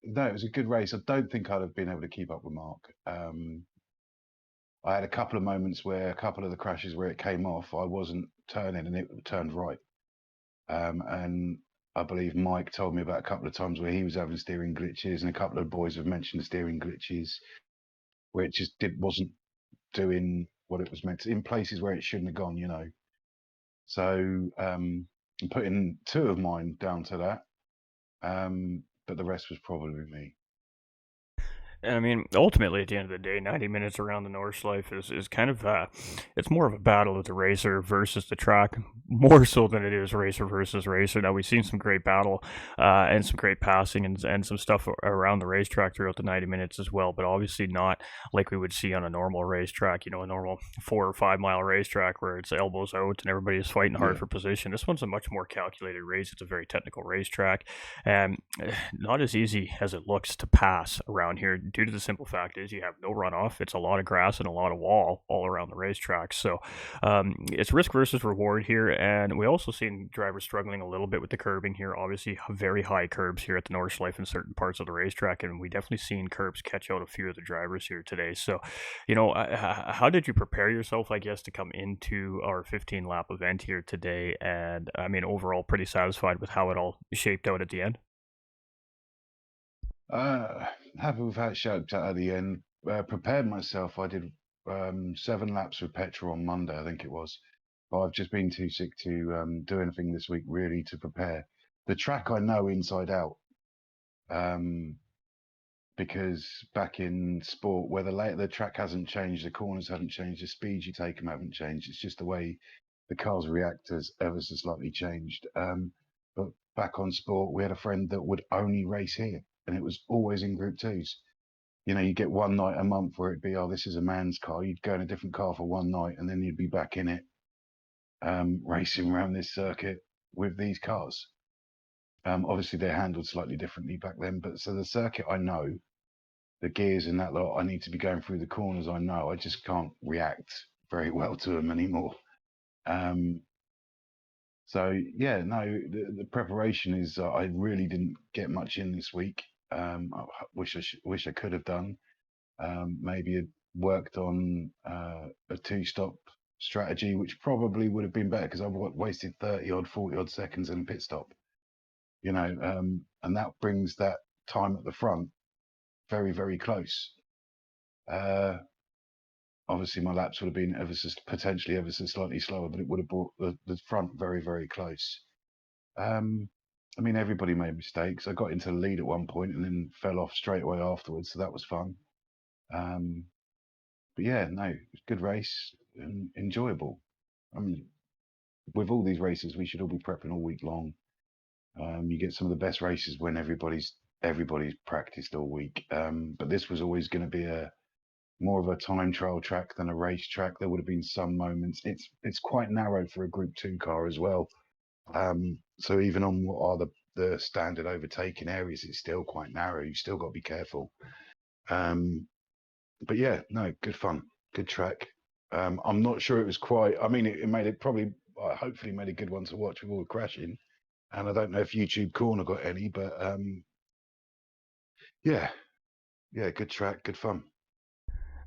C: no, it was a good race. I don't think I'd have been able to keep up with Mark. I had a couple of moments where a couple of the crashes where it came off, I wasn't turning and it turned right. And I believe Mike told me about a couple of times where he was having steering glitches, and a couple of boys have mentioned steering glitches where it just wasn't doing what it was meant to in places where it shouldn't have gone, you know. So I'm putting 2 of mine down to that, but the rest was probably me.
A: And I mean, ultimately, at the end of the day, 90 minutes around the Norschleife is kind of it's more of a battle of the racer versus the track, more so than it is racer versus racer. Now we've seen some great battle and some great passing and some stuff around the racetrack throughout the 90 minutes as well, but obviously not like we would see on a normal racetrack. You know, a normal 4 or 5 mile racetrack where it's elbows out and everybody is fighting hard
C: Yeah.
A: for position. This one's a much more calculated race. It's a very technical racetrack, and not as easy as it looks to pass around here due to the simple fact is you have no runoff. It's a lot of grass and a lot of wall all around the racetrack. So it's risk versus reward here. And we also seen drivers struggling a little bit with the curbing here. Obviously, very high curbs here at the Norschleife in certain parts of the racetrack. And we definitely seen curbs catch out a few of the drivers here today. So, you know, how did you prepare yourself, I guess, to come into our 15 lap event here today? And I mean, overall, pretty satisfied with how it all shaped out at the end.
C: Uh, Happy with how it shaped out at the end. Prepared myself. I did 7 laps with petrol on Monday, I think it was. But I've just been too sick to do anything this week really to prepare. The track I know inside out. Um, because back in sport, where the track hasn't changed, the corners haven't changed, the speeds you take them haven't changed. It's just the way the cars react has ever so slightly changed. But back on sport, we had a friend that would only race here, and it was always in Group Twos. You know, you get one night a month where it'd be, oh, this is a man's car. You'd go in a different car for one night, and then you'd be back in it, racing around this circuit with these cars. Obviously, they're handled slightly differently back then, but so the circuit I know, the gears and that lot, I need to be going through the corners. I know I just can't react very well to them anymore. Um, so yeah, no, the preparation is. I really didn't get much in this week. I wish I could have done. Maybe had worked on a 2-stop strategy, which probably would have been better because I've wasted 30 odd, 40 odd seconds in a pit stop. You know, and that brings that time at the front very, very close. Uh, obviously my laps would have been potentially ever so slightly slower, but it would have brought the front very, very close. I mean, everybody made mistakes. I got into the lead at one point and then fell off straight away afterwards, so that was fun. But yeah, no, it was a good race and enjoyable. I mean, with all these races, we should all be prepping all week long. You get some of the best races when everybody's practiced all week. But this was always going to be more of a time trial track than a race track. There would have been some moments. It's quite narrow for a Group 2 car as well. So even on what are the standard overtaking areas, it's still quite narrow. You still got to be careful. But yeah, no, good fun, good track. I'm not sure it was quite. I mean, it made it probably, hopefully, made a good one to watch with all the crashing. And I don't know if YouTube Corner got any, but yeah, good track, good fun.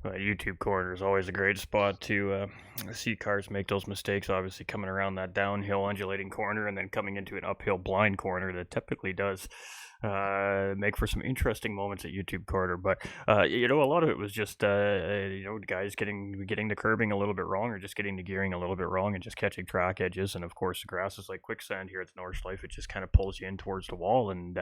A: YouTube corner is always a great spot to see cars make those mistakes. Obviously, coming around that downhill, undulating corner, and then coming into an uphill blind corner that typically does make for some interesting moments at YouTube corner. But a lot of it was just guys getting the curbing a little bit wrong, or just getting the gearing a little bit wrong, and just catching track edges. And of course, the grass is like quicksand here at the Norschleiffe. It just kind of pulls you in towards the wall, and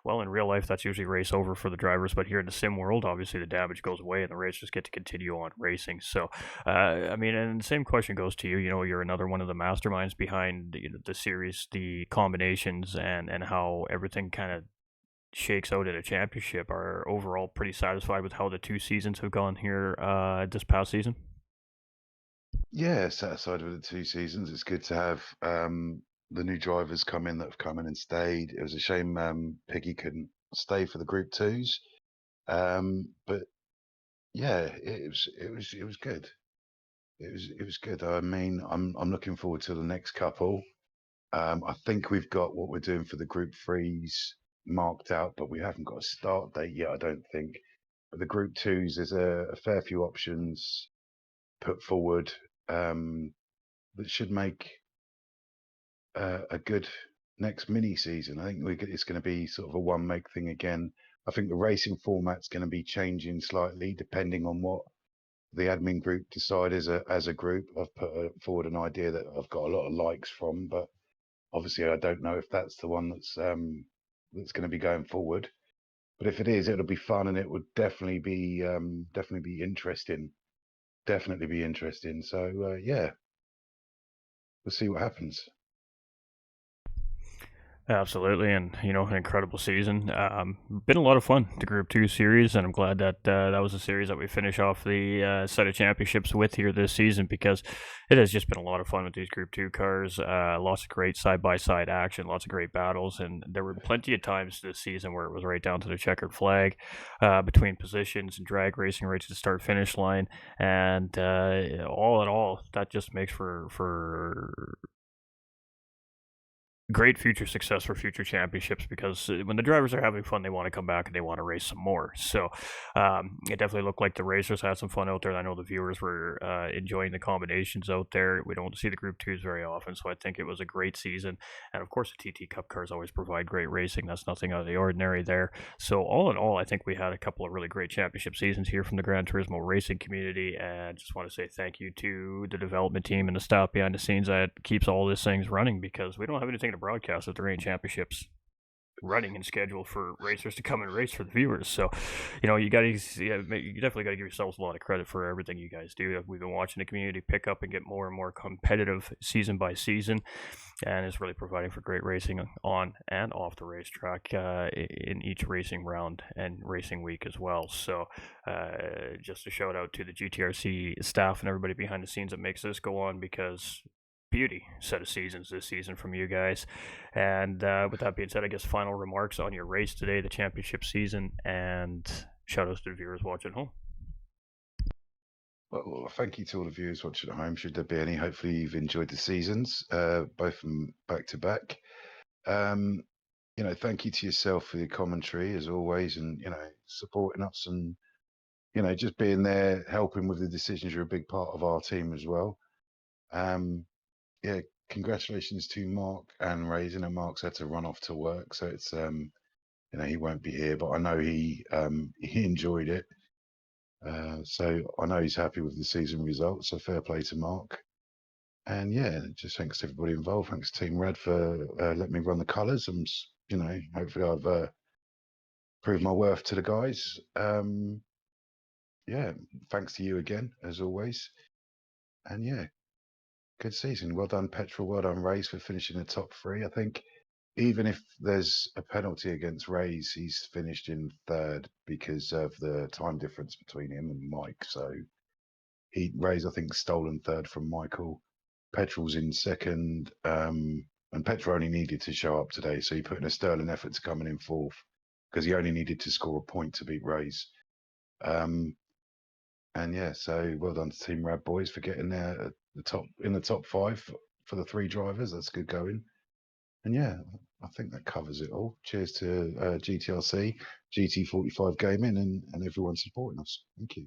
A: well, in real life, that's usually race over for the drivers, but here in the sim world, obviously the damage goes away and the racers get to continue on racing. So, I mean, and the same question goes to you. You're another one of the masterminds behind the series, the combinations, and how everything kind of shakes out at a championship. Are overall pretty satisfied with how the 2 seasons have gone here this past season?
C: Yeah, satisfied with the 2 seasons. It's good to have the new drivers come in that have come in and stayed. It was a shame Piggy couldn't stay for the Group 2s. But yeah, it was good. It was good. I mean, I'm looking forward to the next couple. I think we've got what we're doing for the Group 3s marked out, but we haven't got a start date yet, I don't think. But the Group 2s, there's a fair few options put forward that should make a good next mini season. I think it's going to be sort of a one make thing again. I think the racing format's going to be changing slightly depending on what the admin group decide as a group. I've put forward an idea that I've got a lot of likes from, but obviously I don't know if that's the one that's going to be going forward. But if it is, it'll be fun and it would definitely be interesting. Definitely be interesting. So yeah, we'll see what happens.
A: Absolutely, and an incredible season. Been a lot of fun, the Group 2 series, and I'm glad that that was a series that we finish off the set of championships with here this season, because it has just been a lot of fun with these Group 2 cars. Lots of great side-by-side action, lots of great battles, and there were plenty of times this season where it was right down to the checkered flag between positions and drag racing right to the start-finish line, and all in all, that just makes for great future success for future championships, because when the drivers are having fun, they want to come back and they want to race some more. So it definitely looked like the racers had some fun out there. I know the viewers were enjoying the combinations out there. We don't see the Group 2s very often, so I think it was a great season. And of course, the TT Cup cars always provide great racing. That's nothing out of the ordinary there. So all in all, I think we had a couple of really great championship seasons here from the Gran Turismo racing community, and just want to say thank you to the development team and the staff behind the scenes that keeps all these things running, because we don't have anything to broadcast if there ain't championships running and scheduled for racers to come and race for the viewers. So, you definitely got to give yourselves a lot of credit for everything you guys do. We've been watching the community pick up and get more and more competitive season by season, and it's really providing for great racing on and off the racetrack in each racing round and racing week as well. So, just a shout out to the GTRC staff and everybody behind the scenes that makes this go on, because beauty set of seasons this season from you guys. And with that being said, I guess final remarks on your race today, the championship season, and shout outs to the viewers watching at home.
C: Well, thank you to all the viewers watching at home. Should there be any, hopefully you've enjoyed the seasons, both from back to back. Thank you to yourself for your commentary as always, and supporting us, and just being there, helping with the decisions. You're a big part of our team as well. Yeah, congratulations to Mark and Ray. Mark's had to run off to work, so it's he won't be here, but I know he enjoyed it. So I know he's happy with the season results, so fair play to Mark. And yeah, just thanks to everybody involved. Thanks to Team Red for letting me run the colours. And, hopefully I've proved my worth to the guys. Yeah, thanks to you again, as always. And yeah, good season. Well done, Petrol. Well done, Race, for finishing the top 3. I think even if there's a penalty against Rays, he's finished in 3rd because of the time difference between him and Mike. So Rays, I think, stolen 3rd from Michael. Petrol's in 2nd, and Petrol only needed to show up today, so he put in a sterling effort to coming in 4th because he only needed to score a point to beat Rays. And yeah, so well done to Team Rad boys for getting there at the top 5 for the 3 drivers. That's good going. And yeah, I think that covers it all. Cheers to GTRC, GT45 Gaming, and everyone supporting us. Thank you.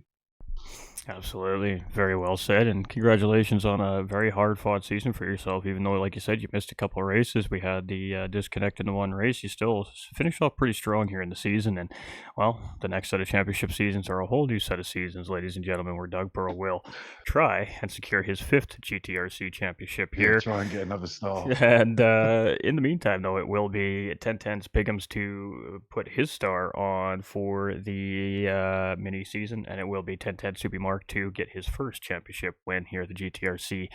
A: Absolutely. Very well said. And congratulations on a very hard fought season for yourself. Even though, like you said, you missed a couple of races. We had the disconnect in the one race. You still finished off pretty strong here in the season. And, well, the next set of championship seasons are a whole new set of seasons, ladies and gentlemen, where Doug Burrow will try and secure his 5th GTRC championship here.
C: Yeah, try and get another star.
A: And in the meantime, though, it will be 1010's Bigham's to put his star on for the mini season, and it will be 1010 Subi Mark to get his first championship win here at the GTRC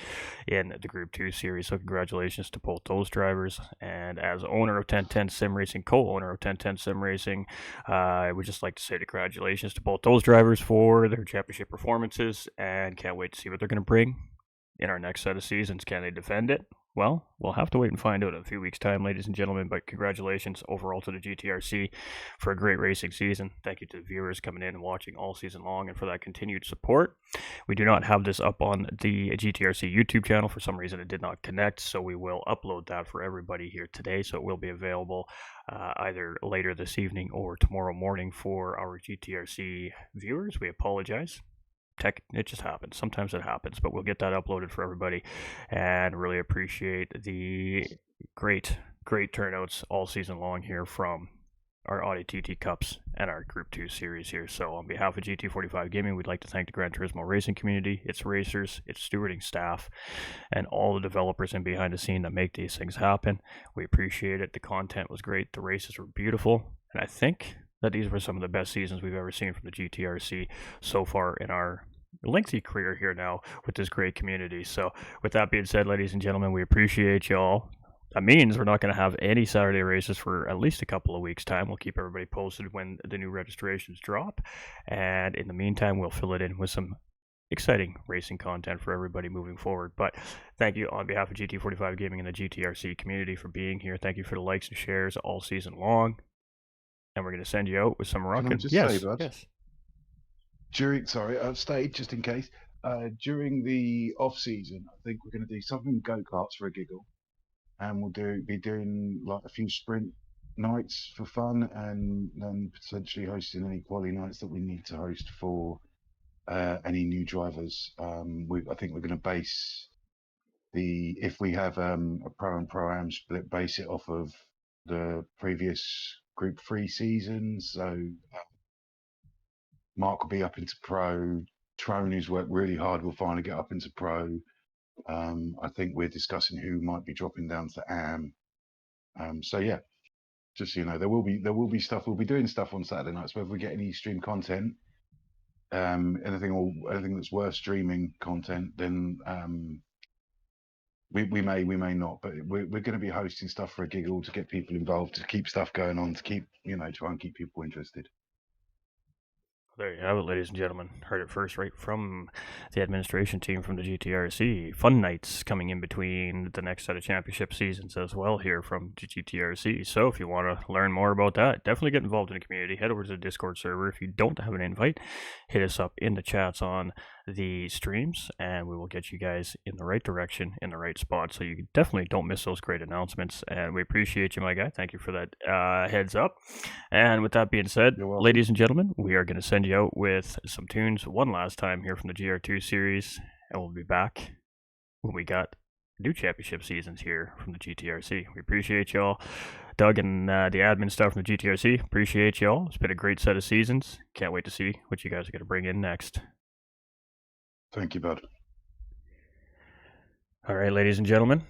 A: in the Group 2 series. So congratulations to both those drivers. And as owner of 1010 Sim Racing, co-owner of 1010 Sim Racing, I would just like to say congratulations to both those drivers for their championship performances, and can't wait to see what they're going to bring in our next set of seasons. Can they defend it? Well, we'll have to wait and find out in a few weeks' time, ladies and gentlemen, but congratulations overall to the GTRC for a great racing season. Thank you to the viewers coming in and watching all season long and for that continued support. We do not have this up on the GTRC YouTube channel. For some reason, it did not connect, so we will upload that for everybody here today, so it will be available either later this evening or tomorrow morning for our GTRC viewers. We apologize. It just happens. Sometimes it happens, but we'll get that uploaded for everybody, and really appreciate the great turnouts all season long here from our Audi TT Cups and our Group 2 series here. So on behalf of GT45 Gaming, we'd like to thank the Gran Turismo racing community, its racers, its stewarding staff, and all the developers in behind the scene that make these things happen. We appreciate it. The content was great. The races were beautiful, and I think that these were some of the best seasons we've ever seen from the GTRC so far in our lengthy career here now with this great community. So with that being said, ladies and gentlemen, we appreciate y'all. That means we're not going to have any Saturday races for at least a couple of weeks' time. We'll keep everybody posted when the new registrations drop, and in the meantime, we'll fill it in with some exciting racing content for everybody moving forward. But thank you on behalf of GT45 Gaming and the GTRC community for being here. Thank you for the likes and shares all season long, and we're going to send you out with some rocking.
C: Can I just say, bud?
A: Yes.
C: I've stayed just in case. During the off season, I think we're going to do something with go-karts for a giggle, and we'll be doing like a few sprint nights for fun, and then potentially hosting any quali nights that we need to host for any new drivers. I think we're going to base if we have a pro and pro-am split, base it off of the previous Group 3 seasons. So Mark will be up into pro. Trone, who's worked really hard, will finally get up into pro. I think we're discussing who might be dropping down to am. So yeah, just so you know, there will be stuff. We'll be doing stuff on Saturday nights. Whether we get any stream content, anything that's worth streaming content, then we may not. But we're going to be hosting stuff for a giggle to get people involved, to keep stuff going on, to keep try and keep people interested.
A: There you have it, ladies and gentlemen. Heard it first right from the administration team from the GTRC. Fun nights coming in between the next set of championship seasons as well here from GTRC. So if you want to learn more about that, definitely get involved in the community. Head over to the Discord server. If you don't have an invite, hit us up in the chats on the streams, and we will get you guys in the right direction, in the right spot. So you definitely don't miss those great announcements, and we appreciate you, my guy. Thank you for that heads up. And with that being said, ladies and gentlemen, we are going to send you out with some tunes one last time here from the GR2 series, and we'll be back when we got new championship seasons here from the GTRC. We appreciate y'all. Doug and the admin staff from the GTRC, appreciate y'all. It's been a great set of seasons. Can't wait to see what you guys are going to bring in next.
C: Thank you, bud.
A: All right, ladies and gentlemen.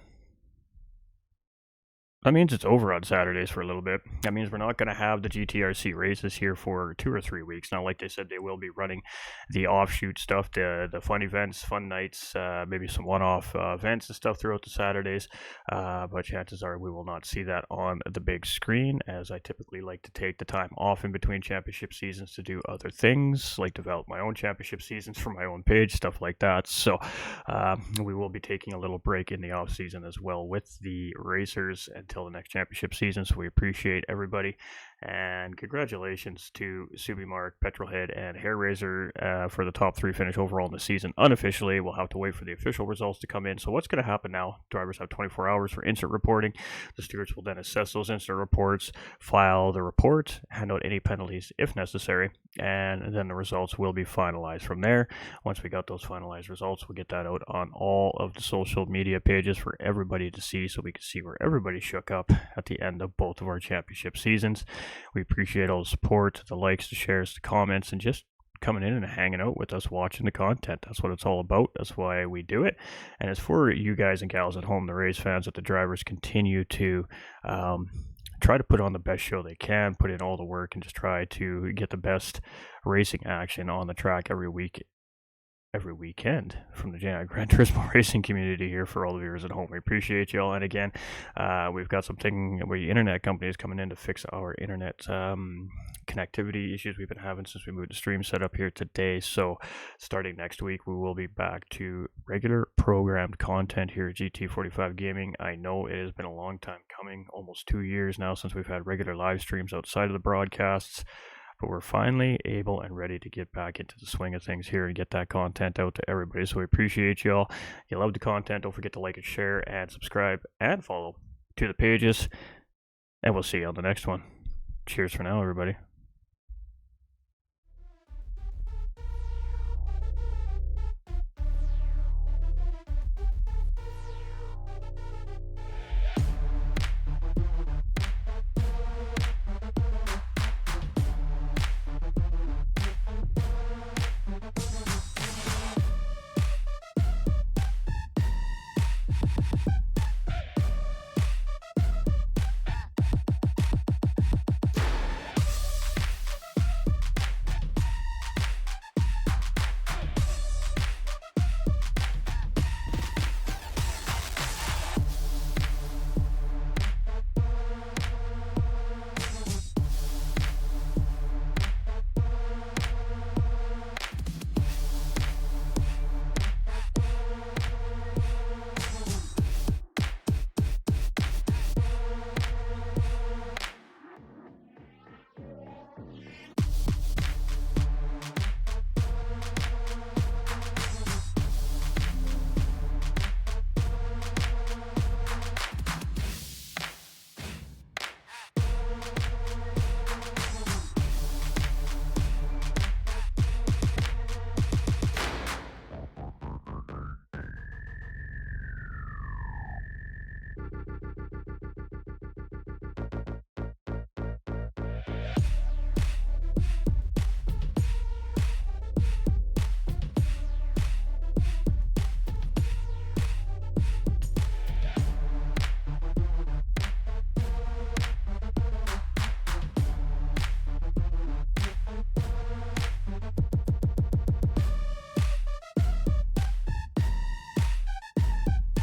A: That means it's over on Saturdays for a little bit. That means we're not going to have the GTRC races here for 2 or 3 weeks. Now, like they said, they will be running the offshoot stuff, the fun events, fun nights, maybe some one-off events and stuff throughout the Saturdays. But chances are we will not see that on the big screen, as I typically like to take the time off in between championship seasons to do other things, like develop my own championship seasons for my own page, stuff like that. So we will be taking a little break in the off season as well with the racers until the next championship season. So we appreciate everybody, and congratulations to Subi Mark, Petrolhead, and Hairraiser for the top 3 finish overall in the season. Unofficially, we'll have to wait for the official results to come in. So what's going to happen now? Drivers have 24 hours for instant reporting. The stewards will then assess those instant reports, file the report, hand out any penalties if necessary, and then the results will be finalized from there. Once we got those finalized results, we'll get that out on all of the social media pages for everybody to see, so we can see where everybody shook up at the end of both of our championship seasons. We appreciate all the support, the likes, the shares, the comments, and just coming in and hanging out with us, watching the content. That's what it's all about. That's why we do it. And as for you guys and gals at home, the race fans, that the drivers continue to try to put on the best show they can, put in all the work, and just try to get the best racing action on the track every weekend from the Gran Turismo racing community here for all the viewers at home. We appreciate y'all. And again, we've got something where the internet company is coming in to fix our internet connectivity issues we've been having since we moved the stream setup here today. So starting next week, we will be back to regular programmed content here at GT45 Gaming. I know it has been a long time coming, almost 2 years now since we've had regular live streams outside of the broadcasts. But we're finally able and ready to get back into the swing of things here and get that content out to everybody. So we appreciate y'all. You love the content, don't forget to like and share and subscribe and follow to the pages. And we'll see you on the next one. Cheers for now, everybody.